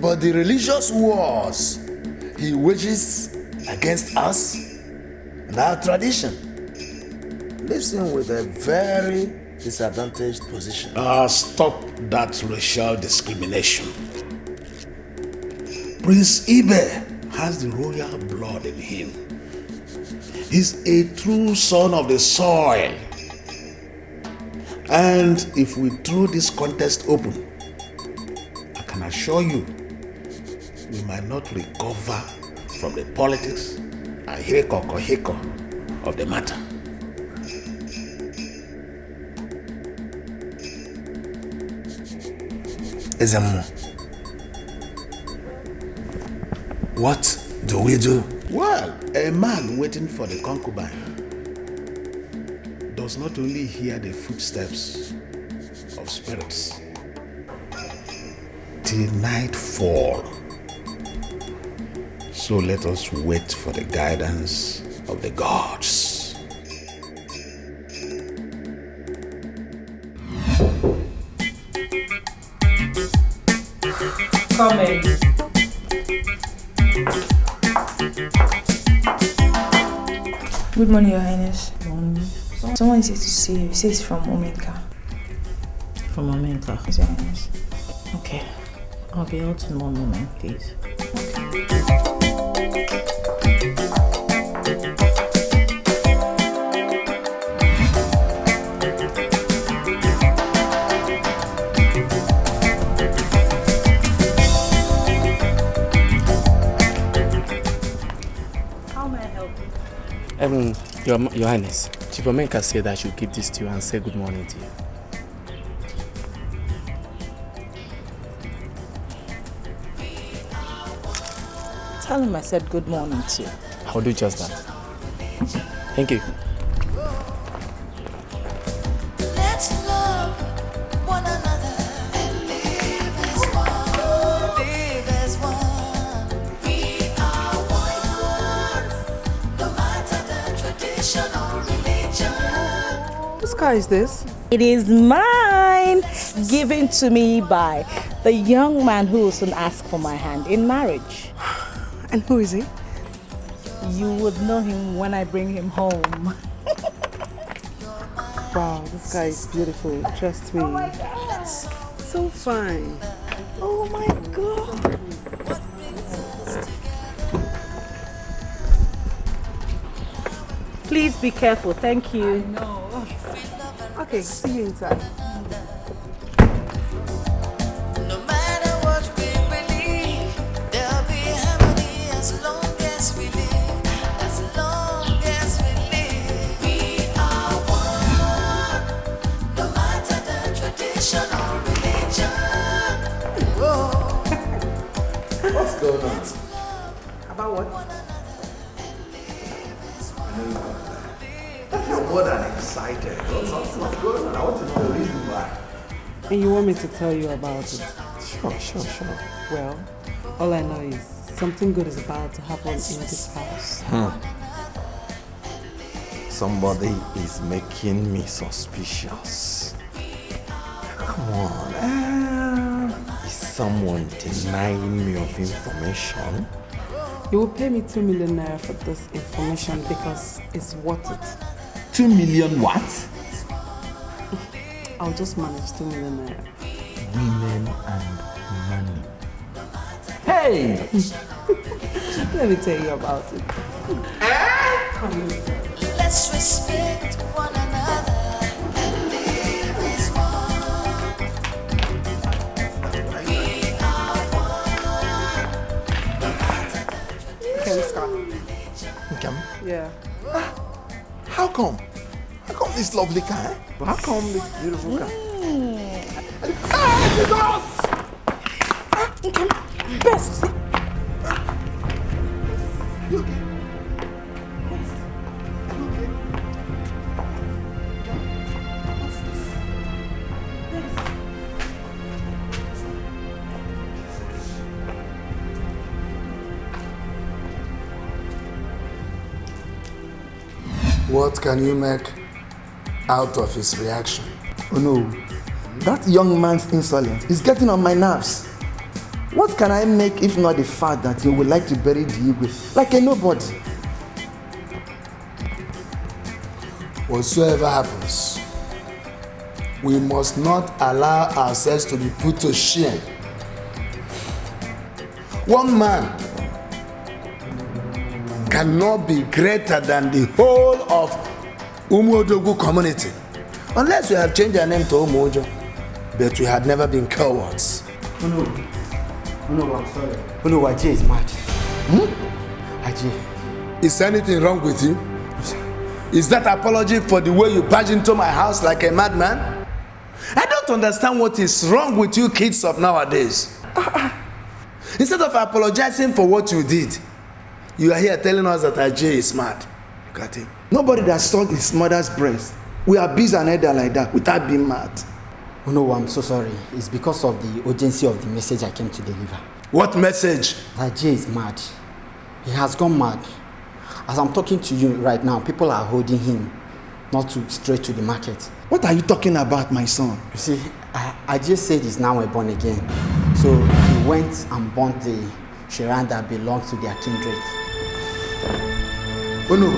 but the religious wars he wages against us and our tradition leaves him with a very disadvantaged position. Stop that racial discrimination. Prince Ibe has the royal blood in him. He's a true son of the soil. And if we throw this contest open, I can assure you, we might not recover from the politics and heko of the matter. Ezemo, what do we do? Well, a man waiting for the concubine does not only hear the footsteps of spirits till nightfall. So let us wait for the guidance of the gods. Come in. Good morning, Your Highness. Morning. Someone is here to see you. He says it's from Omeka. From Omeka? Yes, Your Highness. Okay. I'll be out in 1 moment, please. How may I help you? Your Highness, Chief Omeka said I should give this to you and say good morning to you. Tell him I said good morning to you. I'll do just that. Thank you. Let's love one another and live as one. Live as one. We are one. No matter the tradition or religion. Whose car is this? It is mine, given to me by the young man who will soon ask for my hand in marriage. And who is he? You would know him when I bring him home. Wow, this guy is beautiful. Trust me. Oh my God. So fine. Oh my God. Please be careful. Thank you. No. Okay, see you inside. No matter what we believe, there'll be harmony as long as we live. As long as we live, we are one. No matter the tradition or religion. Whoa. What's going on? About what? You're more than excited. What's going on? I want to know the reason why. And you want me to tell you about it? Sure. Well, all I know is something good is about to happen in this house. Somebody is making me suspicious. Come on. Is someone denying me of information? You will pay me 2 million naira for this information because it's worth it. 2 million what? I'll just manage 2 million naira. Women and money. Hey! Let me tell you about it. Come here. Let's respect one another and live as one. We are one. Okay, let's go. Come. Yeah. How come? How come this lovely car? How come this beautiful car? Best. You okay? What can you make out of his reaction? Oh no, that young man's insolence is getting on my nerves. What can I make if not the fact that you would like to bury the Igwe like a nobody? Whatsoever happens, we must not allow ourselves to be put to shame. One man cannot be greater than the whole of Umuodogu community, unless we have changed our name to Umuojo, but we had never been cowards. Oh no, I'm sorry. Oh no, Ajay is mad. Ajay. Is anything wrong with you? Is that apology for the way you barged into my house like a madman? I don't understand what is wrong with you kids of nowadays. Instead of apologizing for what you did, you are here telling us that Ajay is mad. Look at him. Nobody that saw his mother's breast will abuse an elder like that without being mad. Oh no, I'm so sorry. It's because of the urgency of the message I came to deliver. What message? Ajay is mad. He has gone mad. As I'm talking to you right now, people are holding him not to straight to the market. What are you talking about, my son? You see, I just said he's now born again. So he went and bought the Shiran that belongs to their kindred. Oh no.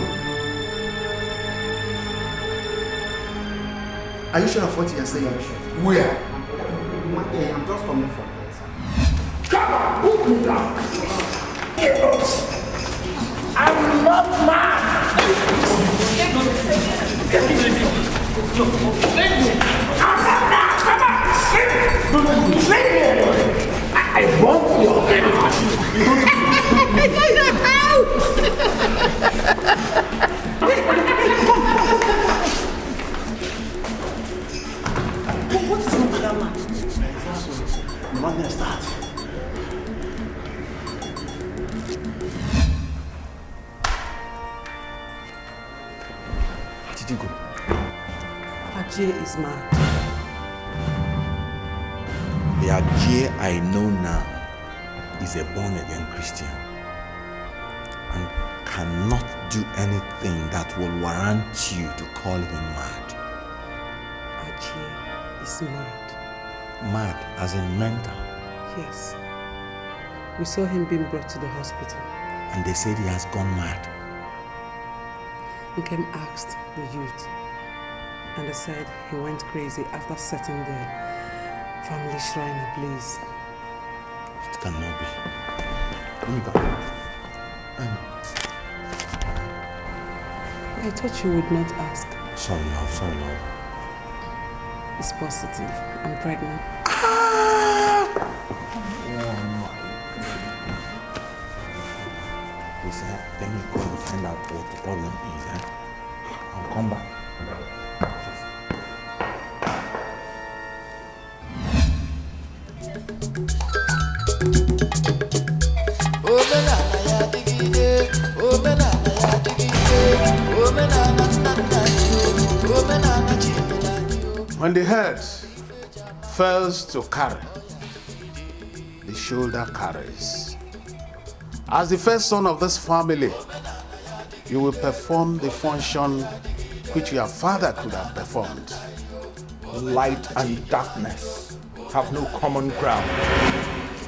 Are you sure of what you are saying? Where? I'm just coming from there. Come on, put me down. I'm not mad. I'm not mad. Come on. Let me alone. I want your What's wrong with that man? The madness starts. Where did you go? Ajay is mad. The Ajay I know now is a born-again Christian and cannot do anything that will warrant you to call him mad. Ajay is mad. Mad as in mental. Yes. We saw him being brought to the hospital. And they said he has gone mad. Nkem asked the youth, and they said he went crazy after setting the family shrine ablaze. It cannot be. I thought you would not ask. Sorry, love, sorry, love. It's positive. I'm pregnant. Please, let me go and find out what the problem is. I'll come back. When the head fails to carry, the shoulder carries. As the first son of this family, you will perform the function which your father could have performed. Light and darkness have no common ground.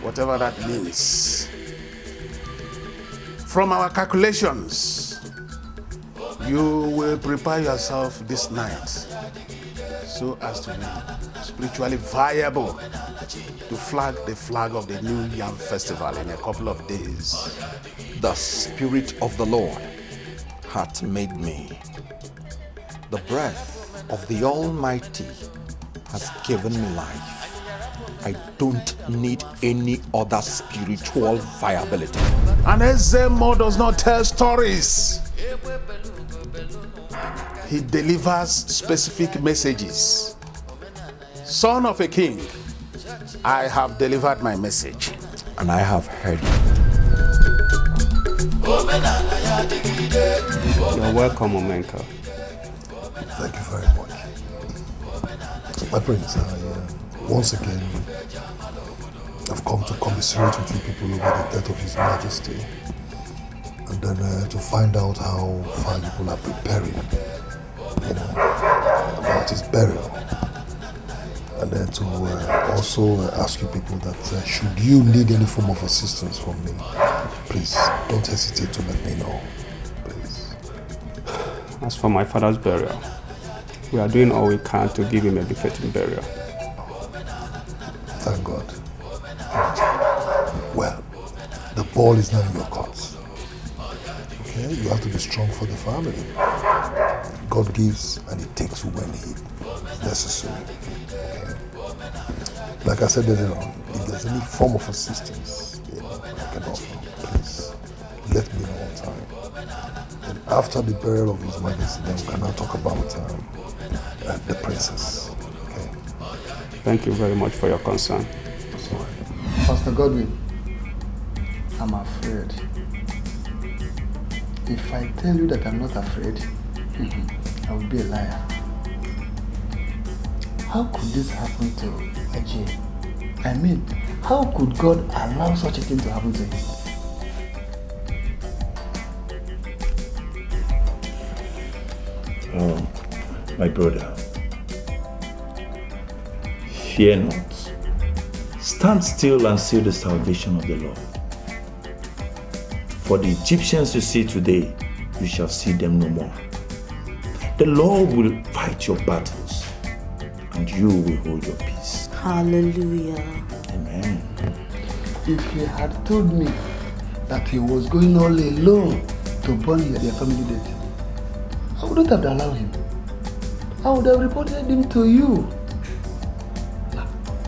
Whatever that means. From our calculations, you will prepare yourself this night so as to be spiritually viable to flag the flag of the New Yam Festival in a couple of days. The Spirit of the Lord hath made me. The breath of the Almighty has given me life. I don't need any other spiritual viability. And Ezemo does not tell stories. He delivers specific messages. Son of a king, I have delivered my message. And I have heard it. You're welcome, Omenka. Thank you very much. My prince, once again, I've come to commiserate with you people over the death of His Majesty. And then to find out how far people are preparing, about his burial. And then to also ask you people that should you need any form of assistance from me, please don't hesitate to let me know, please. As for my father's burial, we are doing all we can to give him a befitting burial. Thank God. Well, the ball is now in your court. Okay, you have to be strong for the family. God gives and He takes when He necessary. Okay. Like I said earlier on, if there's any form of assistance I can offer, please let me know on time. And after the burial of His Majesty, then we can now talk about the princess. Okay. Thank you very much for your concern. Sorry. Pastor Godwin, I'm afraid. If I tell you that I'm not afraid, I will be a liar. How could this happen to Ajay? I mean, how could God allow such a thing to happen to him? My brother, fear not. Stand still and see the salvation of the Lord. For the Egyptians you see today, you shall see them no more. The Lord will fight your battles, and you will hold your peace. Hallelujah. Amen. If he had told me that he was going all alone to burn their family dead, I wouldn't have allowed him. I would have reported him to you.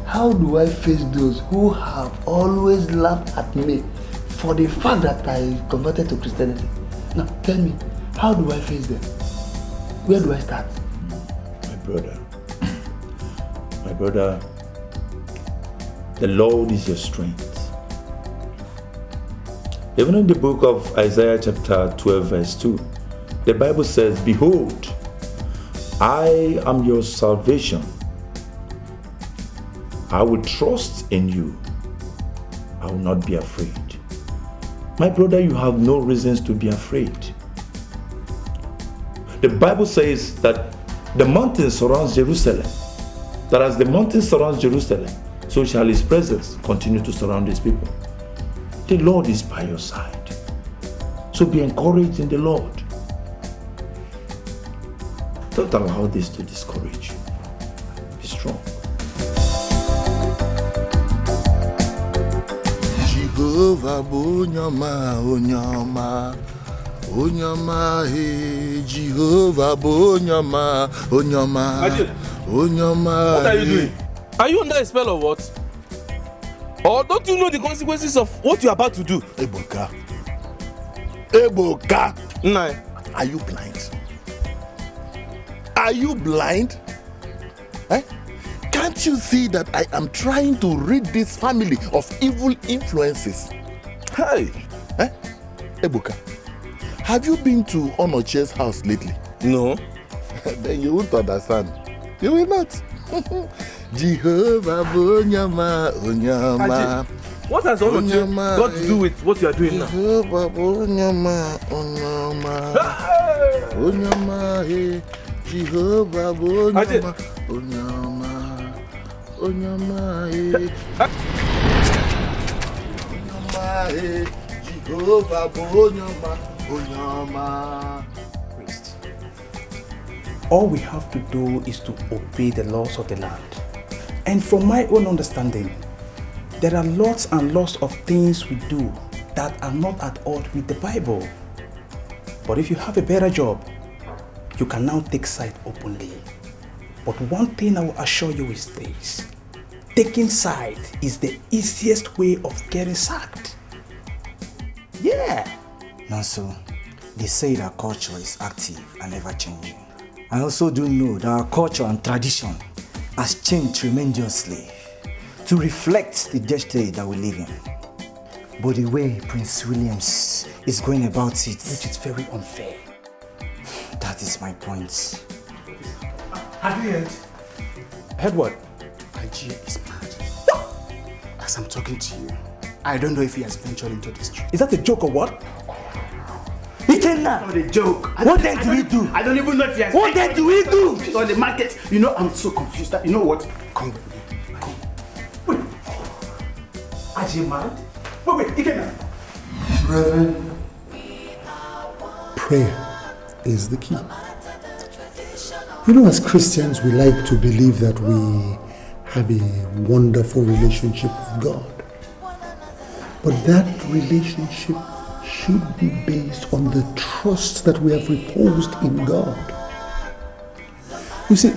How do I face those who have always laughed at me for the fact that I converted to Christianity? Now tell me, how do I face them? Where do I start? My brother, the Lord is your strength. Even in the book of Isaiah chapter 12 verse 2, the Bible says, behold, I am your salvation. I will trust in you. I will not be afraid. My brother, you have no reasons to be afraid. The Bible says that the mountain surrounds Jerusalem. That as the mountain surrounds Jerusalem, so shall his presence continue to surround his people. The Lord is by your side. So be encouraged in the Lord. Don't allow this to discourage you. Be strong. Jehovah Bonyama, Onyama, Onyama, hey, Jehovah Bonyama, Onyama, Onyama. What are you doing? Are you under a spell or what? Or don't you know the consequences of what you're about to do? Eboka. Eboka. Nah. Are you blind? Are you blind? Eh? Can't you see that I am trying to rid this family of evil influences? Hey, eh? Ebuka, have you been to Onoche's house lately? No. Then you won't understand. You will not. Jehovah Bonyama, Onyama. What has Onoche got to do with what you are doing now? Jehovah Bonyama, Onyama. Onyama, hey. Jehovah Bonyama, Onyama. Onyama, hey. Onyama, hey. Jehovah Bonyama, Onyama. Priest, all we have to do is to obey the laws of the land. And from my own understanding, there are lots and lots of things we do that are not at odds with the Bible. But if you have a better job, you can now take side openly. But one thing I will assure you is this: taking side is the easiest way of getting sacked. Yeah. Nanso, they say that culture is active and ever changing. I also do know that our culture and tradition has changed tremendously to reflect the day that we live in. But the way Prince Williams is going about it, which is very unfair. That is my point. Have you heard? Heard what? Nigeria is mad. As I'm talking to you, I don't know if he has ventured into the street. Is that a joke or what? It's not a joke. What then do we do? I don't even know if he has. What then do we do? It's on the market. You know, I'm so confused. You know what? Come with me. Come. Wait. Are you mad? Wait, Ikenna. Brethren, prayer is the key. You know, as Christians, we like to believe that we have a wonderful relationship with God. But that relationship should be based on the trust that we have reposed in God. You see,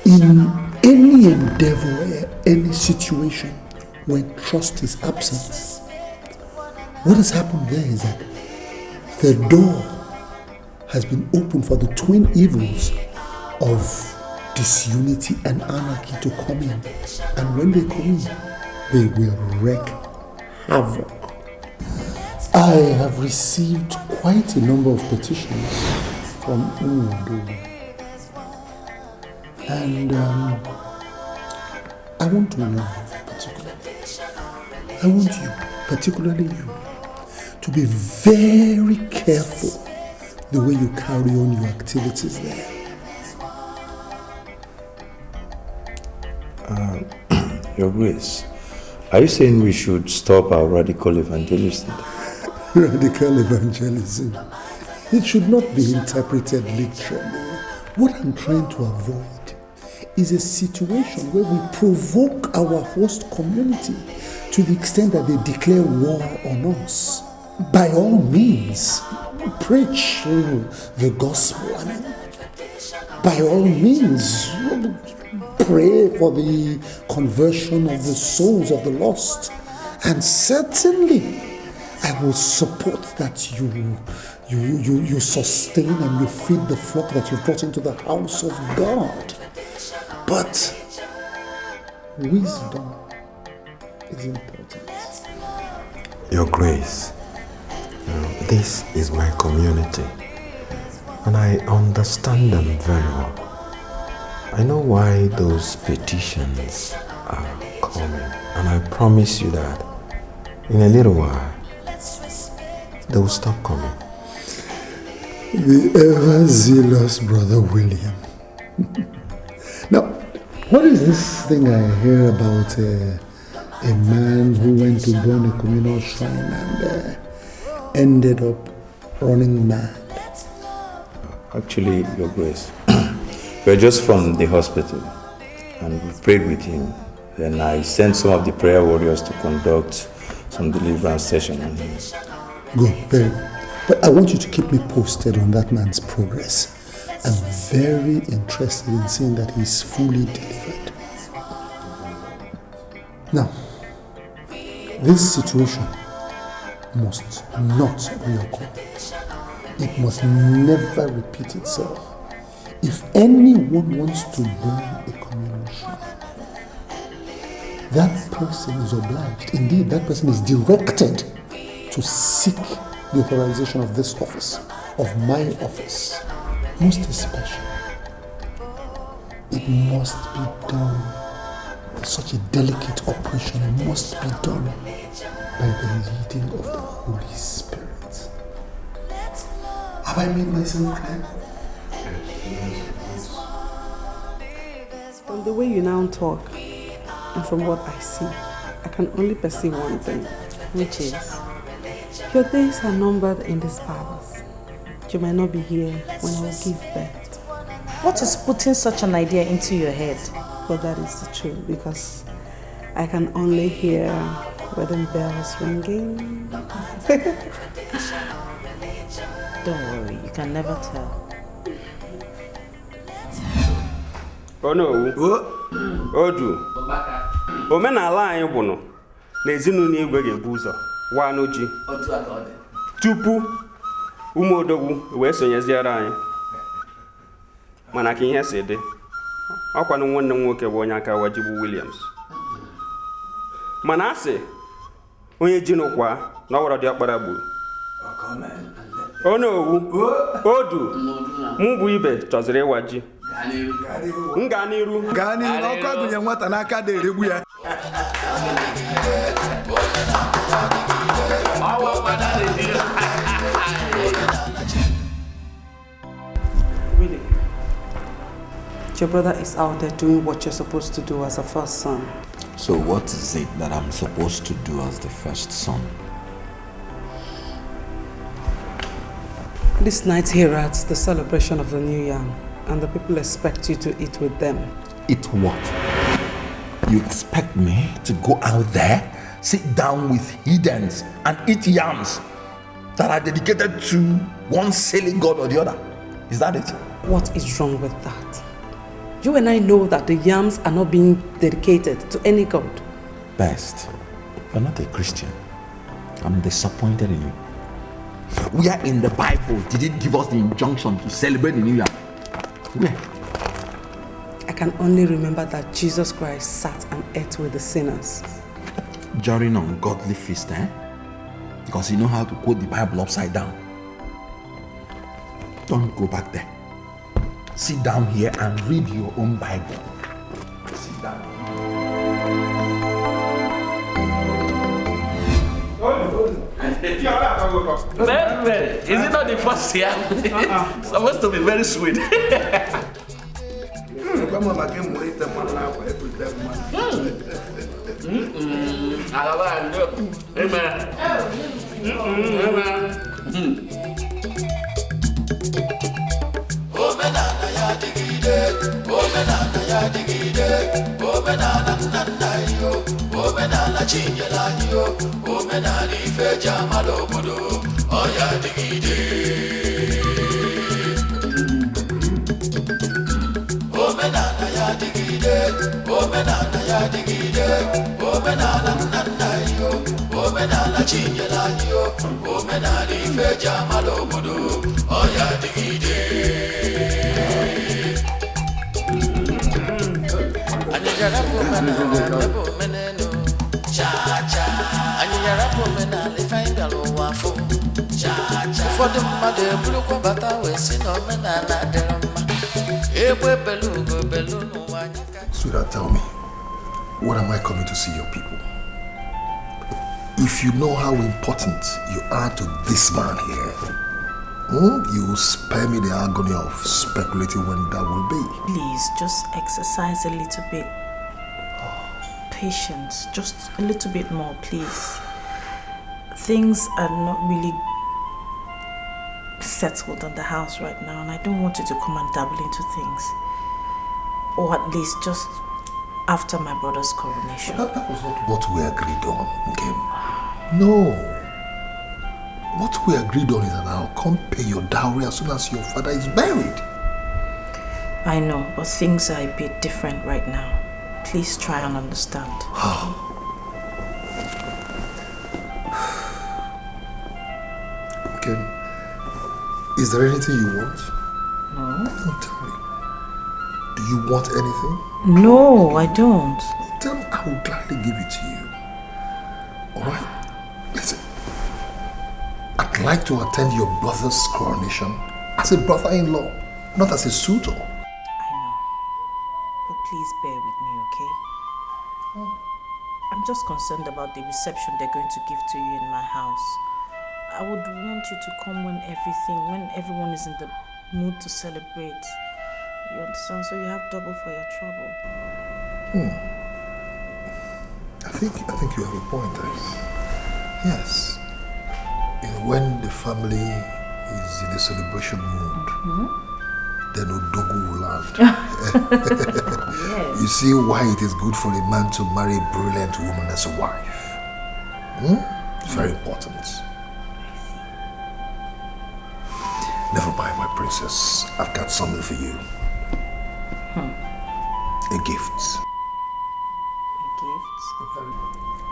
in any endeavor, any situation where trust is absent, what has happened there is that the door has been opened for the twin evils of disunity and anarchy to come in. And when they come in, they will wreak havoc. I have received quite a number of petitions from Umudu. And I want to warn I want you, particularly you, to be very careful the way you carry on your activities there. Your Grace, are you saying we should stop our radical evangelism? Radical evangelism. It should not be interpreted literally. What I'm trying to avoid is a situation where we provoke our host community to the extent that they declare war on us. By all means, preach the gospel. I mean, by all means, pray for the conversion of the souls of the lost. And certainly, I will support that you sustain and you feed the flock that you've brought into the house of God. But wisdom is important. Your Grace, this is my community, and I understand them very well. I know why those petitions are coming, and I promise you that in a little while, they will stop coming. The ever-zealous Brother William. Now, what is this thing I hear about a man who went to burn a communal shrine and ended up running mad? Actually, Your Grace, we're just from the hospital and we prayed with him. Then I sent some of the prayer warriors to conduct some deliverance session on him. Good, very good. But I want you to keep me posted on that man's progress. I'm very interested in seeing that he's fully delivered. Now, this situation must not reoccur. It must never repeat itself. If anyone wants to burn a communal shrine, that person is obliged, indeed that person is directed to seek the authorization of this office, of my office. Most especially, it must be done, such a delicate operation must be done by the leading of the Holy Spirit. Have I made myself clear? From the way you now talk, and from what I see, I can only perceive one thing, which is your days are numbered in this palace. You might not be here when I will give birth. What is putting such an idea into your head? Well, that is the truth, because I can only hear wedding bells ringing. Don't worry, you can never tell. Oh no. Odu. Omenala anyị bụ nọ n'ezinụlọ igwe ga-ebu ụzọ waa n'oji. Tupu ụmụ odogwu wee sonyeziere anyị. Mana ka ihe si dị. Ọkwanụ nwanne m nwoke bụ onye aka wajibu Williams. Mana asị onye ji n'ụkwa na ọwara dị ọkpara gburu. Ono owu. Odu. Mụ bụ ibe chọziri ịwa ji. Gaa n'iru ọkụ agụnye nwata n'aka dị eregbu ya. Really? Your brother is out there doing what you're supposed to do as a first son. So what is it that I'm supposed to do as the first son? This night here at the celebration of the New Yam, and the people expect you to eat with them. Eat what? You expect me to go out there, sit down with heathens and eat yams that are dedicated to one silly god or the other? Is that it? What is wrong with that? You and I know that the yams are not being dedicated to any god. Best, you're not a Christian. I'm disappointed in you. Where in the Bible did it give us the injunction to celebrate the New Year? Where? I can only remember that Jesus Christ sat and ate with the sinners. During ungodly feast, eh? Because you know how to quote the Bible upside down. Don't go back there. Sit down here and read your own Bible. Sit down. Very. Is it not the first year? It's supposed to be very sweet. Omenana ya digide, omenana ya digide, omenana nana yo, omenana chinyela yo, omenana ife jamalo bodo, oya digide. Omenana ya digide, omenana ya digide, omenana nana yo, omenana chinyela yo, omenana ife jamalo bodo, oya digide. Ụfọdụ mmadụ eburukwa bata wee si na omenala dịrị mma egbe belugo belu n'ụwa anyị. Sweetheart, tell me, what am I coming to see your people? If you know how important you are to this man here, you will spare me the agony of speculating when that will be. Please, just exercise a little bit. Patience, just a little bit more, please. Things are not really settled in the house right now, and I don't want you to come and dabble into things. Or at least just after my brother's coronation. That was not what we agreed on, okay? No. What we agreed on is that I'll come pay your dowry as soon as your father is buried. I know, but things are a bit different right now. Please try and understand. Okay. Is there anything you want? No. Don't tell me. Do you want anything? No, I don't. Tell me, I will gladly give it to you. Alright? Listen. I'd like to attend your brother's coronation as a brother-in-law, not as a suitor. But please bear with me, okay? I'm just concerned about the reception they're going to give to you in my house. I would want you to come when everyone is in the mood to celebrate. You understand? So you have double for your trouble. I think you have a point there. Yes. You know, when the family is in a celebration mood, then Odogu will land. Yes. You see why it is good for a man to marry a brilliant woman as a wife. It's very important. Never mind, my princess. I've got something for you. A gift.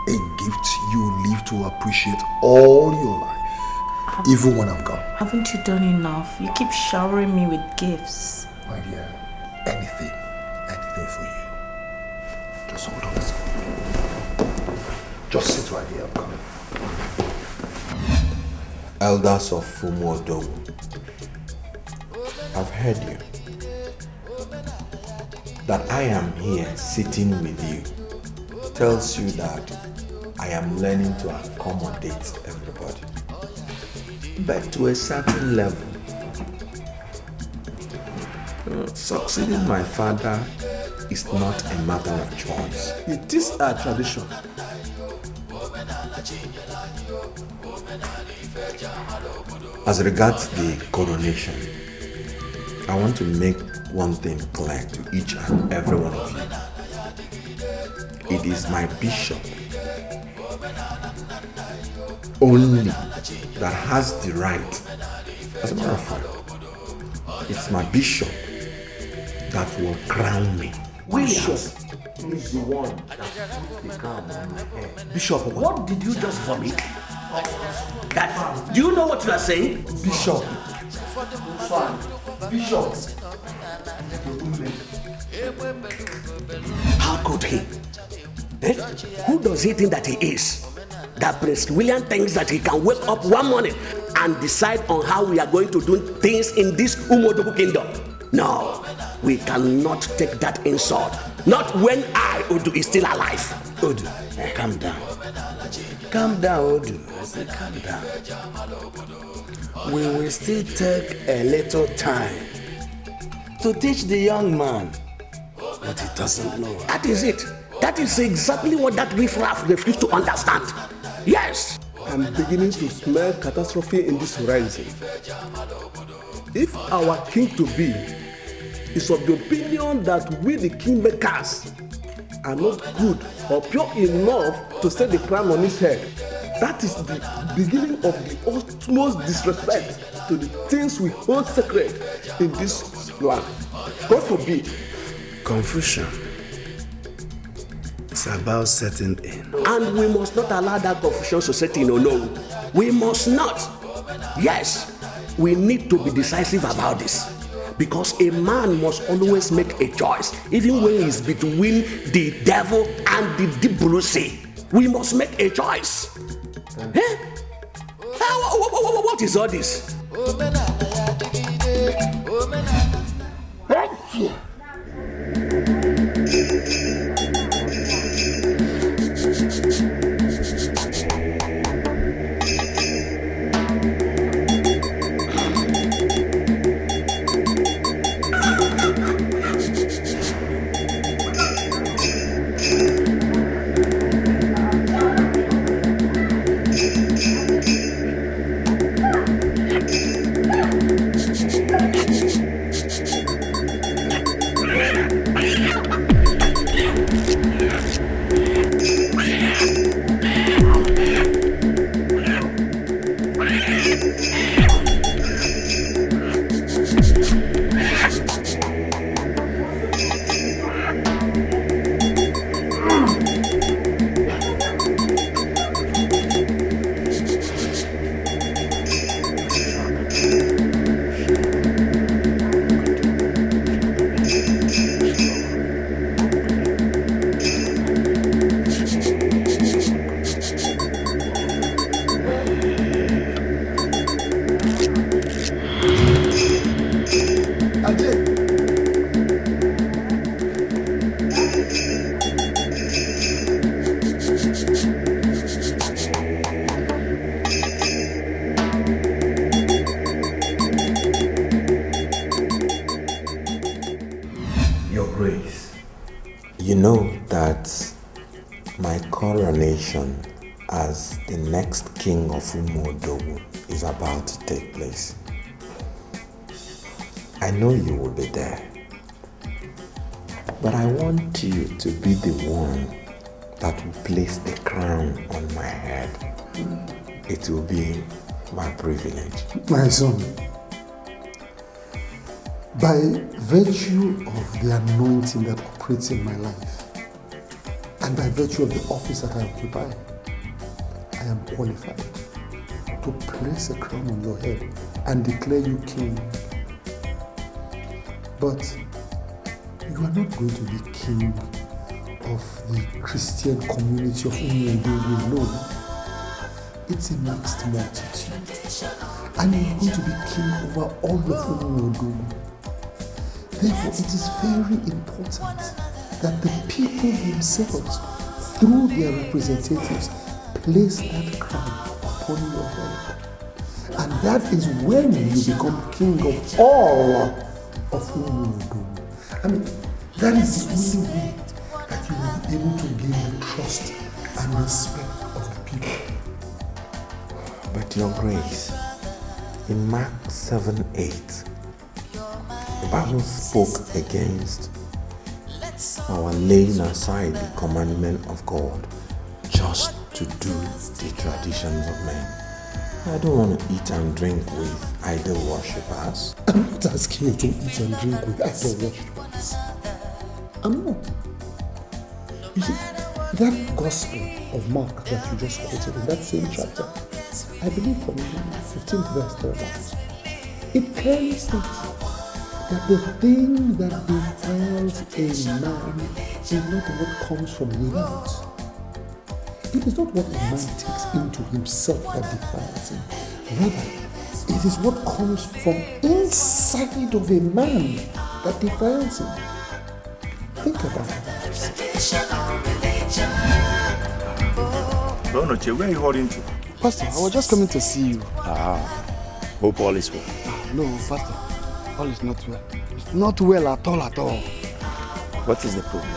A gift you will live to appreciate all your life, even when I'm gone. Haven't you done enough? You keep showering me with gifts. My dear, anything for you. Just hold on a second. Just sit right here, I'm coming. Elders of Fumodo, I've heard you. That I am here sitting with you tells you that I am learning to accommodate everybody. But to a certain level, succeeding my father is not a matter of choice. It is our tradition. As regards the coronation, I want to make one thing clear to each and every one of you. It is my bishop only that has the right. As a matter of fact, it's my bishop that will crown me. Bishop is the one that puts the crown on my head. Bishop, what did you just vomit? That, do you know what you are saying? Bishop. Bishop. How could he? Who does he think that he is? That Prince William thinks that he can wake up one morning and decide on how we are going to do things in this Umodogu kingdom. No, we cannot take that insult. Not when Udu is still alive. Udu, calm down. calm down, Odu. I say calm down. We will still take a little time to teach the young man what he doesn't know. That is it. That is exactly what that riffraff refused to understand. Yes. I'm beginning to smell catastrophe in this horizon. If our king-to-be is of the opinion that we the kingmakers are not good or pure enough to set the crown on his head, that is the beginning of the utmost disrespect to the things we hold sacred in this land. God forbid. Confusion is about setting in. And we must not allow that confusion to set in, no. We must not. Yes, we need to be decisive about this. Because a man must always make a choice, even when he's between the devil and the deep blue sea. We must make a choice. Eh? What is all this? You know that my coronation as the next king of Umodogu is about to take place. I know you will be there, but I want you to be the one that will place the crown on my head. It will be my privilege. My son, by virtue of the anointing that operates in my life, and by virtue of the office that I occupy, I am qualified to place a crown on your head and declare you king. But you are not going to be king of the Christian community of Umodogu alone. It's a mixed multitude. And you're going to be king over all of Umodogu. Therefore, it is very important that the people themselves, through their representatives, place that crown upon your head. And that is when you become king of all of Umodogu. I mean, that is the only way that you will be able to gain the trust and respect of the people. But Your Grace, in Mark 7:8, the Bible spoke against our laying aside the commandment of God just to do the traditions of men. I don't want to eat and drink with idol worshippers. I'm not asking you to eat and drink with idol worshippers. I'm not. You see, that gospel of Mark that you just quoted in that same chapter, I believe from the 15th verse thereabouts, it clearly states that the thing that defiles a man is not what comes from without. It is not what a man takes into himself that defiles him. Rather, it is what comes from inside of a man that defiles him. Think about it. Brother Noche, where are you heading to? Pastor, I was just coming to see you. Hope all is well. No, Pastor, all is not well. It's not well at all. What is the problem?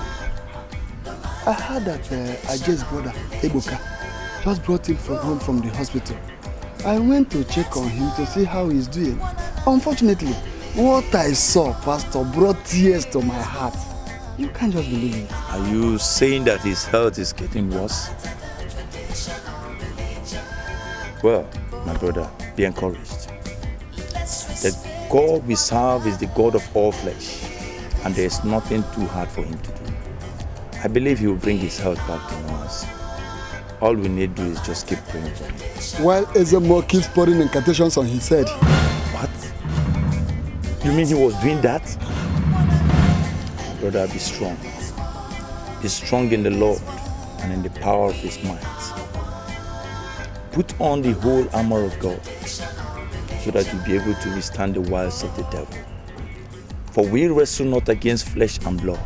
I heard that Ajay's brother, Ebuka, just brought him from home from the hospital. I went to check on him to see how he's doing. Unfortunately, what I saw, Pastor, brought tears to my heart. You can't just believe it. Are you saying that his health is getting worse? Well, my brother, be encouraged. The God we serve is the God of all flesh, and there is nothing too hard for him to do. I believe he will bring his health back to normalcy. All we need to do is just keep praying for him. While Ezemo keeps pouring incantations on his head. What? You mean he was doing that? My brother, be strong. Be strong in the Lord and in the power of his might. Put on the whole armor of God so that you'll be able to withstand the wiles of the devil. For we wrestle not against flesh and blood,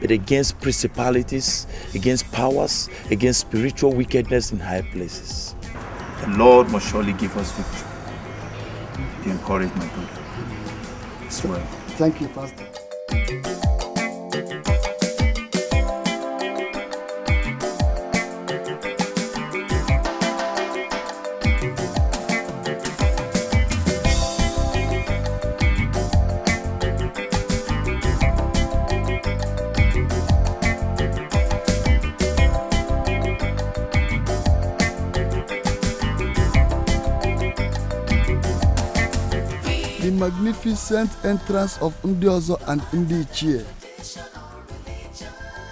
but against principalities, against powers, against spiritual wickedness in high places. The Lord must surely give us victory. Be encouraged, my brother. It's well. Thank you, Pastor. The magnificent entrance of Ndiozo and Ndichie.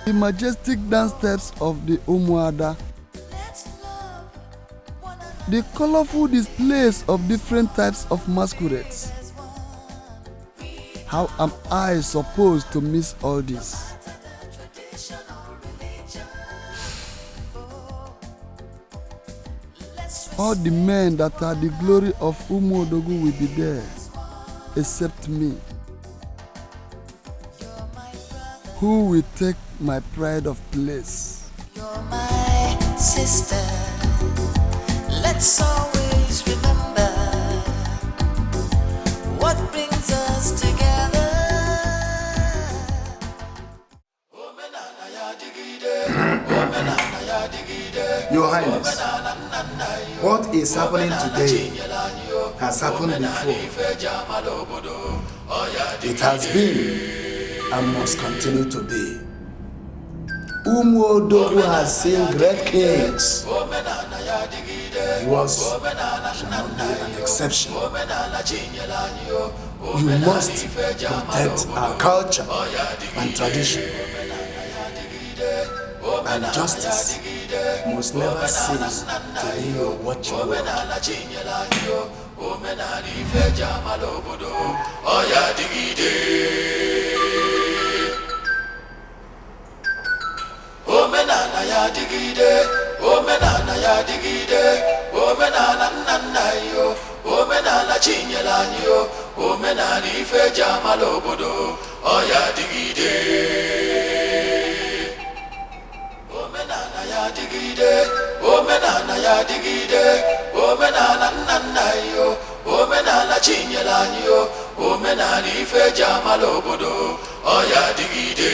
The majestic dance steps of the Umuada. The colorful displays of different types of masquerades. How am I supposed to miss all this? All the men that are the glory of Umodogu will be there, except me. Who will take my pride of place? You're my sister. Let's always remember what brings us together. Your Highness, what is happening today has happened before. It has been and must continue to be. Umuodogu has seen great kings. Yours shall not be an exception. You must protect our culture and tradition. And justice must never cease to be your watchword. Omenana ya digide, omenana ya digide, omenana nanayo, omenana chinyelanyo, omenana ife jamalobodo, oya digide. Omenana ya digide, omenana ya digide, omenana nanayo, omenana chinyelanyo, omenana ife jamalobodo, oya digide.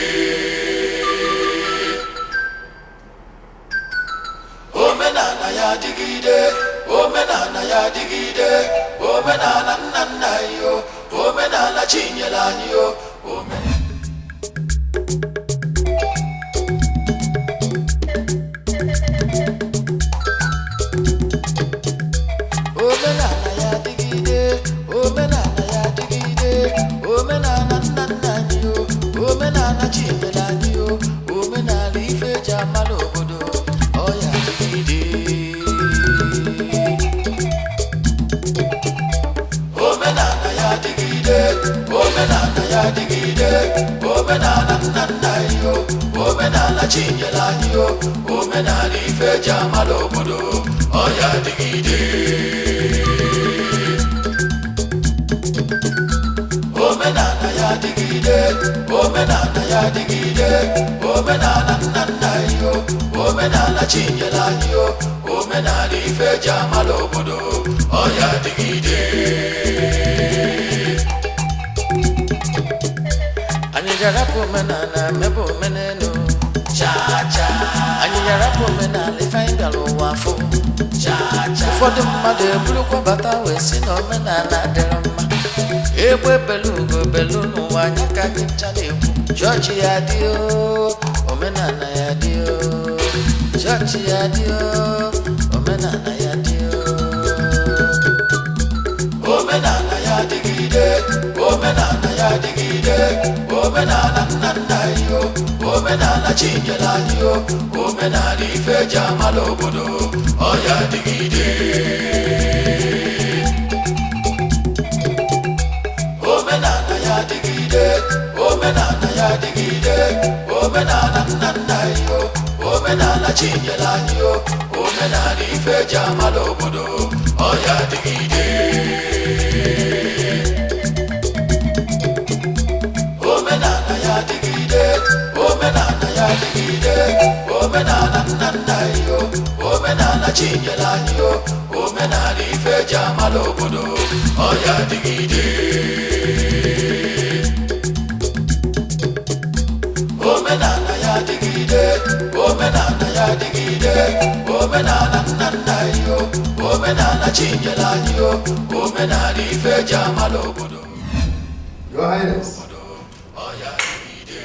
Omenana ya digide, omenana ya digide, omenana nanayo, omenana chinyelanyo, omenana. Omenana ya digide, omenana ya digide, omenana nanayo, omenana chinyelanyo, omenana ife jamalobodo. Omenana ya digide, omenana ya digide, omenana nanayo, omenana chinyelanyo, omenana ife jamalobodo, oya digide. Omenana ya digide, omenana ya digide, omenana nanayo, omenala chinyela anyị o, omenala ife ji amala obodo, ọya dịgide. Anyị ga-arapụ omenala mebe omenelu, cha-cha. Anyị ga-arapụ omenala ife anyị bịara ụwa afọ, cha-cha. Ụfọdụ mmadụ eburukwa bata wee si na omenala dịrị mma. Egbe belu ugo belu n'ụwa anyị ka anyị ncha na-ekwu. Chọọchị ya dị o, omenala ya dị o. Chọọchị ya dị o, omenala ya dị o. Omenala ya dịgide, omenala ya dịgide, omenala nna nna anyị o, omenala chinyela anyị o, omenala ife ji amala obodo, ọ ya dịgide. Omenala ya dịgide, omenala ya dịgide, omenala nna nna anyị o, omenala chinyela anyị o, omenala ife ji amala obodo, ọ ya dịgide. Omenala ya dịgide, omenala ya dịgide, omenala nna nna anyị o, omenala chinyela anyị o, omenala ife ji amala obodo, ọ ya dịgide. Omenala ya dịgide, omenala ya dịgide, omenala nna nna anyị o, omenala chinyela anyị o, omenala ife ji amala obodo. Your Highness,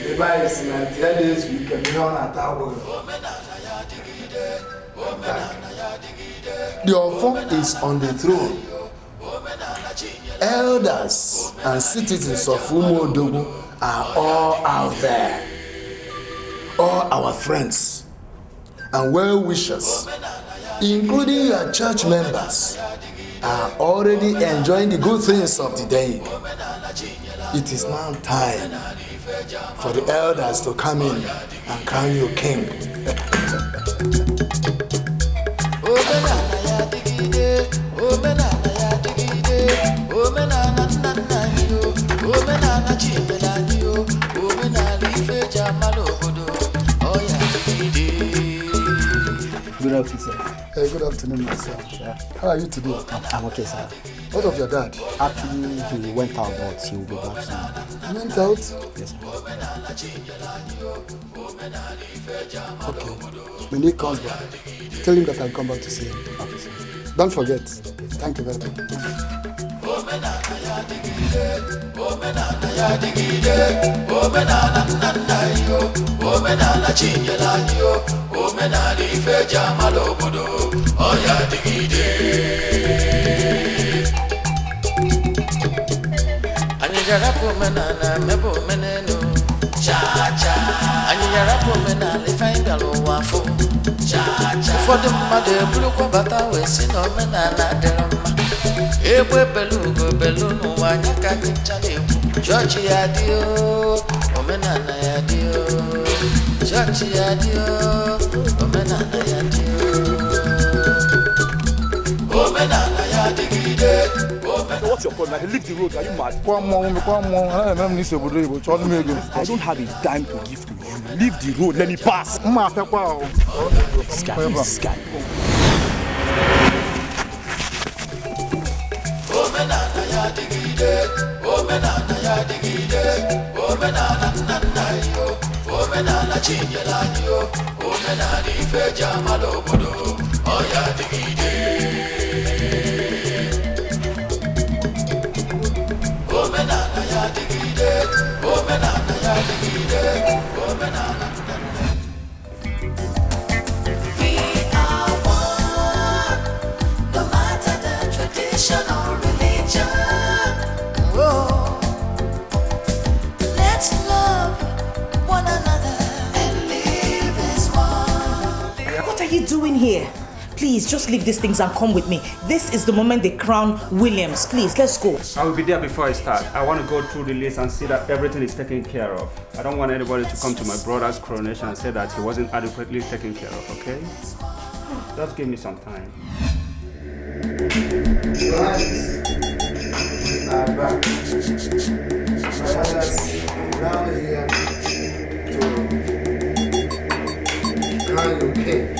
the Bible is in 90 days we can be on at our work. The Ofo is on the throne. Elders and citizens of Umodogu are all out there. All our friends and well-wishers, including your church members, are already enjoying the good things of the day. It is now time for the elders to come in and crown you king. Good afternoon, sir. Hey, good afternoon, myself. Yeah. How are you today? I'm okay, sir. What of your dad? Actually, he went out, but he will be back soon. He went out? Yes, sir. Okay. When he comes back, tell him that I'll come back to see him. Okay, sir. Don't forget. Thank you very much. Omenala ya dịgide, omenala ya dịgide, omenala nna nna anyị o, omenala chinyela anyị o, omenala ife ji amala obodo, ọ ya dịgide. Anyị ga-arapụ omenala mebe omenelu, cha-cha. Anyị ga-arapụ omenala ife anyị bịara ụwa afọ, cha-cha. Ụfọdụ mmadụ eburukwa bata wee si na omenala dịrị mma. Egbe belu ugo belu n'ụwa anyị ka anyị ncha na-ekwu. Chọọchị ya dị o, omenala ya dị o. Chọọchị ya dị o, omenala ya dị o. Omenala ya dịgide. What's your problem? Leave the road. Are you mad? Come on. I don't have a dime to give to you. Leave the road. Let me pass. This guy. Omenala ya dịgide, omenala ya dịgide, omenala nna nna anyị o, omenala chinyela anyị o, omenala ife ji amala obodo, ọ ya dịgide. Omenala ya dịgide, omenala ya dịgide, omenala nna nna. We are one, no matter the tradition or religion. Whoa. Let's love one another and live as one. What are you doing here? Please, just leave these things and come with me. This is the moment they crown Williams. Please, let's go. I will be there before I start. I want to go through the list and see that everything is taken care of. I don't want anybody to come to my brother's coronation and say that he wasn't adequately taken care of, okay? Just give me some time. Right. Back. My brothers, now here to crown you king.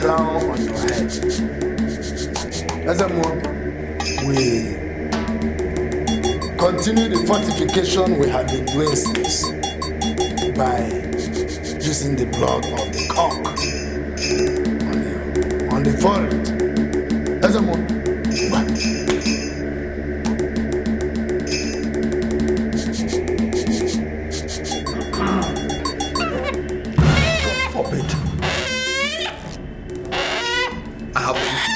crown on your head. Ezemo, we continue the fortification we have been doing since by using the blood of the cock on the forehead. Ezemo,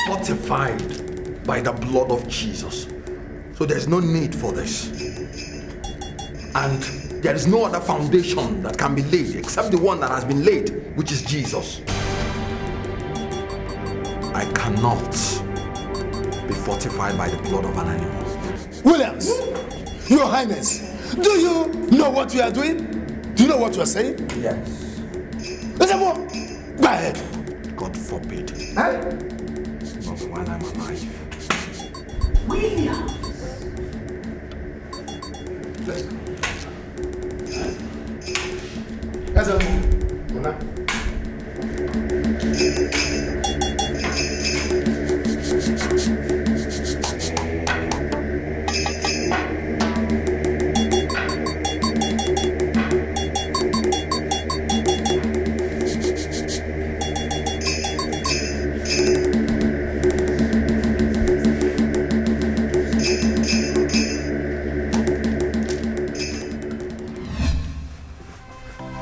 fortified by the blood of Jesus. So there's no need for this. And there is no other foundation that can be laid except the one that has been laid, which is Jesus. I cannot be fortified by the blood of an animal. Williams, Your Highness, do you know what you are doing? Do you know what you are saying? Yes. Go ahead. God forbid. Huh? Not while I'm alive. Williams. Let's go.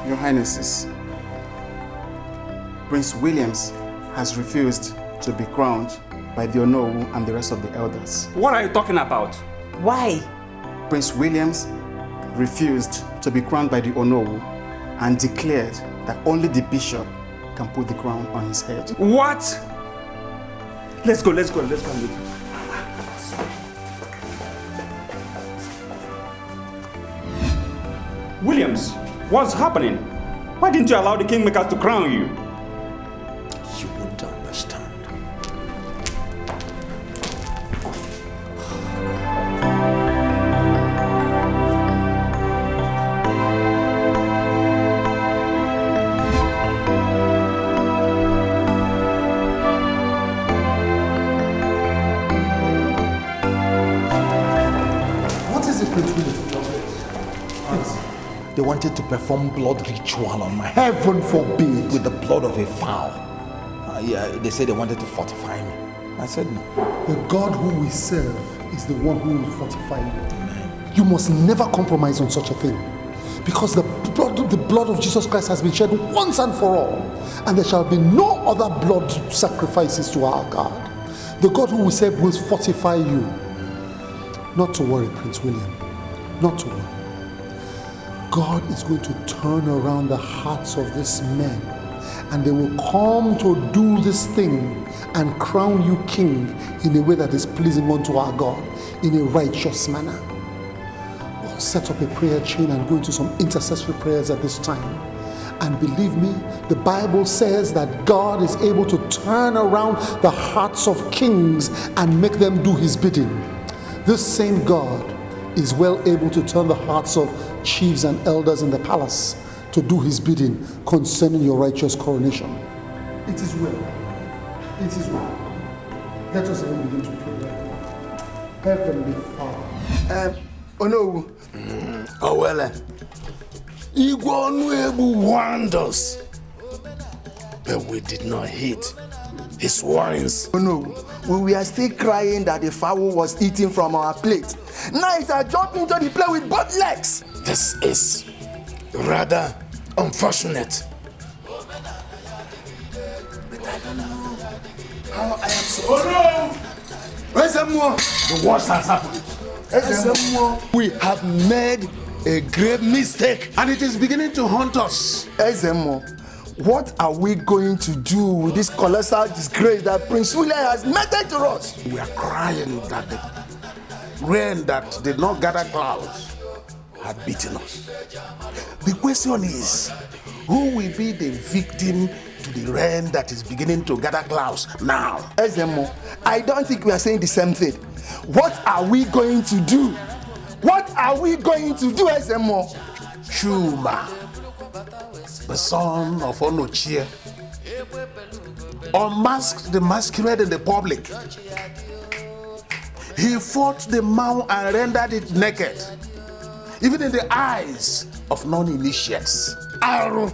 Your Highnesses, Prince Williams has refused to be crowned by the Onowu and the rest of the elders. What are you talking about? Why? Prince Williams refused to be crowned by the Onowu and declared that only the bishop can put the crown on his head. What? Let's go. Williams, what's happening? Why didn't you allow the kingmakers to crown you? You won't understand. What is it, Prince Williams? They wanted to perform blood ritual on my head. Heaven forbid. With the blood of a fowl. They said they wanted to fortify me. I said no. The God who we serve is the one who will fortify you. Amen. You must never compromise on such a thing. Because the blood of Jesus Christ has been shed once and for all. And there shall be no other blood sacrifices to our God. The God who we serve will fortify you. Not to worry, Prince William. Not to worry. God is going to turn around the hearts of these men, and they will come to do this thing and crown you king in a way that is pleasing unto our God, in a righteous manner. We'll set up a prayer chain and go into some intercessory prayers at this time. And believe me, the Bible says that God is able to turn around the hearts of kings and make them do his bidding. This same God is well able to turn the hearts of chiefs and elders in the palace to do his bidding concerning your righteous coronation. It is well. It is well. Let us all begin to pray. Heavenly Father. Oh no. Oh well. Igwe wonders. But we did not hit his warnings. Oh no. We were still crying that the fowl was eating from our plate. Now it has jumped into the plate with both legs. This is rather unfortunate. But I don't know how I am supposed to. Oh no! Where's the more? The worst has happened. We have made a grave mistake, and it is beginning to haunt us. Ezemo, what are we going to do with this colossal disgrace that Prince William has meted to us? We are crying that the rain that did not gather clouds had beaten us. The question is, who will be the victim to the rain that is beginning to gather clouds now? Ezemo, I don't think we are saying the same thing. What are we going to do? What are we going to do, Ezemo? Chuma, the son of Onochie, unmasked the masquerade in the public. He fought the man and rendered it naked, even in the eyes of non-initiates. Aru.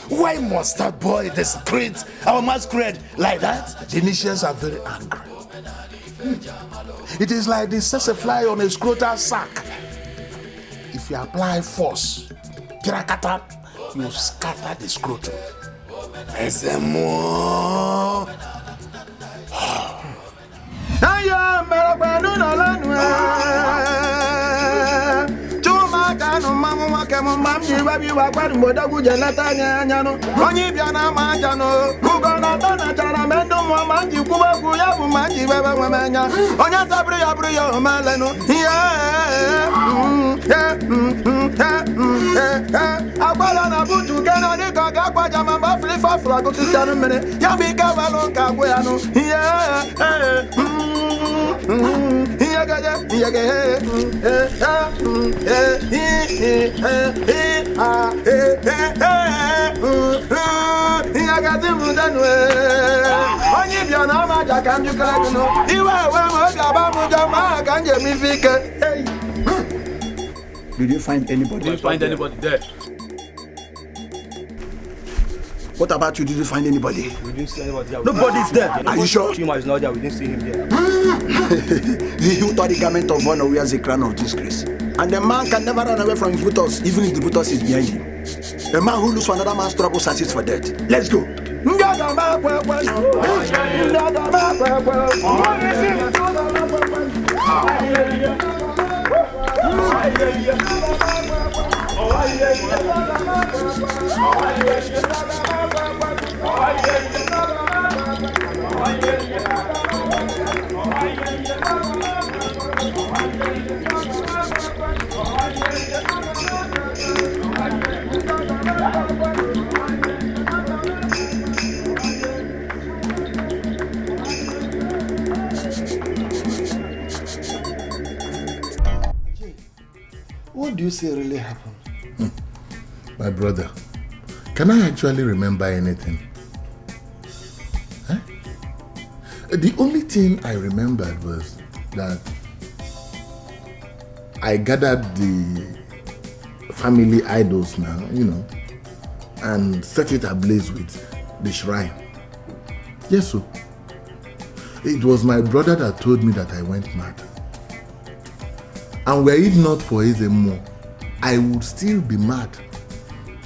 Why must that boy desecrate our masquerade like that? The initiates are very angry. It is like the successor fly on a scrotal sack. If you apply force, pirakata, you scatter the scrotum. Did you find anybody? Didn't find anybody there. What about you? Did you find anybody? We didn't see anybody there. Nobody's there. Are you sure? Chima is not there. We didn't see him there. He who thought the garment of honor wears a crown of disgrace. And the man can never run away from his buttocks, even if the buttocks is behind him. A man who looks for another man's trouble searches for death. Let's go. What do you say really happened? My brother, can I actually remember anything? Huh? The only thing I remembered was that I gathered the family idols now, and set it ablaze with the shrine. Yes, sir. It was my brother that told me that I went mad. And were it not for Ezemo, I would still be mad,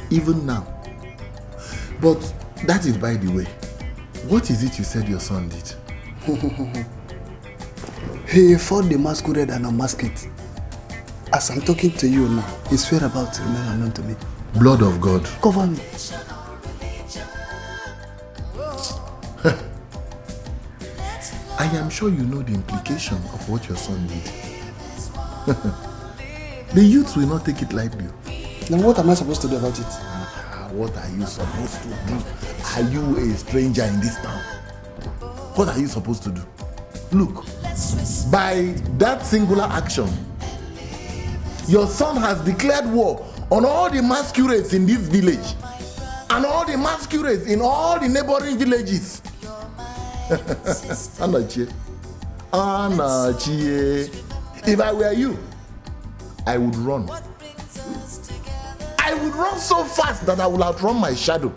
even now. But that is by the way. What is it you said your son did? He fought the masquerade and unmasked it. As I'm talking to you now, his whereabouts remain unknown to me. Blood of God. Cover me. I am sure you know the implication of what your son did. The youths will not take it lightly. Then what am I supposed to do about it? What are you supposed to do? Are you a stranger in this town? What are you supposed to do? Look, by that singular action, your son has declared war on all the masquerades in this village and all the masquerades in all the neighboring villages. Anachie. If I were you, I would run. I would run so fast that I will outrun my shadow.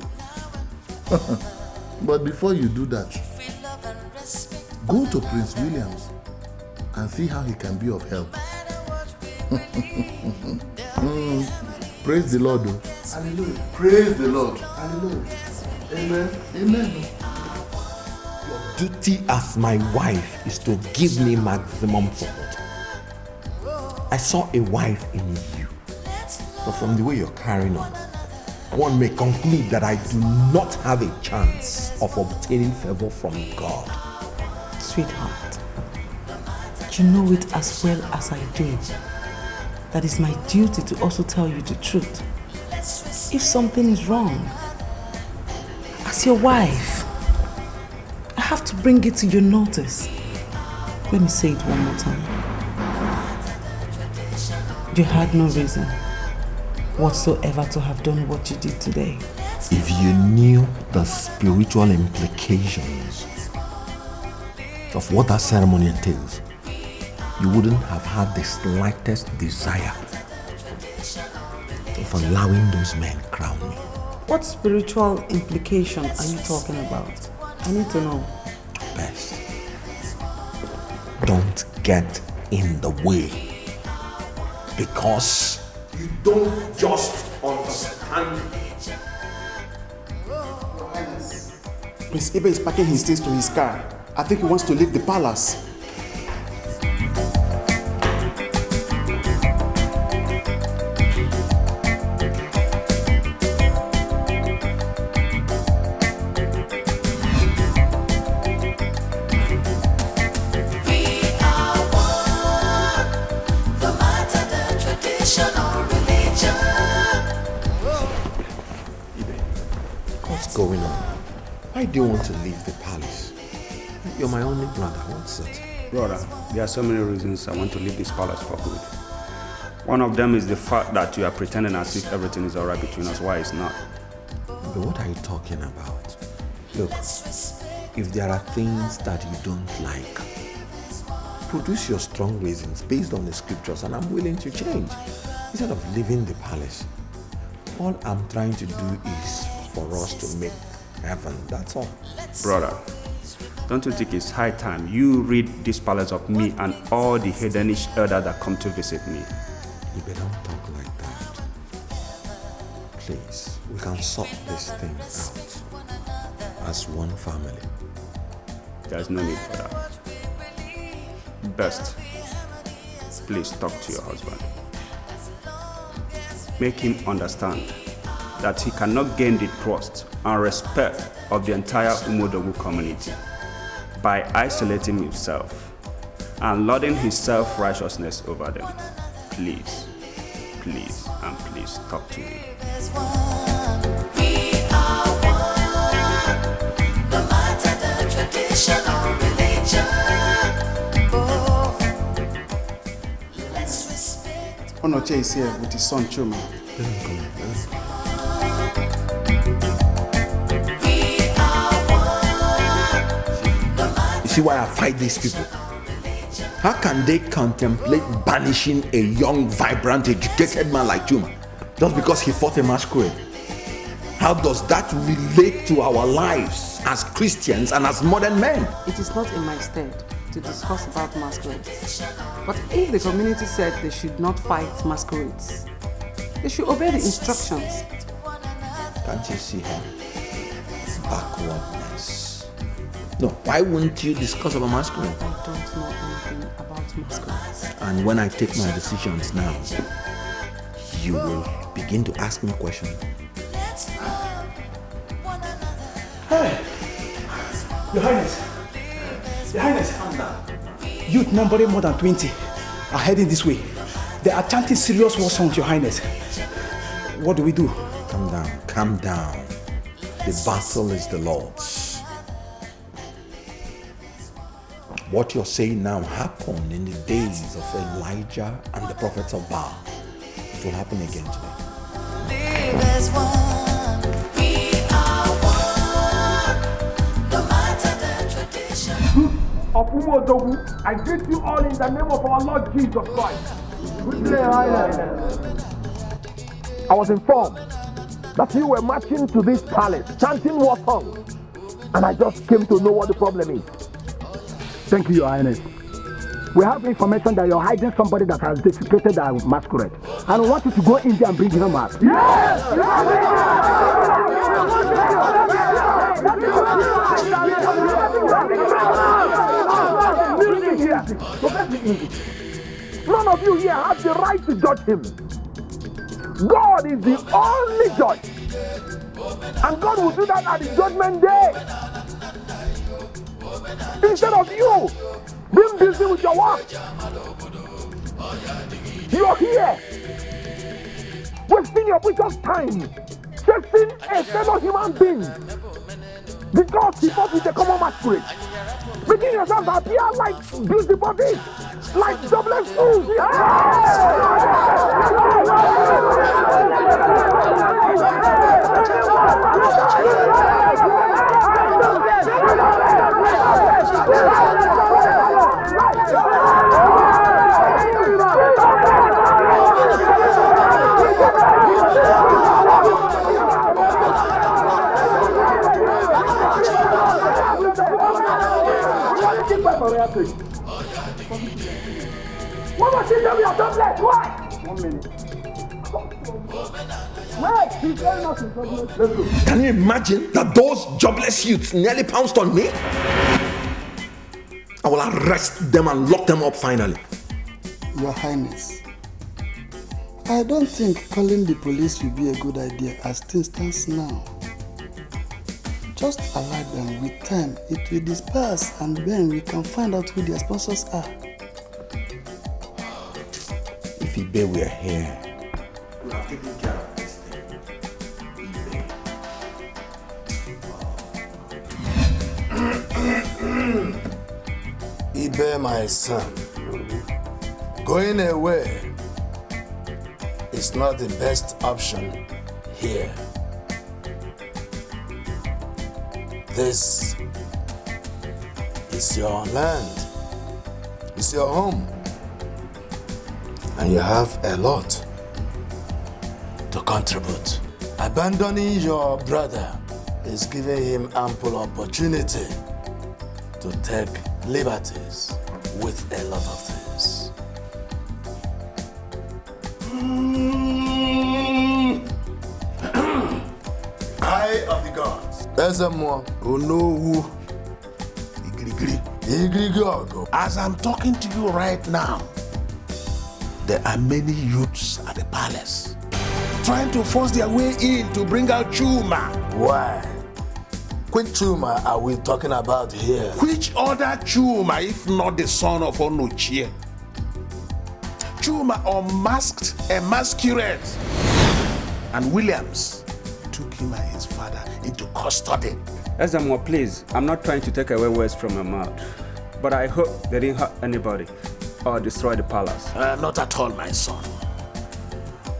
But before you do that, go to Prince William's and see how he can be of help. Praise the Lord. Hallelujah. Praise the Lord. Hallelujah. Amen. Amen. Your duty as my wife is to give me maximum support. I saw a wife in you. But from the way you're carrying on, one may conclude that I do not have a chance of obtaining favor from God. Sweetheart, you know it as well as I do. That is my duty to also tell you the truth. If something is wrong, as your wife, I have to bring it to your notice. Let me say it one more time. You had no reason whatsoever to have done what you did today. If you knew the spiritual implications of what that ceremony entails, you wouldn't have had the slightest desire of allowing those men crown me. What spiritual implication are you talking about? I need to know. Best, don't get in the way, because you don't just understand. Prince Ibe is packing his things to his car. I think he wants to leave the palace. What's going on? Why do you want to leave the palace? You're my only brother. What's it? Brother, there are so many reasons I want to leave this palace for good. One of them is the fact that you are pretending as if everything is alright between us, why it's not. But what are you talking about? Look, if there are things that you don't like, produce your strong reasons based on the scriptures and I'm willing to change. Instead of leaving the palace, all I'm trying to do is for us to make heaven, that's all. Brother, don't you think it's high time you rid this palace of me and all the heathenish elders that come to visit me? You better don't talk like that. Please, we can sort this thing out as one family. There's no need for that. Best, please talk to your husband. Make him understand that he cannot gain the trust and respect of the entire Umodogu community by isolating himself and lording his self-righteousness over them. Please, please, and please talk to me. Onoche is here with his son Chuma. Let him come in. You see why I fight these people? How can they contemplate banishing a young, vibrant, educated man like Chuma just because he fought a masquerade? How does that relate to our lives as Christians and as modern men? It is not in my stead to discuss about masquerades. But if the community said they should not fight masquerades, they should obey the instructions. Can't you see her? Backwardness. No, why wouldn't you discuss about masquerade? I don't know anything about masquerades. And when I take my decisions now, you will begin to ask me questions. Hey! Your Highness! Your Highness! Calm down. Youth numbering more than 20 are heading this way. They are chanting serious war songs, Your Highness. What do we do? Calm down, calm down. The battle is the Lord's. What you're saying now happened in the days of Elijah and the prophets of Baal. It will happen again today. Of Umodogu, I greet you all in the name of our Lord Jesus Christ. I was informed that you were marching to this palace, chanting war songs, and I just came to know what the problem is. Thank you, Your Highness. We have information that you're hiding somebody that has desecrated our masquerade, and we want you to go in there and bring him out. Yes! None of you here have the right to judge him. God is the only judge. And God will do that at the judgment day. Instead of you being busy with your work, you're here wasting your precious time chasing a fellow human being because he fought with a common masquerade. Making yourself appear like beauty bodies, like jobless fools. What was it that we have done left? Why? 1 minute. Wait, he's telling us in trouble. Let's go. Can you imagine that those jobless youths nearly pounced on me? I will arrest them and lock them up finally. Your Highness, I don't think calling the police will be a good idea as things stands now. Just allow them. With time, it will disperse and then we can find out who their sponsors are. If Ibe were here, we have taken care of this thing. Ibe, my son, going away is not the best option here. This is your land, it's your home, and you have a lot to contribute. Abandoning your brother is giving him ample opportunity to take liberties with a lot of things. Eye of the gods. Ezemo, Onowu, Igrigri. As I'm talking to you right now, there are many youths at the palace trying to force their way in to bring out Chuma. Why? Which Chuma are we talking about here? Which other Chuma, if not the son of Onochie? Chuma unmasked a masquerade, and Williams took him and his father into custody. Ezamo, please, I'm not trying to take away words from my mouth, but I hope they didn't hurt anybody or destroy the palace. Not at all, my son.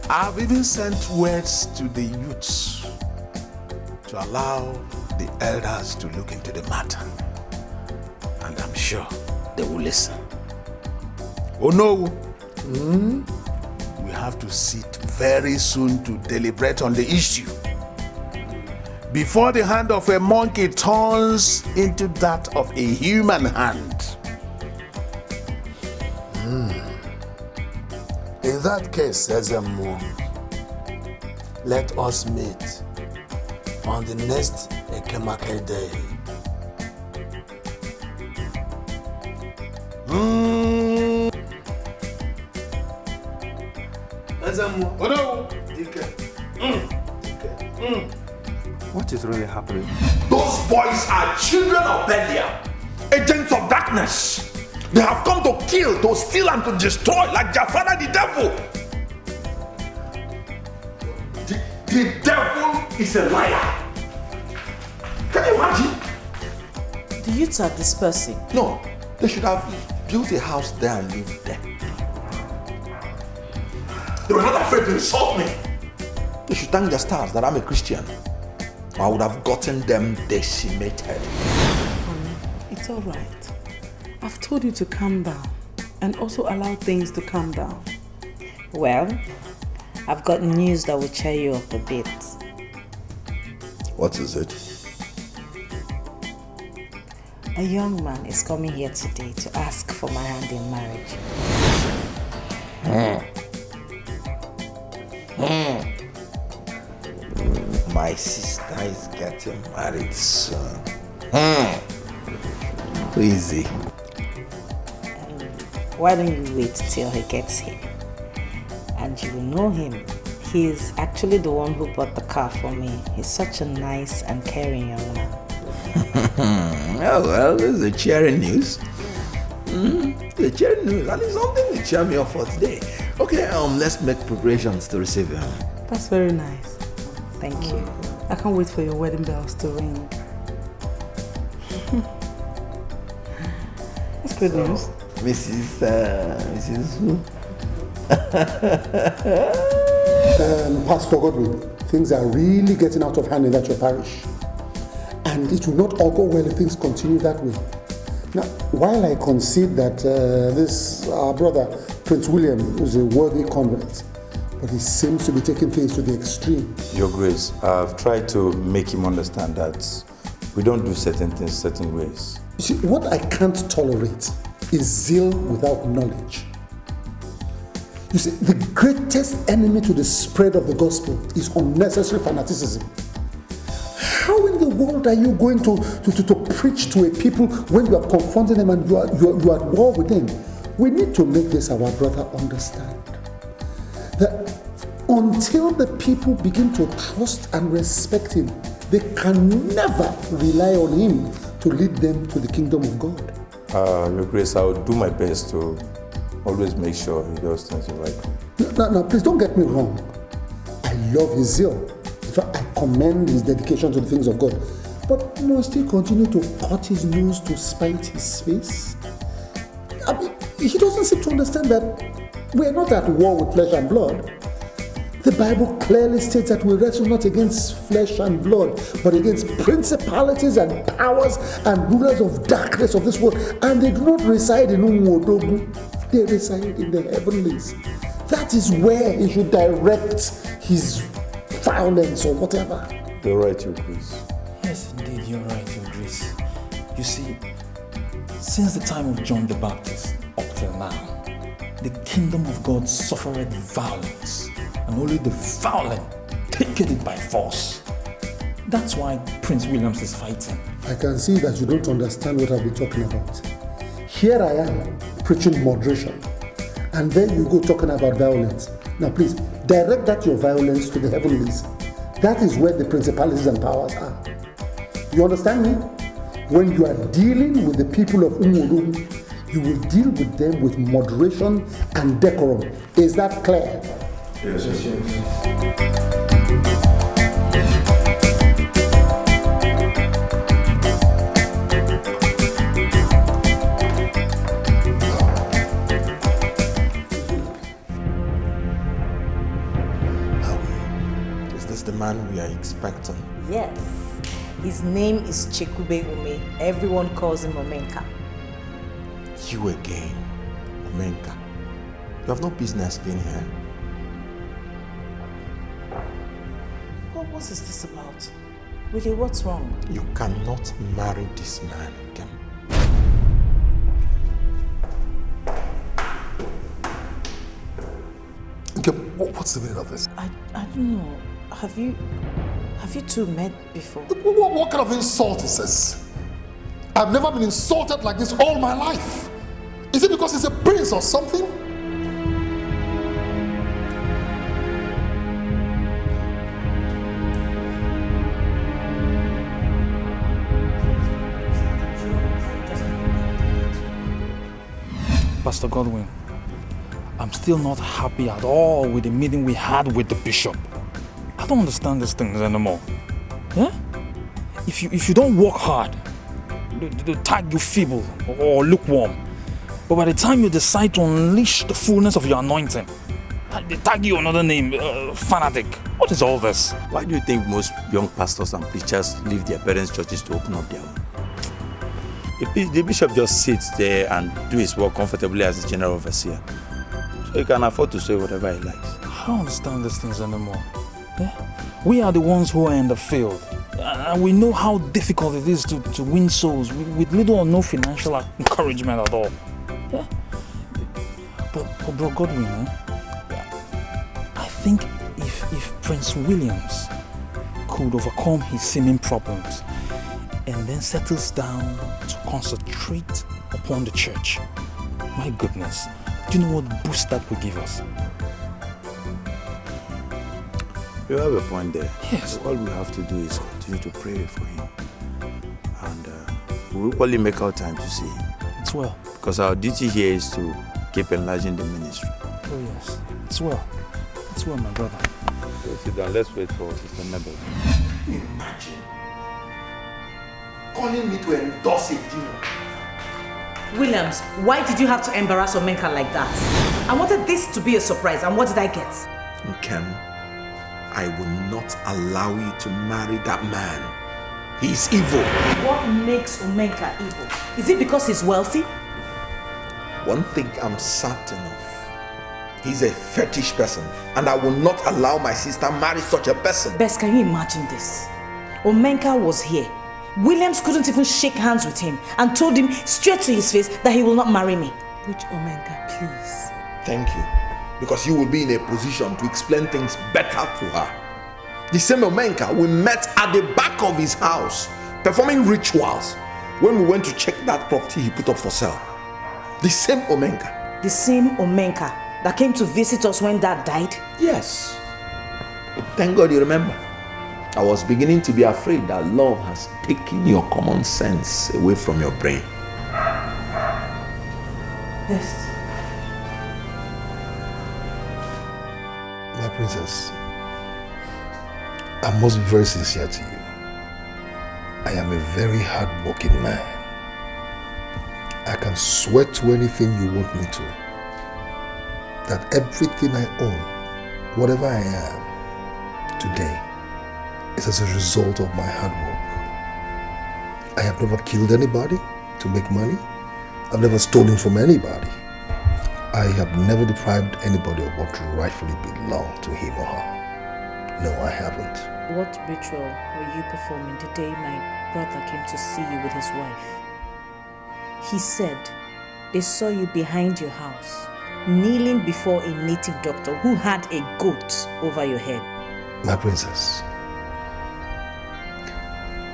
I've even sent words to the youths to allow the elders to look into the matter, and I'm sure they will listen. Oh no, we have to sit very soon to deliberate on the issue before the hand of a monkey turns into that of a human hand. In that case, Ezemo, let us meet on the next Ekemake day. Ezemo, oh no! What is really happening? Those boys are children of Belial, agents of darkness. They have come to kill, to steal, and to destroy like their father, the devil. The devil is a liar. Can you imagine? The youths are dispersing. No, they should have built a house there and lived there. They were not afraid to insult me. They should thank their stars that I'm a Christian. I would have gotten them decimated. It's all right. I've told you to calm down and also allow things to calm down. Well, I've got news that will cheer you up a bit. What is it? A young man is coming here today to ask for my hand in marriage. My sister is getting married soon. Who is he? Why don't you wait till he gets here? And you will know him. He's actually the one who bought the car for me. He's such a nice and caring young man. Oh well, this is a cheering news. The cheering news. At least something to cheer me up for today. Okay, let's make preparations to receive him. That's very nice. Thank you. I can't wait for your wedding bells to ring. That's good news. Mrs. Who? Pastor Godwin, things are really getting out of hand in that your parish. And it will not all go well if things continue that way. Now, while I concede that our brother, Prince William, is a worthy convert, but he seems to be taking things to the extreme. Your Grace, I've tried to make him understand that we don't do certain things certain ways. You see, what I can't tolerate is zeal without knowledge. You see, the greatest enemy to the spread of the gospel is unnecessary fanaticism. How in the world are you going to preach to a people when you are confronting them and you are at war with them? We need to make this our brother understand. That until the people begin to trust and respect him, they can never rely on him to lead them to the kingdom of God. Your Grace, I will do my best to always make sure he does things the right way. No, please don't get me wrong. I love his zeal. In fact, I commend his dedication to the things of God. But must he continue to cut his nose to spite his face? I mean, he doesn't seem to understand that we're not at war with flesh and blood. The Bible clearly states that we wrestle not against flesh and blood, but against principalities and powers and rulers of darkness of this world. And they do not reside in Umuodogu. They reside in the heavenlies. That is where he should direct his violence or whatever. You're right, Your Grace. Yes, indeed, you're right, Your Grace. You see, since the time of John the Baptist up till now, the kingdom of God suffered violence, and only the violent take it by force. That's why Prince Williams is fighting. I can see that you don't understand what I've been talking about. Here I am preaching moderation, and then you go talking about violence. Now please, direct that your violence to the heavenlies. That is where the principalities and powers are. You understand me? When you are dealing with the people of Umuodogu, you will deal with them with moderation and decorum. Is that clear? Yes, yes. Is this the man we are expecting? Yes. His name is Chekube Ume. Everyone calls him Omenka. You again, Omenka. You have no business being here. What is this about? Really, what's wrong? You cannot marry this man again. Okay, what's the meaning of this? I don't know. Have you two met before? What kind of insult is this? I've never been insulted like this all my life. Is it because he's a prince or something? Pastor Godwin, I'm still not happy at all with the meeting we had with the bishop. I don't understand these things anymore. Yeah? If you don't work hard, they tag you feeble or lukewarm. But by the time you decide to unleash the fullness of your anointing, they tag you another name, fanatic. What is all this? Why do you think most young pastors and preachers leave their parents' churches to open up their own? The bishop just sits there and do his work comfortably as the general overseer. So he can afford to say whatever he likes. I don't understand these things anymore. Yeah? We are the ones who are in the field. And we know how difficult it is to win souls with little or no financial encouragement at all. Yeah? But Bro Godwin, I think if Prince Williams could overcome his seeming problems and then settles down to concentrate upon the church, my goodness, do you know what boost that will give us? You have a point there. Yes. All we have to do is continue to pray for him. And we'll equally make our time to see him. It's well. Because our duty here is to keep enlarging the ministry. Oh yes, it's well. It's well, my brother. So sit down, let's wait for Sister Nebel. Imagine calling me to endorse a demon. Williams, why did you have to embarrass Omenka like that? I wanted this to be a surprise, and what did I get? Kem, I will not allow you to marry that man. He's evil. What makes Omenka evil? Is it because he's wealthy? One thing I'm certain of, he's a fetish person, and I will not allow my sister marry such a person. Bess, can you imagine this? Omenka was here. Williams couldn't even shake hands with him and told him straight to his face that he will not marry me. Which Omenka, please? Thank you, because you will be in a position to explain things better to her. The same Omenka we met at the back of his house, performing rituals when we went to check that property he put up for sale. The same Omenka. The same Omenka that came to visit us when Dad died? Yes. Thank God you remember. I was beginning to be afraid that love has taken your common sense away from your brain. Yes. My princess, I must be very sincere to you. I am a very hard-working man. I can swear to anything you want me to. That everything I own, whatever I am today, is as a result of my hard work. I have never killed anybody to make money. I've never stolen from anybody. I have never deprived anybody of what rightfully belonged to him or her. No, I haven't. What ritual were you performing the day my brother came to see you with his wife? He said they saw you behind your house, kneeling before a native doctor who had a goat over your head. My princess,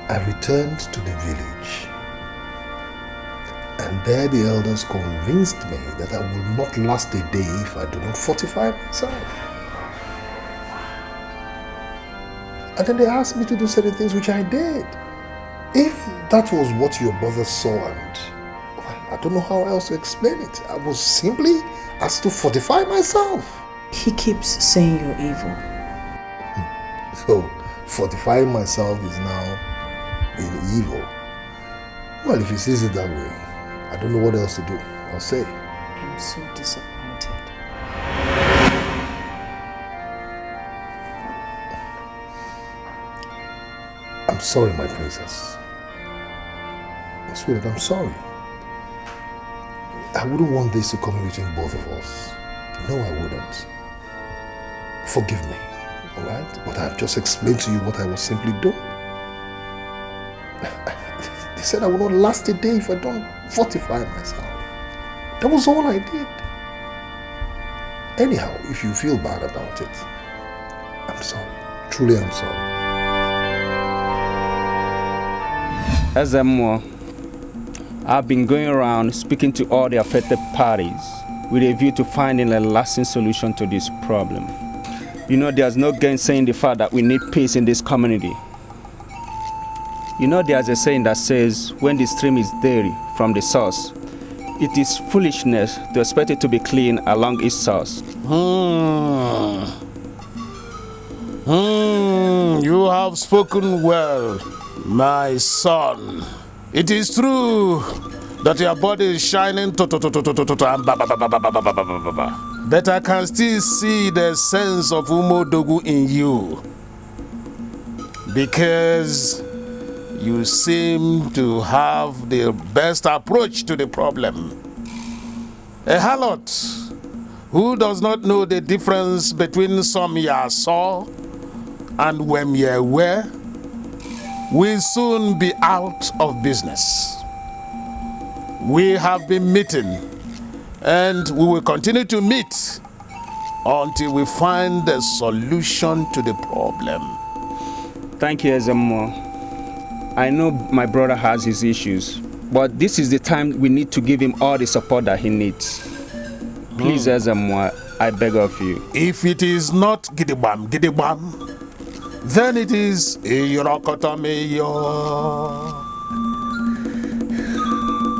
I returned to the village, and there the elders convinced me that I will not last a day if I do not fortify myself. And then they asked me to do certain things which I did. If that was what your brother saw, and I don't know how else to explain it, I was simply asked to fortify myself. He keeps saying you're evil. So, fortifying myself is now being evil. Well, if he sees it that way, I don't know what else to do. I'll say. I'm so disappointed. I'm sorry, my princess. Sweetheart, I'm sorry. I wouldn't want this to come in between both of us. No, I wouldn't. Forgive me, alright? But I've just explained to you what I was simply doing. They said I will not last a day if I don't fortify myself. That was all I did. Anyhow, if you feel bad about it, I'm sorry. Truly, I'm sorry. As I'm more, I've been going around speaking to all the affected parties with a view to finding a lasting solution to this problem. You know, there's no gainsaying the fact that we need peace in this community. You know, there's a saying that says, when the stream is dirty from the source, it is foolishness to expect it to be clean along its source. You have spoken well, my son. It is true that your body is shining, but I can still see the sense of Umodogu in you, because you seem to have the best approach to the problem. A harlot who does not know the difference between some saw and Wemyewe will soon be out of business. We have been meeting, and we will continue to meet until we find a solution to the problem. Thank you, Ezemo. I know my brother has his issues, but this is the time we need to give him all the support that he needs. Please, Ezemo, I beg of you. If it is not Gidibam, then it is Irokotomeyo.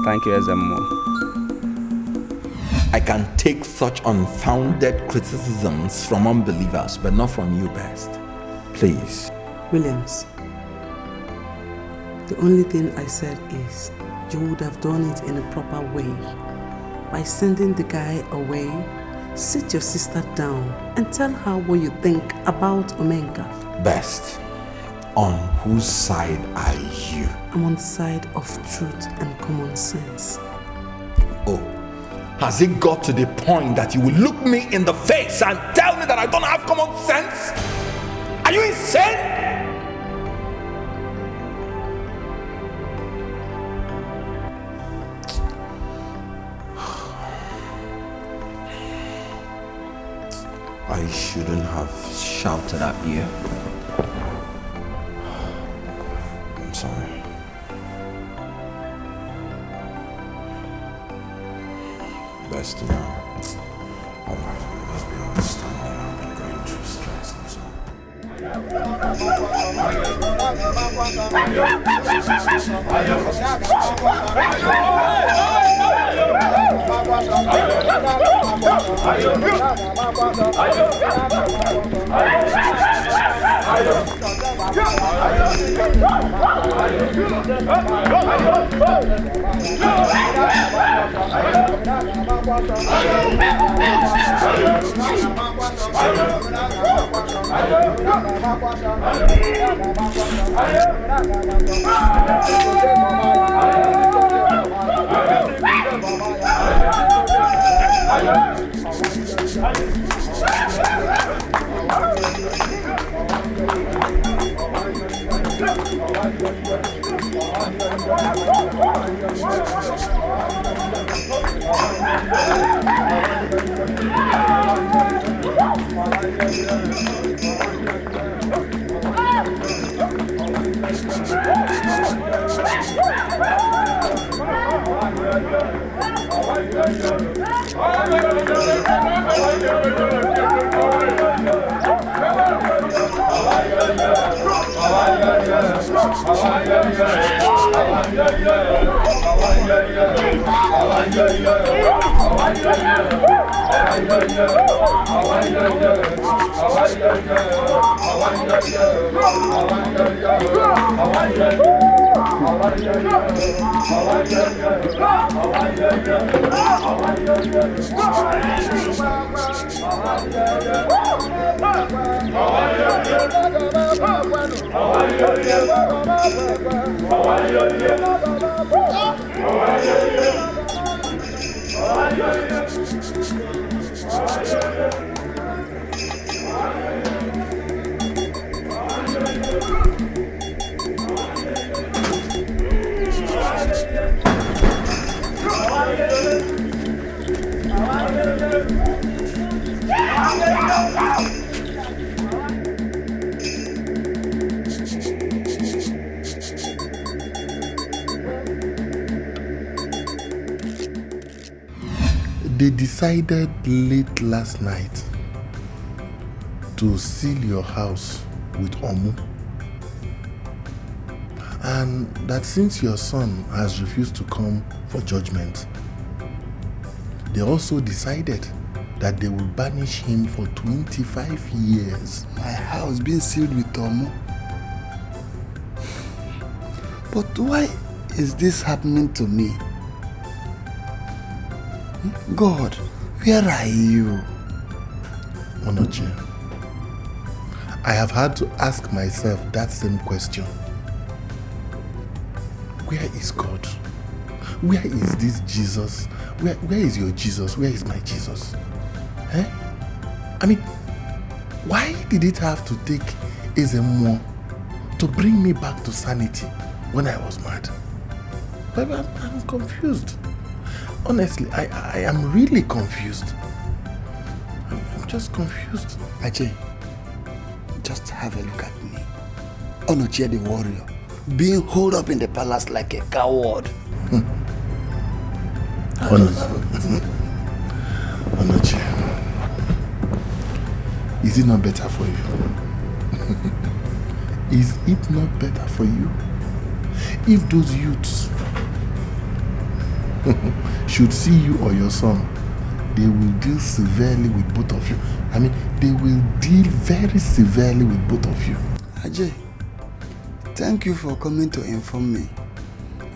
Thank you, Ezemo. I can take such unfounded criticisms from unbelievers, but not from you, Best. Please. Williams, the only thing I said is you would have done it in a proper way by sending the guy away sit your sister down and tell her what you think about Omenka. Best, on whose side are you? I'm on the side of truth and common sense. Oh, has it got to the point that you will look me in the face and tell me that I don't have common sense? Are you insane? I shouldn't have shouted at you. I'm sorry. Best now. Let's be honest, I've been going through stress and so They decided late last night to seal your house with Omu. And that since your son has refused to come for judgment, they also decided that they will banish him for 25 years. My house being sealed with Omu. But why is this happening to me? God, where are you? Onoche, I have had to ask myself that same question. Where is God? Where is this Jesus? Where is your Jesus? Where is my Jesus? Eh? I mean, why did it have to take Ezemo to bring me back to sanity when I was mad? I'm confused. Honestly, I am really confused. I'm just confused. Ajay, just have a look at me. Onoche the warrior, being holed up in the palace like a coward. Onoche, is it not better for you? Is it not better for you if those youths should see you or your son, they will deal severely with both of you. I mean, they will deal very severely with both of you. Ajay, thank you for coming to inform me.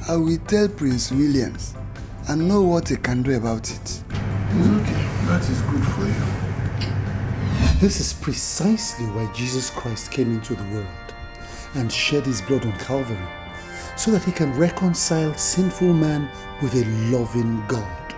I will tell Prince Williams and know what he can do about it. It's okay. That is good for you. This is precisely why Jesus Christ came into the world and shed his blood on Calvary, so that he can reconcile sinful man with a loving God.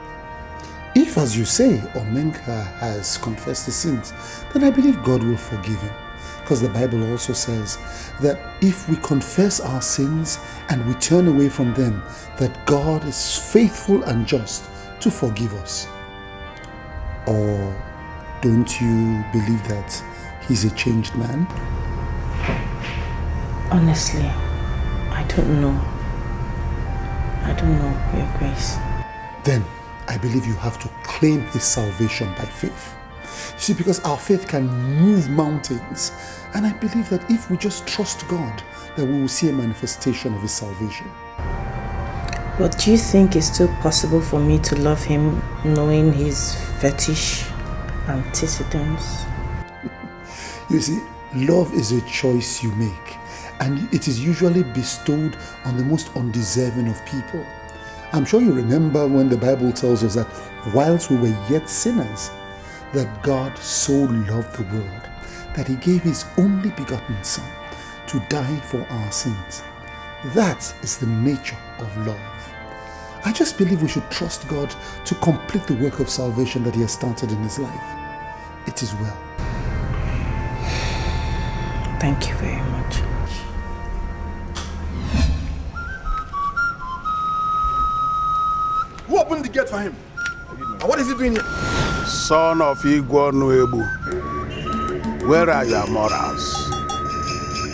If, as you say, Omenka has confessed his sins, then I believe God will forgive him. Because the Bible also says that if we confess our sins and we turn away from them, that God is faithful and just to forgive us. Or don't you believe that he's a changed man? Honestly, I don't know. I don't know, Your Grace. Then I believe you have to claim his salvation by faith. You see, because our faith can move mountains. And I believe that if we just trust God, that we will see a manifestation of his salvation. But do you think it's still possible for me to love him knowing his fetish antecedents? You see, love is a choice you make. And it is usually bestowed on the most undeserving of people. I'm sure you remember when the Bible tells us that whilst we were yet sinners, that God so loved the world that he gave his only begotten Son to die for our sins. That is the nature of love. I just believe we should trust God to complete the work of salvation that he has started in his life. It is well. Thank you very much. Who opened the gate for him? And what is he doing here? Son of Igwe Nuebu, where are your morals?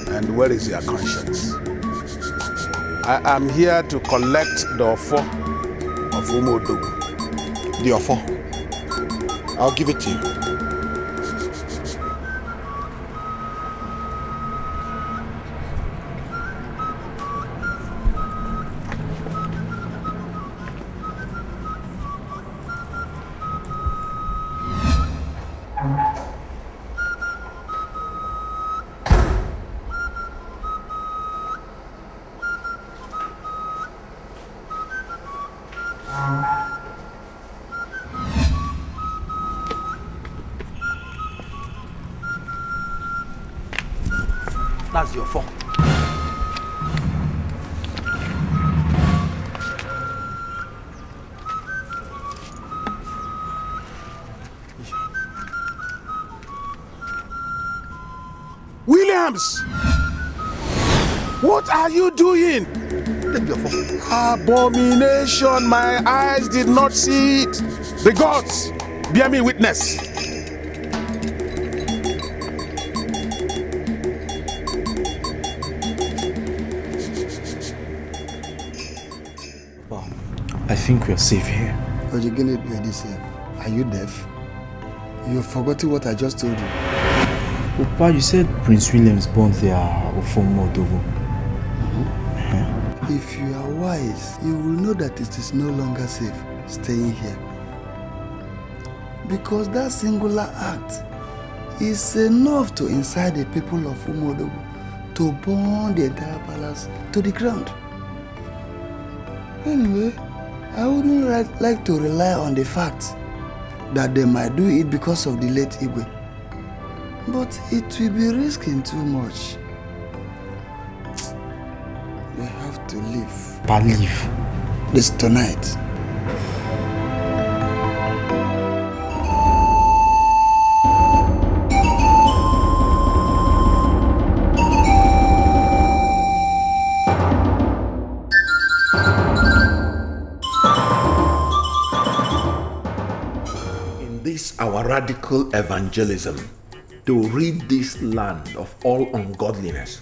And where is your conscience? I am here to collect the offer of Umodogu. The offer? I'll give it to you. That's your fault. Williams! What are you doing? Abomination, my eyes did not see it. The gods, bear me witness. I think we're safe here. Are you deaf? You've forgotten what I just told you. Papa, you said Prince William's burnt their Ofomodogo. If you are wise, you will know that it is no longer safe staying here. Because that singular act is enough to incite the people of Umodogo to burn the entire palace to the ground. Anyway, I wouldn't like to rely on the fact that they might do it because of the late Igwe. But it will be risking too much. We have to leave. But leave? This tonight. Our radical evangelism to rid this land of all ungodliness,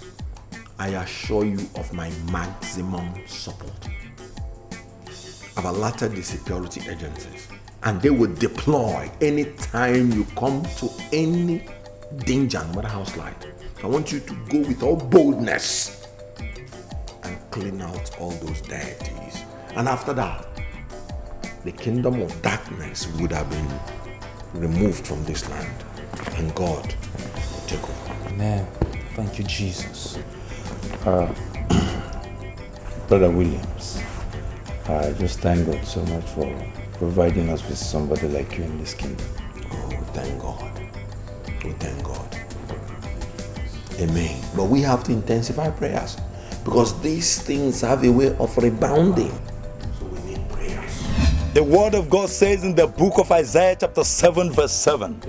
I assure you of my maximum support. I've alerted the security agencies and they will deploy anytime you come to any danger, no matter how slight. I want you to go with all boldness and clean out all those deities. And after that, the kingdom of darkness would have been removed from this land, and God will take over. Amen. Thank you, Jesus. Brother Williams, I just thank God so much for providing us with somebody like you in this kingdom. Oh, thank God. Oh, thank God. Amen. But we have to intensify prayers because these things have a way of rebounding. So we need prayers. The word of God says in the book of Isaiah chapter 7 verse 7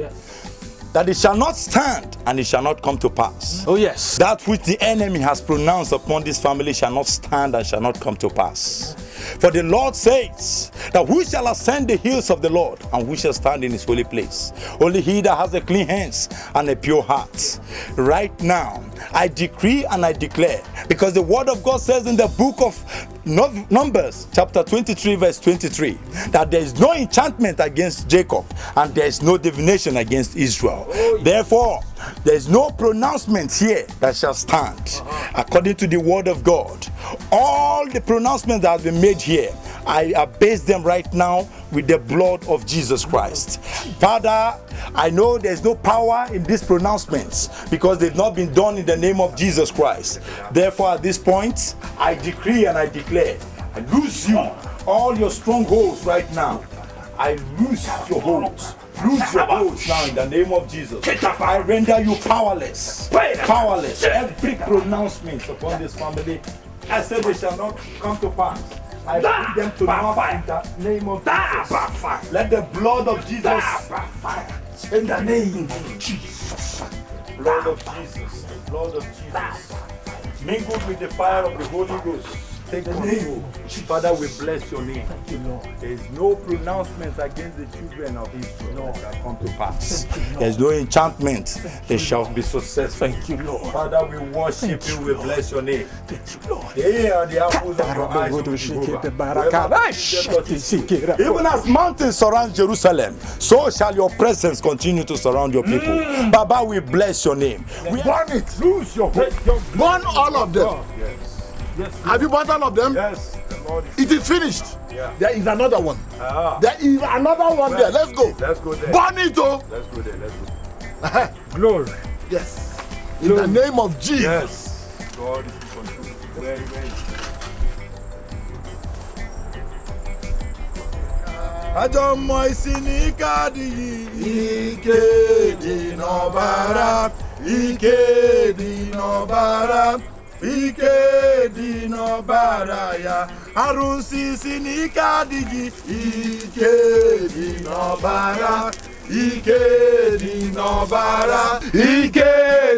that it shall not stand and it shall not come to pass. Oh yes. That which the enemy has pronounced upon this family shall not stand and shall not come to pass. For the Lord says that who shall ascend the hills of the Lord and who shall stand in his holy place? Only he that has a clean hands and a pure heart. Right now, I decree and I declare, because the word of God says in the book of Numbers chapter 23 verse 23 that there is no enchantment against Jacob and there is no divination against Israel. Therefore, there is no pronouncement here that shall stand. According to the word of God, all the pronouncements that have been made here, I abase them right now with the blood of Jesus Christ. Father, I know there's no power in these pronouncements because they've not been done in the name of Jesus Christ. Therefore, at this point, I decree and I declare, I loose you, all your strongholds right now. I loose your holds. Lose your holds now in the name of Jesus. I render you powerless. Powerless. Every pronouncement upon this family, I said they shall not come to pass. I put them to naught in the name of Jesus. Let the blood of Jesus, in the name of Jesus, blood of Jesus, the blood of Jesus, mingled with the fire of the Holy Ghost, take control. Father, we bless your name. Thank you, Lord. There is no pronouncement against the children of Israel that shall come to pass. There is no enchantment. They shall be successful. Thank you, Lord. Father, we worship you. We bless your name. Thank you, Lord. They are the apples of your eyes. Even as mountains surround Jerusalem, so shall your presence continue to surround your people. Baba, we bless your name. We burn it. Lose your hope. Burn all of them. Yes. Yes, have you bought all of them? Yes. It is finished. Yeah. There is another one. There is another one there. Let's go. Let's go there. Burn it, oh. Let's go there. Let's go. Glory. Yes. In the name of Jesus. Yes. God is in control. Very, very. Ajọ mmụọ isi n'ike adịghị, ike dị n'ọbara, ike dị n'ọbara, ike dị n'ọbara ya. Arụsị isi n'ike adịghị, ike dị n'ọbara, ike dị n'ọbara, ike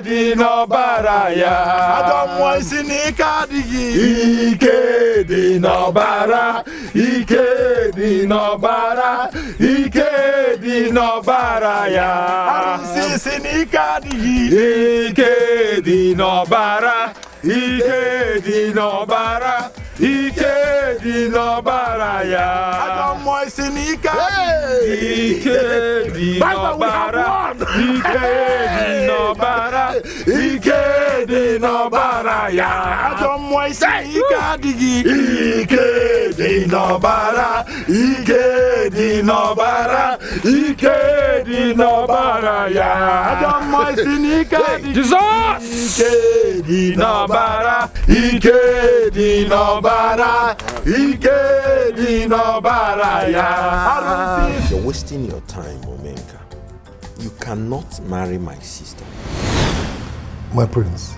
dị n'ọbara ya. Ajọ mmụọ isi n'ike adịghị, ike dị n'ọbara, ike dị n'ọbara, ike dị n'ọbara ya. Arụsị isi n'ike adịghị, ike dị n'ọbara, ike dị n'ọbara, ike dị n'ọbara ya. Ajọ mmụọ isi n'ike adịghị, ike dị n'ọbara, ike dị n'ọbara, ike dị n'ọbara ya. Ajọ mmụọ isi n'ike adịghị, ike dị n'ọbara, ike dị n'ọbara, ike dị n'ọbara ya. Ajọ mmụọ isi n'ike adịghị, ike dị n'ọbara, ike dị n'ọbara, ike dị n'ọbara ya. You're wasting your time, Omenka. You cannot marry my sister. My prince,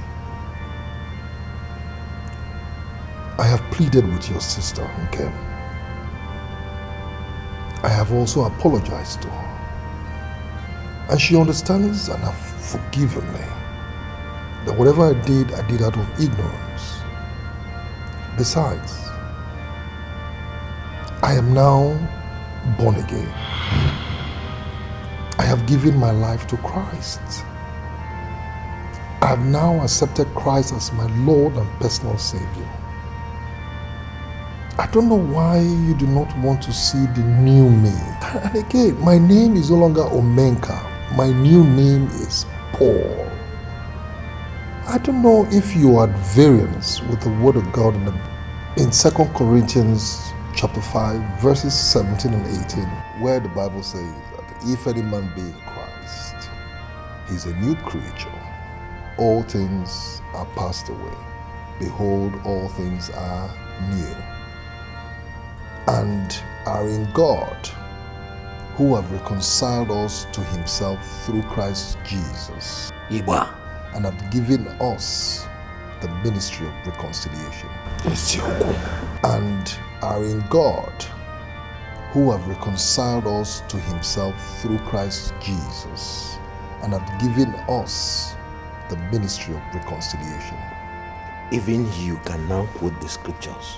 I have pleaded with your sister, Nkem. I have also apologized to her. And she understands and has forgiven me. That whatever I did out of ignorance. Besides, I am now born again. I have given my life to Christ. I have now accepted Christ as my Lord and personal Savior. I don't know why you do not want to see the new me. And again, my name is no longer Omenka. My new name is Paul. I don't know if you are at variance with the word of God in 2 Corinthians chapter 5, verses 17 and 18, where the Bible says that if any man be in Christ, he is a new creature. All things are passed away. Behold, all things are new. And are in God, who have reconciled us to himself through Christ Jesus, and have given us the ministry of reconciliation. And are in God, who have reconciled us to himself through Christ Jesus, and have given us the ministry of reconciliation. Even you can now quote the scriptures.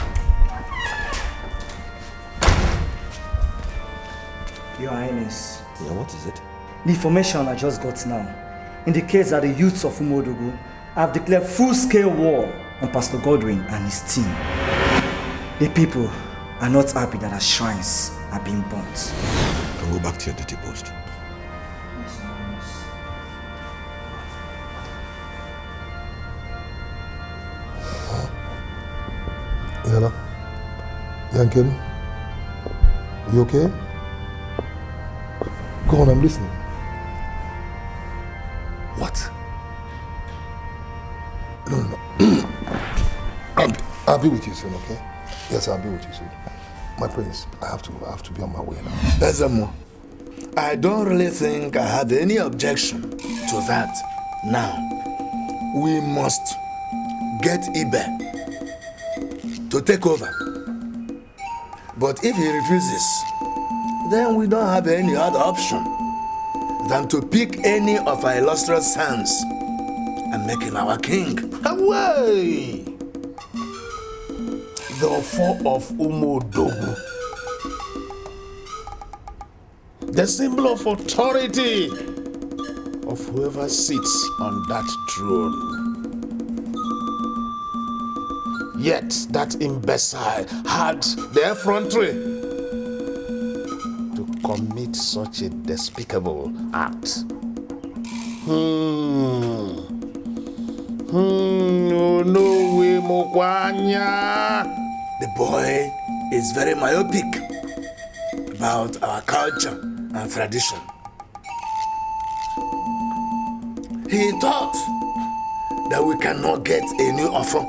Your Highness. Yeah, what is it? The information I just got now indicates that the youths of Umodogu have declared full-scale war on Pastor Godwin and his team. The people are not happy that our shrines are being burnt. You can go back to your duty post. Yala? Yankin? You okay? Go on, I'm listening. What? No. I'll be with you soon, okay? Yes, I'll be with you soon. My prince, I have to be on my way now. Ezemo, I don't really think I have any objection to that now. We must get Ibe to take over. But if he refuses, then we don't have any other option than to pick any of our illustrious sons and make him our king. Away! The four of Umodogu. The symbol of authority of whoever sits on that throne. Yet that imbecile had the effrontery to commit such a despicable act. No way, Mokwanya. The boy is very myopic about our culture and tradition. He thought that we cannot get a new offer.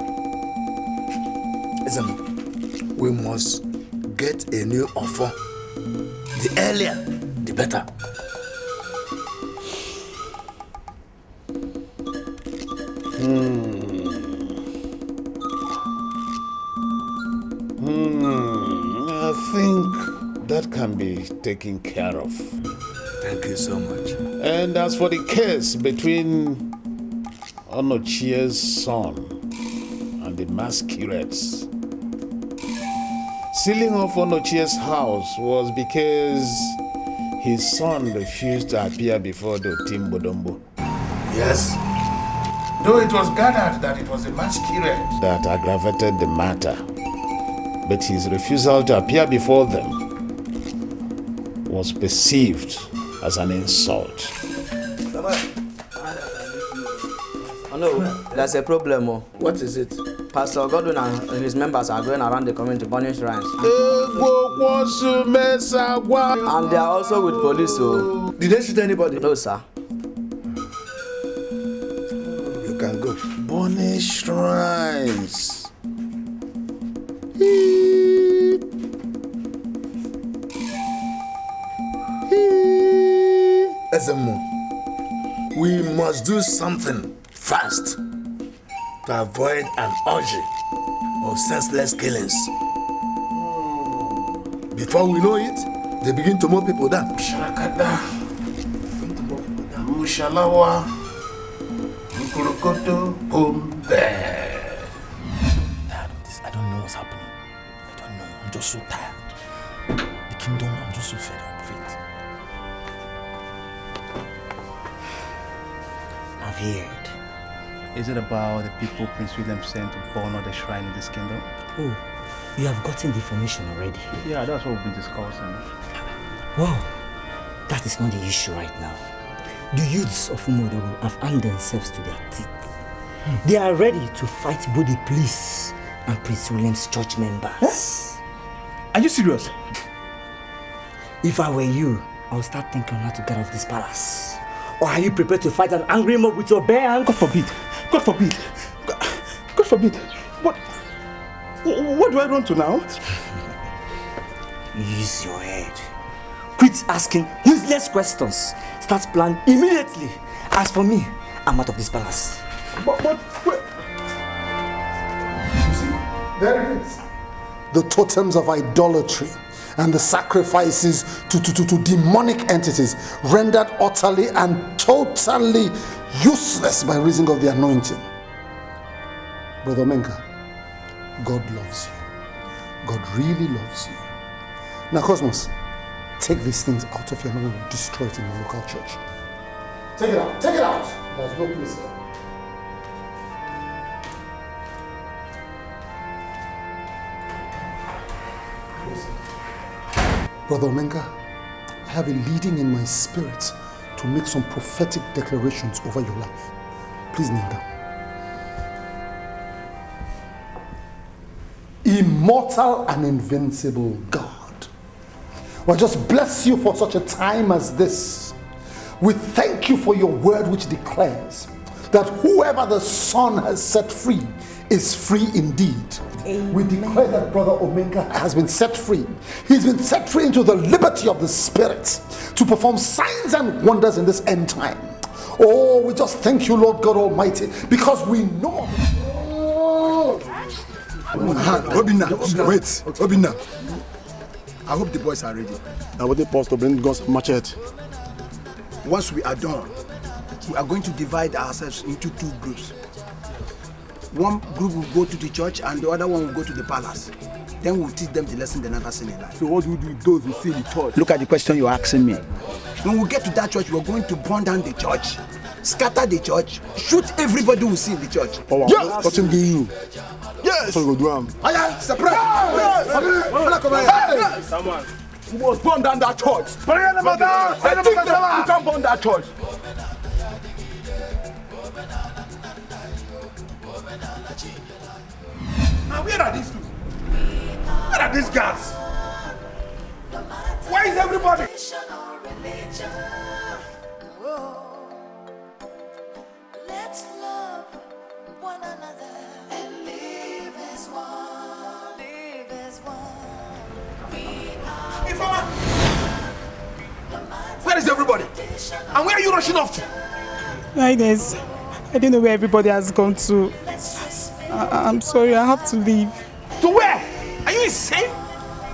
Listen, we must get a new offer. The earlier, the better. I think that can be taken care of. Thank you so much. And as for the case between Onochie's son and the masquerades, sealing off Onochie's house was because his son refused to appear before the Timbodombo. Yes. Though it was gathered that it was a masquerade that aggravated the matter, but his refusal to appear before them was perceived as an insult. Oh no, there's a problem. What is it? Pastor Godwin and his members are going around the community burning shrines. And they are also with police. So. Did they shoot anybody? No, sir. You can go. Burning shrines. Ezemo, we must do something fast to avoid an orgy of senseless killings. Before we know it, they begin to mow people down. Sharakada, Mushalawa, Nkurukoto, Ombe. I don't know what's happening. I don't know. I'm just so tired. The kingdom, I'm just so fed up with it. I've heard. Is it about the people Prince William sent to burn all the shrine in this kingdom? Oh, you have gotten the information already? Yeah, that's what we've been discussing. Well, that is not the issue right now. The youths of Umodogu have armed themselves to their teeth. They are ready to fight both the police and Prince William's church members. Are you serious? If I were you, I would start thinking on how to get off this palace. Or are you prepared to fight an angry mob with your bare hands? God forbid! God forbid! God forbid! What do I run to now? use your head. Quit asking useless questions. Start planning immediately. As for me, I'm out of this palace. But wait. You see, there it is. The totems of idolatry and the sacrifices to demonic entities rendered utterly and totally useless by reason of the anointing. Brother Menka, God loves you. God really loves you. Now, Cosmos, take these things out of your hand and destroy it in the local church. Take it out. Take it out. There's no place here. Brother Omenga, I have a leading in my spirit to make some prophetic declarations over your life. Please kneel down. Immortal and invincible God, we just bless you for such a time as this. We thank you for your word which declares that whoever the Son has set free is free indeed. Amen. We declare that Brother Omenga has been set free. He's been set free into the liberty of the Spirit to perform signs and wonders in this end time. Oh, we just thank you, Lord God Almighty, because we know. Obina, wait, Obina. I hope the boys are ready. I want the boss to bring us machete. Once we are done, we are going to divide ourselves into two groups. One group will go to the church and the other one will go to the palace. Then we'll teach them the lesson they never seen in life. So what do we do with those who see the church? Look at the question you're asking me. When we get to that church, we're going to burn down the church, scatter the church, shoot everybody we see in the church. Oh, wow. Yes! What him do you? Yes! So go do him. Aya, surprise! Yes! Someone. We must burn down that church. I think that we can burn that church. Now where are these two? Where are these guys? Where is everybody? Let's love one another and live as one. Live as one. Where is everybody? And where are you rushing off to? Highness, I don't know where everybody has gone to. I'm sorry, I have to leave. To where? Are you insane?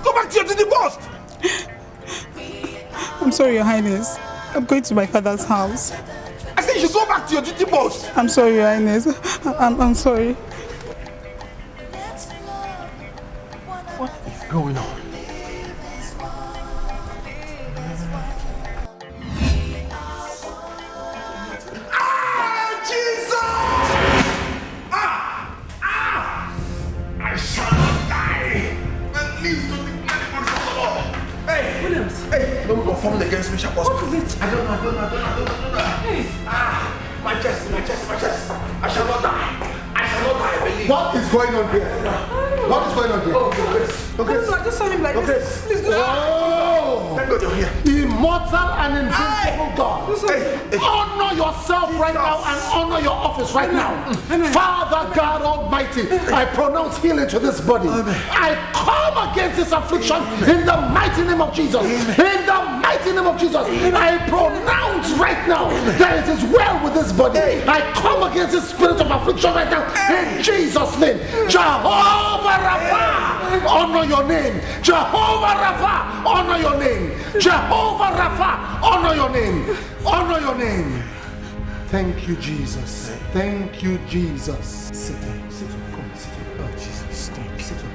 Go back to your duty post! I'm sorry, Your Highness. I'm going to my father's house. I said you should go back to your duty post! I'm sorry, Your Highness. I'm sorry. What is going on? Don't go formed against me, Shapos. What is it? I don't know. Hey. My chest. I shall not die. I believe. What is going on here? What is going on here? Okay. No, I just saw him like this. Please do Thank God you're here. Immortal and invincible God. Honor yourself right now and honor your office right now. Father God Almighty, I pronounce healing to this body. I come against this affliction in the mighty name of Jesus. In the mighty name of Jesus, I pronounce right now that it is well with this body. I come against this spirit of affliction right now in Jesus' name. Jehovah Rapha, honor your name. Jehovah Rapha, honor your name. Jehovah Rapha, honor your name. Honor your name. Thank you, Jesus. Thank you, Jesus. Sit down. Sit down. Come on, sit down. Oh, Jesus. Thank you. Sit down.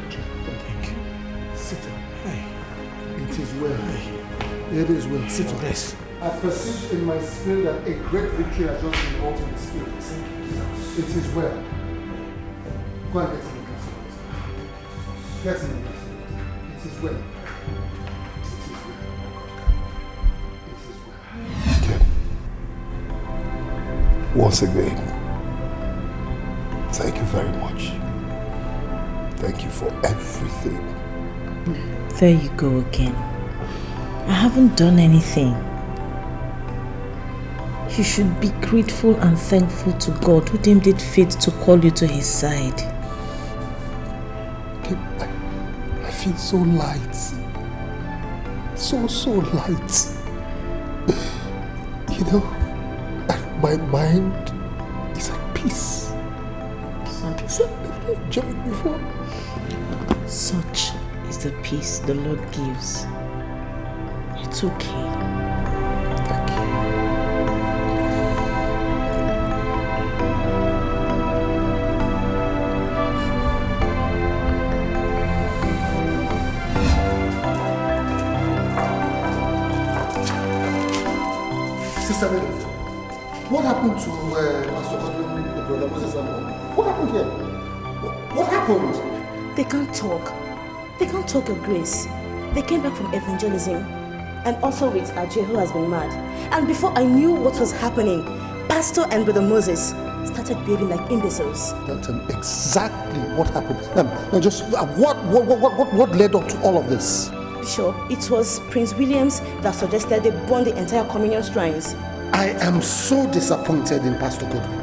Thank you. Sit down. Hey. It is well. It is well. Sit down. Rest. I perceive in my spirit that a great victory has just been wrought in the spirit. It is well. Go and get in the castle. Get in the castle. It is well. Once again, thank you very much. Thank you for everything. There you go again. I haven't done anything. You should be grateful and thankful to God who deemed it fit to call you to his side. I feel so light. so light. You know, and my mind is at peace. I've never enjoyed before. Such is the peace the Lord gives. It's okay. Thank you. Sister Mary, what happened to Pastor Godwin, the brother Moses and all? What happened here? What happened? They can't talk. They can't talk, Your Grace. They came back from evangelism, and also with Ajay, who has been mad. And before I knew what was happening, Pastor and Brother Moses started behaving like imbeciles. Tell them exactly what happened. What led up to all of this? Bishop, it was Prince Williams that suggested they burn the entire communion shrines. I am so disappointed in Pastor Godwin.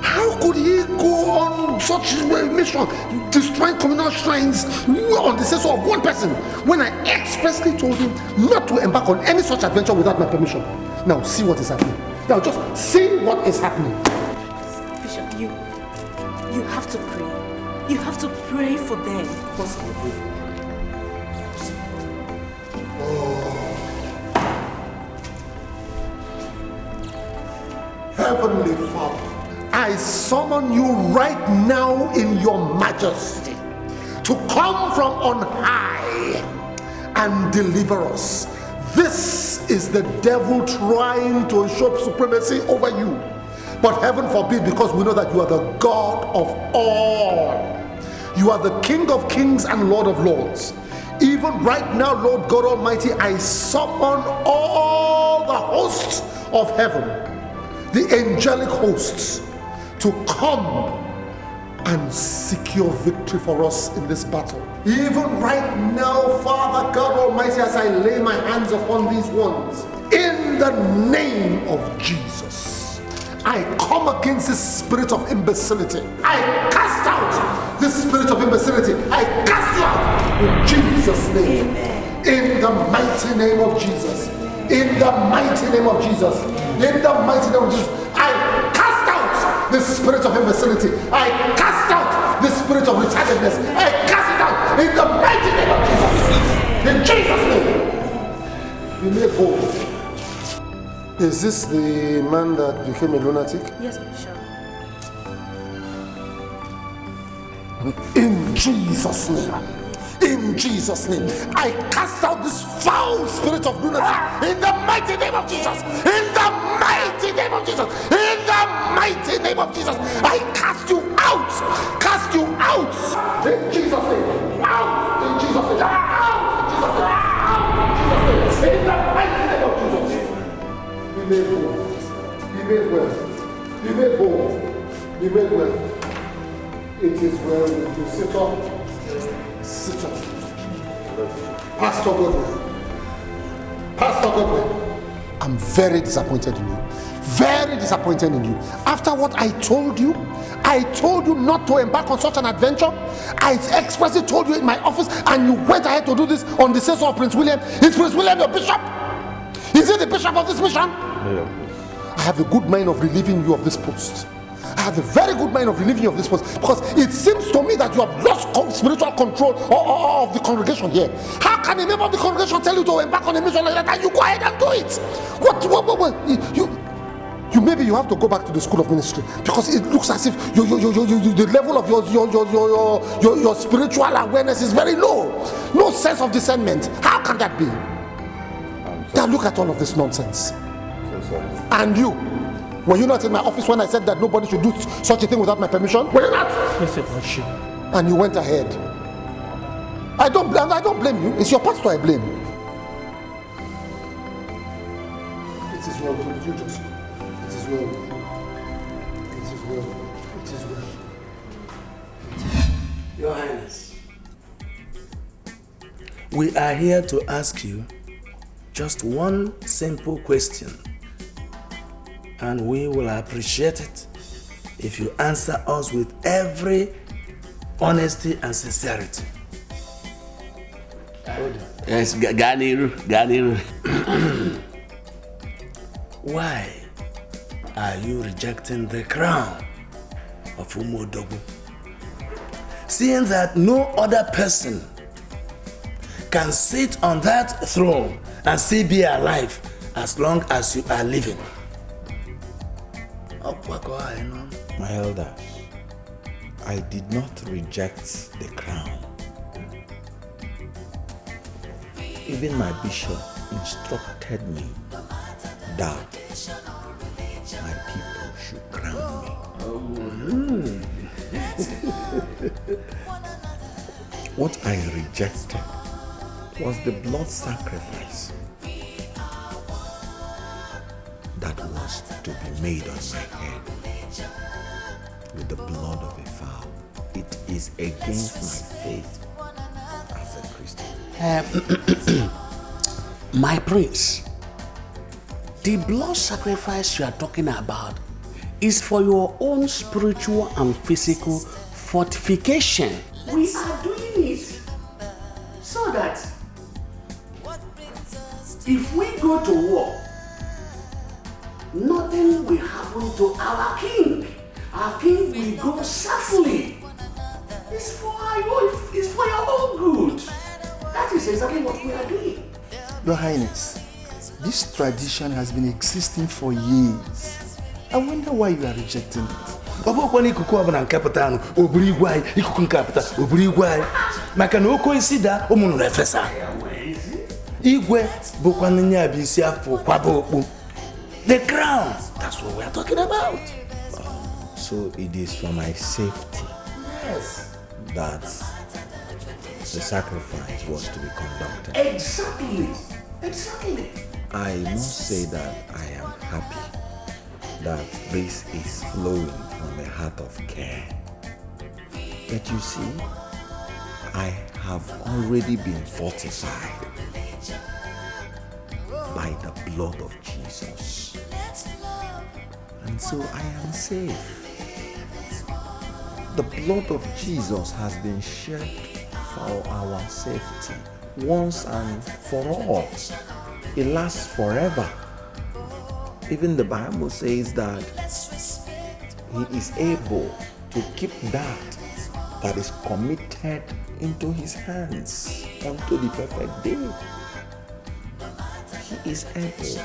How could he go on such a mission, destroying communal shrines on the sense of one person, when I expressly told him not to embark on any such adventure without my permission? Now see what is happening. Now just see what is happening. Bishop, you have to pray. You have to pray for them. Heavenly Father, I summon you right now in your majesty to come from on high and deliver us. This is the devil trying to usurp supremacy over you. But heaven forbid, because we know that you are the God of all. You are the King of kings and Lord of lords. Even right now, Lord God Almighty, I summon all the hosts of heaven, the angelic hosts, to come and secure victory for us in this battle. Even right now, Father God Almighty, as I lay my hands upon these ones, in the name of Jesus, I come against this spirit of imbecility. I cast out this spirit of imbecility. I cast you out in Jesus' name. Amen. In the mighty name of Jesus. In the mighty name of Jesus. In the mighty name of Jesus. I cast out the spirit of imbecility. I cast out the spirit of retardedness. I cast it out in the mighty name of Jesus. In Jesus' name. You may go. Is this the man that became a lunatic? Yes, Bishop. In Jesus' name. In Jesus' name, I cast out this foul spirit of lunacy in the mighty name of Jesus. In the mighty name of Jesus. In the mighty name of Jesus, I cast you out. Cast you out. In Jesus' name. Out. In Jesus' name. Out. In Jesus' name. Out. In Jesus' name. In the mighty name of Jesus. Be made whole. Be made well. Be made whole. Be made well. It is well with you. Sit up. Sit up. Pastor Godwin. Pastor Godwin. I'm very disappointed in you. Very disappointed in you. After what I told you not to embark on such an adventure. I expressly told you in my office, and you went ahead to do this on the sense of Prince William. Is Prince William your bishop? Is he the bishop of this mission? Yeah. I have a good mind of relieving you of this post. I have a very good mind of relieving you of this post, because it seems to me that you have lost spiritual control of the congregation here. How can a member of the congregation tell you to embark on a mission like that and you go ahead and do it? What? You maybe you have to go back to the school of ministry, because it looks as if the level of your spiritual awareness is very low. No sense of discernment. How can that be? Now look at all of this nonsense. So sorry. And you, were you not in my office when I said that nobody should do such a thing without my permission? Were you not? Yes, it was you. And you went ahead. I don't blame you. It's your pastor I blame. It is well with you, Joseph. It is well. It is well. It is well. Your Highness, we are here to ask you just one simple question, and we will appreciate it if you answer us with every honesty and sincerity. Yes, Ganiru. Why are you rejecting the crown of Umodogu? Seeing that no other person can sit on that throne and still be alive as long as you are living. My elders, I did not reject the crown. Even my bishop instructed me that my people should crown me. What I rejected was the blood sacrifice that was to be made on my head with the blood of a fowl. It is against my faith as a Christian. My prince, the blood sacrifice you are talking about is for your own spiritual and physical fortification. We are doing it so that if we go to war, nothing will happen to our king. Our king will go safely. It's for your own good. That is exactly what we are doing. Your Highness, this tradition has been existing for years. I wonder why you are rejecting it. The crown, that's what we are talking about. So it is for my safety that the sacrifice was to be conducted. Exactly. I must say that I am happy that this is flowing from a heart of care. But you see, I have already been fortified by the blood of Jesus. And so I am safe. The blood of Jesus has been shed for our safety once and for all. It lasts forever. Even the Bible says that He is able to keep that is committed into His hands unto the perfect day. He is able,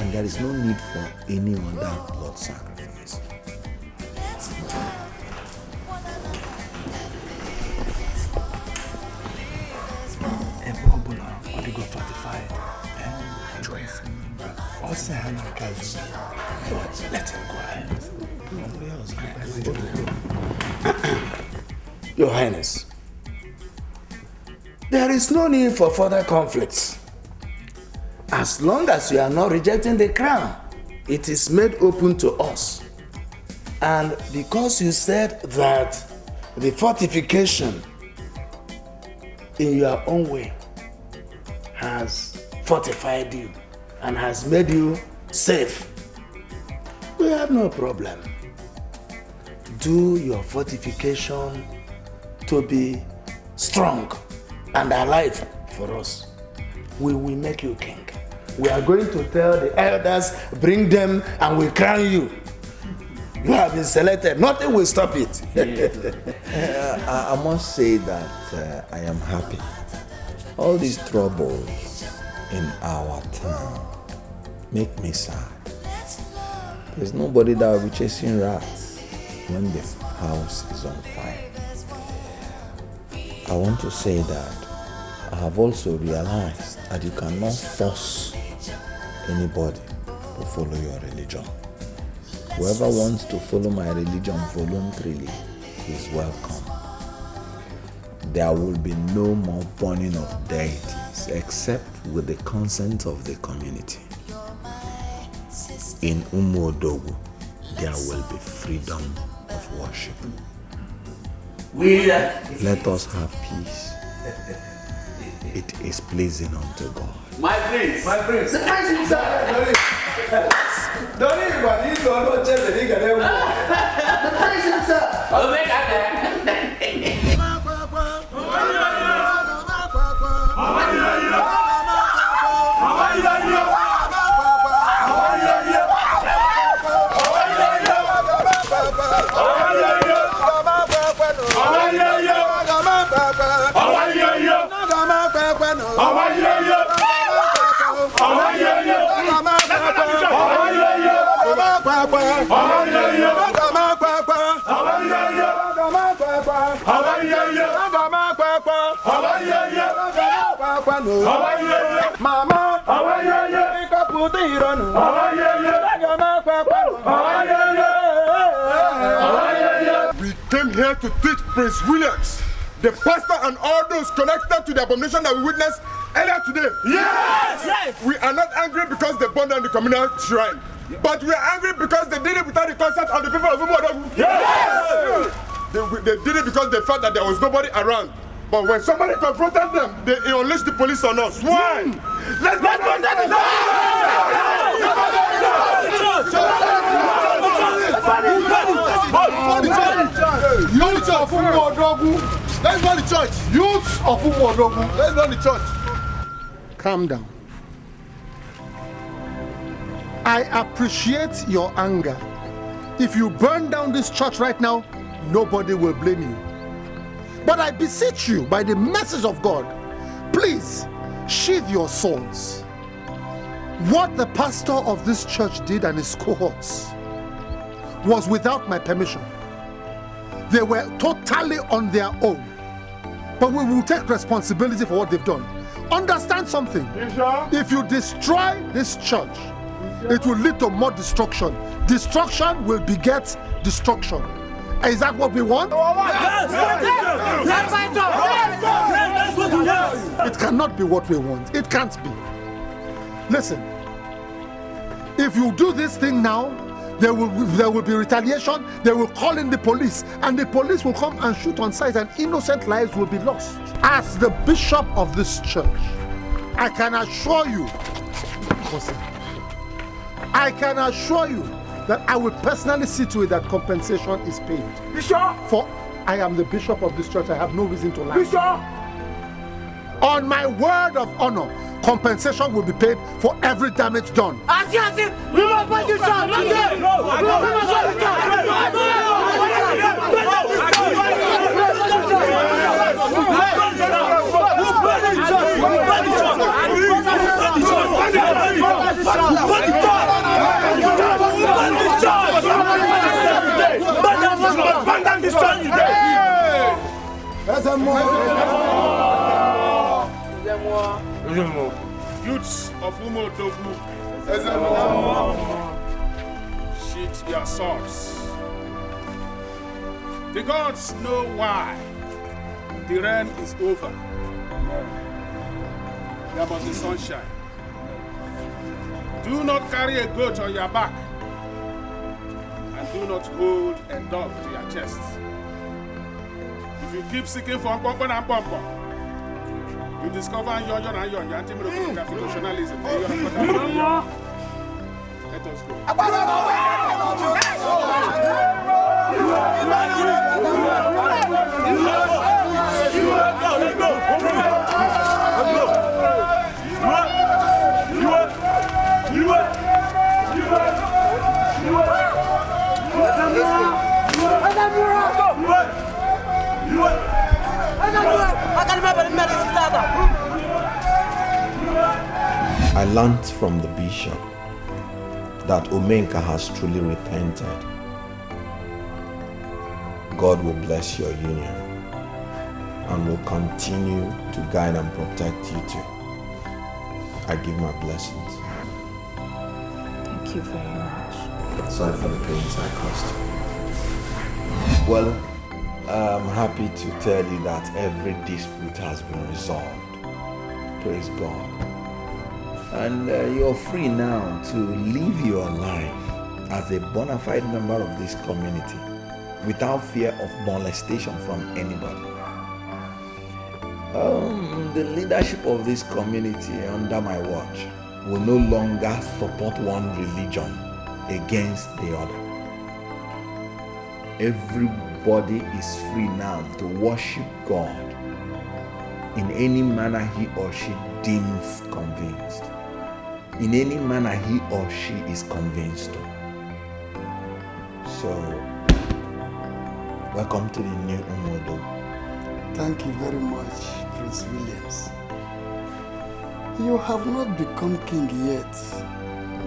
and there is no need for any other blood sacrifice. Let him go ahead. Your Highness, there is no need for further conflicts. As long as you are not rejecting the crown, it is made open to us. And because you said that the fortification in your own way has fortified you and has made you safe, we have no problem. Do your fortification to be strong and alive for us. We will make you king. We are going to tell the elders, bring them and we crown you. You have been selected. Nothing will stop it. I must say that I am happy. All these troubles in our town make me sad. There's nobody that will be chasing rats when the house is on fire. I want to say that I have also realized that you cannot force anybody to follow your religion. Whoever wants to follow my religion voluntarily is welcome. There will be no more burning of deities except with the consent of the community. In Umodogu, there will be freedom of worship. Let us have peace. It is pleasing unto God. My prince. The prince, sir. Don't even know the prince, sir. We came here to teach Prince Williams, the pastor and all those connected to the abomination that we witnessed earlier today. Yes! We are not angry because they burned down the communal shrine, but we are angry because they did it without the consent of the people of Umodogu. Yes! They did it because they felt that there was nobody around. But when somebody confronted them, they unleashed the police on us. Why? Let's go to the Youths of Umodogu, let's go to church. Youths of Umodogu, let's go to church. Calm down. I appreciate your anger. If you burn down this church right now, nobody will blame you. But I beseech you, by the mercies of God, please sheathe your swords. What the pastor of this church did and his cohorts was without my permission. They were totally on their own. But we will take responsibility for what they've done. Understand something. If you destroy this church, it will lead to more destruction. Destruction will beget destruction. Is that what we want? It cannot be what we want. It can't be. Listen, if you do this thing now, there will be retaliation. They will call in the police, and the police will come and shoot on sight, and innocent lives will be lost. As the bishop of this church, I can assure you, that I will personally see to it that compensation is paid. Bishop! For I am the bishop of this church. I have no reason to lie. Bishop! On my word of honor, compensation will be paid for every damage done. Youths of Umodogu, sheath your swords. The gods know why. The rain is over. There must be sunshine. Do not carry a goat on your back, and do not hold a dog to your chest. If you keep seeking for pompon and pompon, you discover yon and yon anti-constitutionalism. Let us go. I learned from the bishop that Omenka has truly repented. God will bless your union and will continue to guide and protect you too. I give my blessings. Thank you very much. Sorry for the pains I caused. Well, I'm happy to tell you that every dispute has been resolved. Praise God. And you're free now to live your life as a bona fide member of this community without fear of molestation from anybody. The leadership of this community under my watch will no longer support one religion against the other. Everybody is free now to worship God in any manner he or she deems convinced. In any manner he or she is convinced of. So, welcome to the new Umodo. Thank you very much, Prince Williams. You have not become king yet,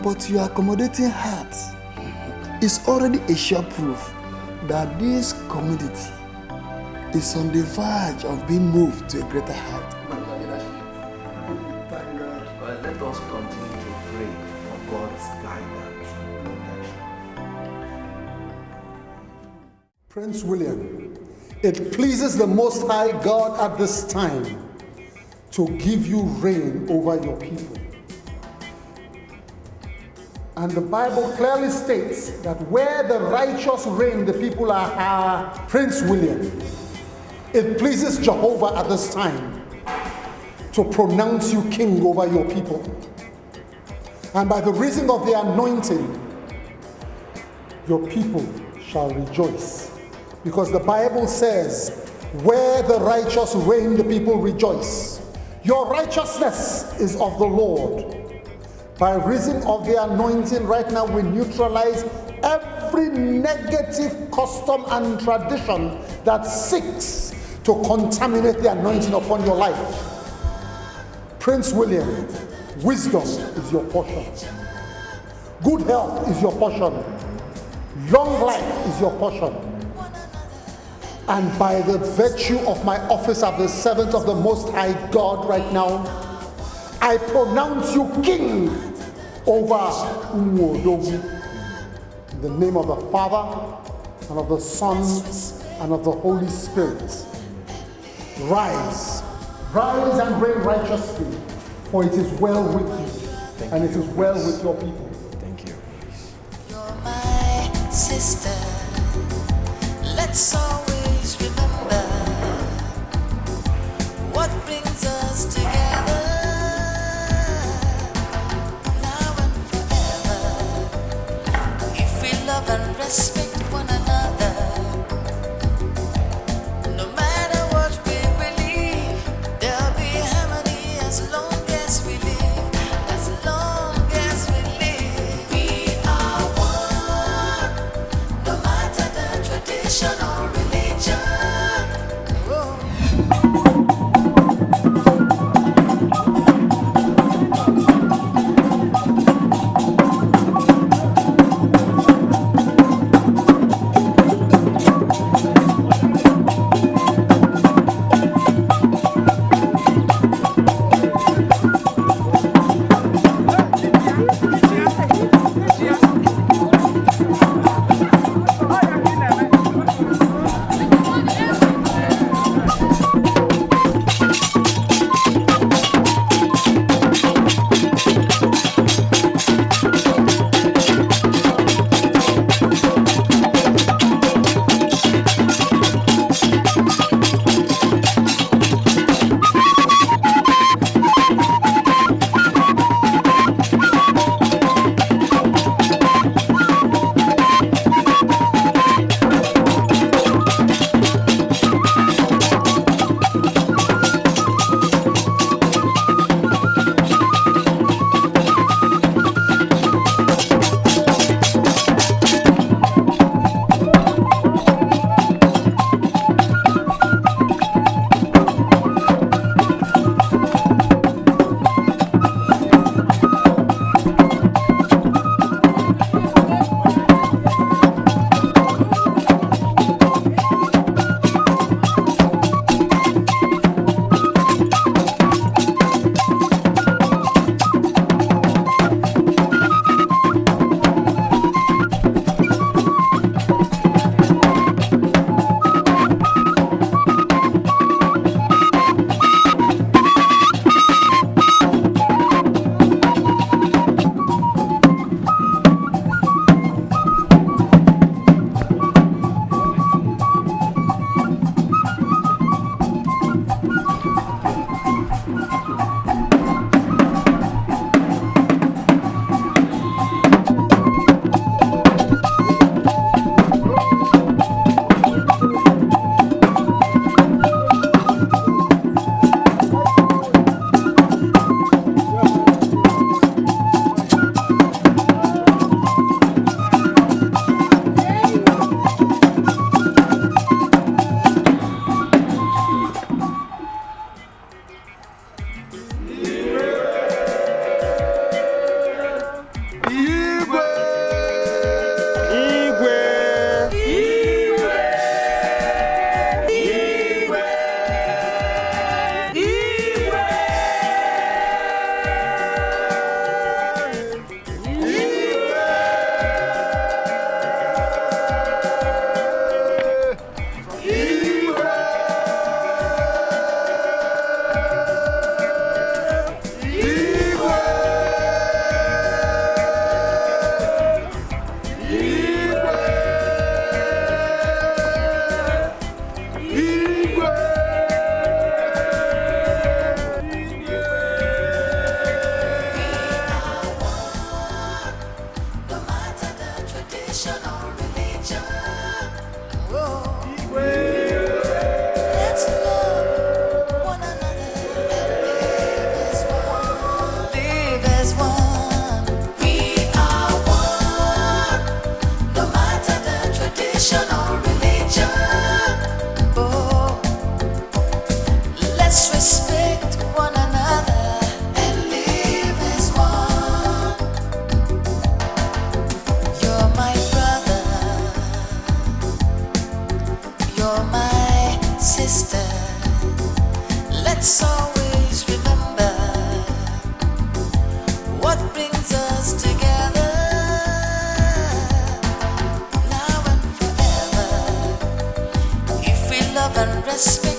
but your accommodating heart is already a sure proof that this community is on the verge of being moved to a greater height. Thank God. Well, let us continue to pray for God's guidance and protection. Prince William, it pleases the Most High God at this time to give you reign over your people. And the Bible clearly states that where the righteous reign, the people are Prince William. It pleases Jehovah at this time to pronounce you king over your people. And by the reason of the anointing, your people shall rejoice. Because the Bible says, where the righteous reign, the people rejoice. Your righteousness is of the Lord. By reason of the anointing, right now we neutralize every negative custom and tradition that seeks to contaminate the anointing upon your life. Prince William, wisdom is your portion. Good health is your portion. Long life is your portion. And by the virtue of my office of the servant of the Most High God right now, I pronounce you king over Umuodogu. In the name of the Father, and of the Son, and of the Holy Spirit. Rise. Rise and reign righteously, for it is well with you, and it is well with your people. Thank you. You're my sister. Let's always remember what brings us together. And respect one another. No matter what we believe, there'll be harmony as long as we live. As long as we live, we are one. No matter the tradition or religion. tradition or religion. Whoa. Let's love one another and live as one. We are one, no matter the tradition or religion. Oh, let's respect one another and live as one. You're my brother, you're my sister. Let's always remember what brings us together now and forever. If we love and respect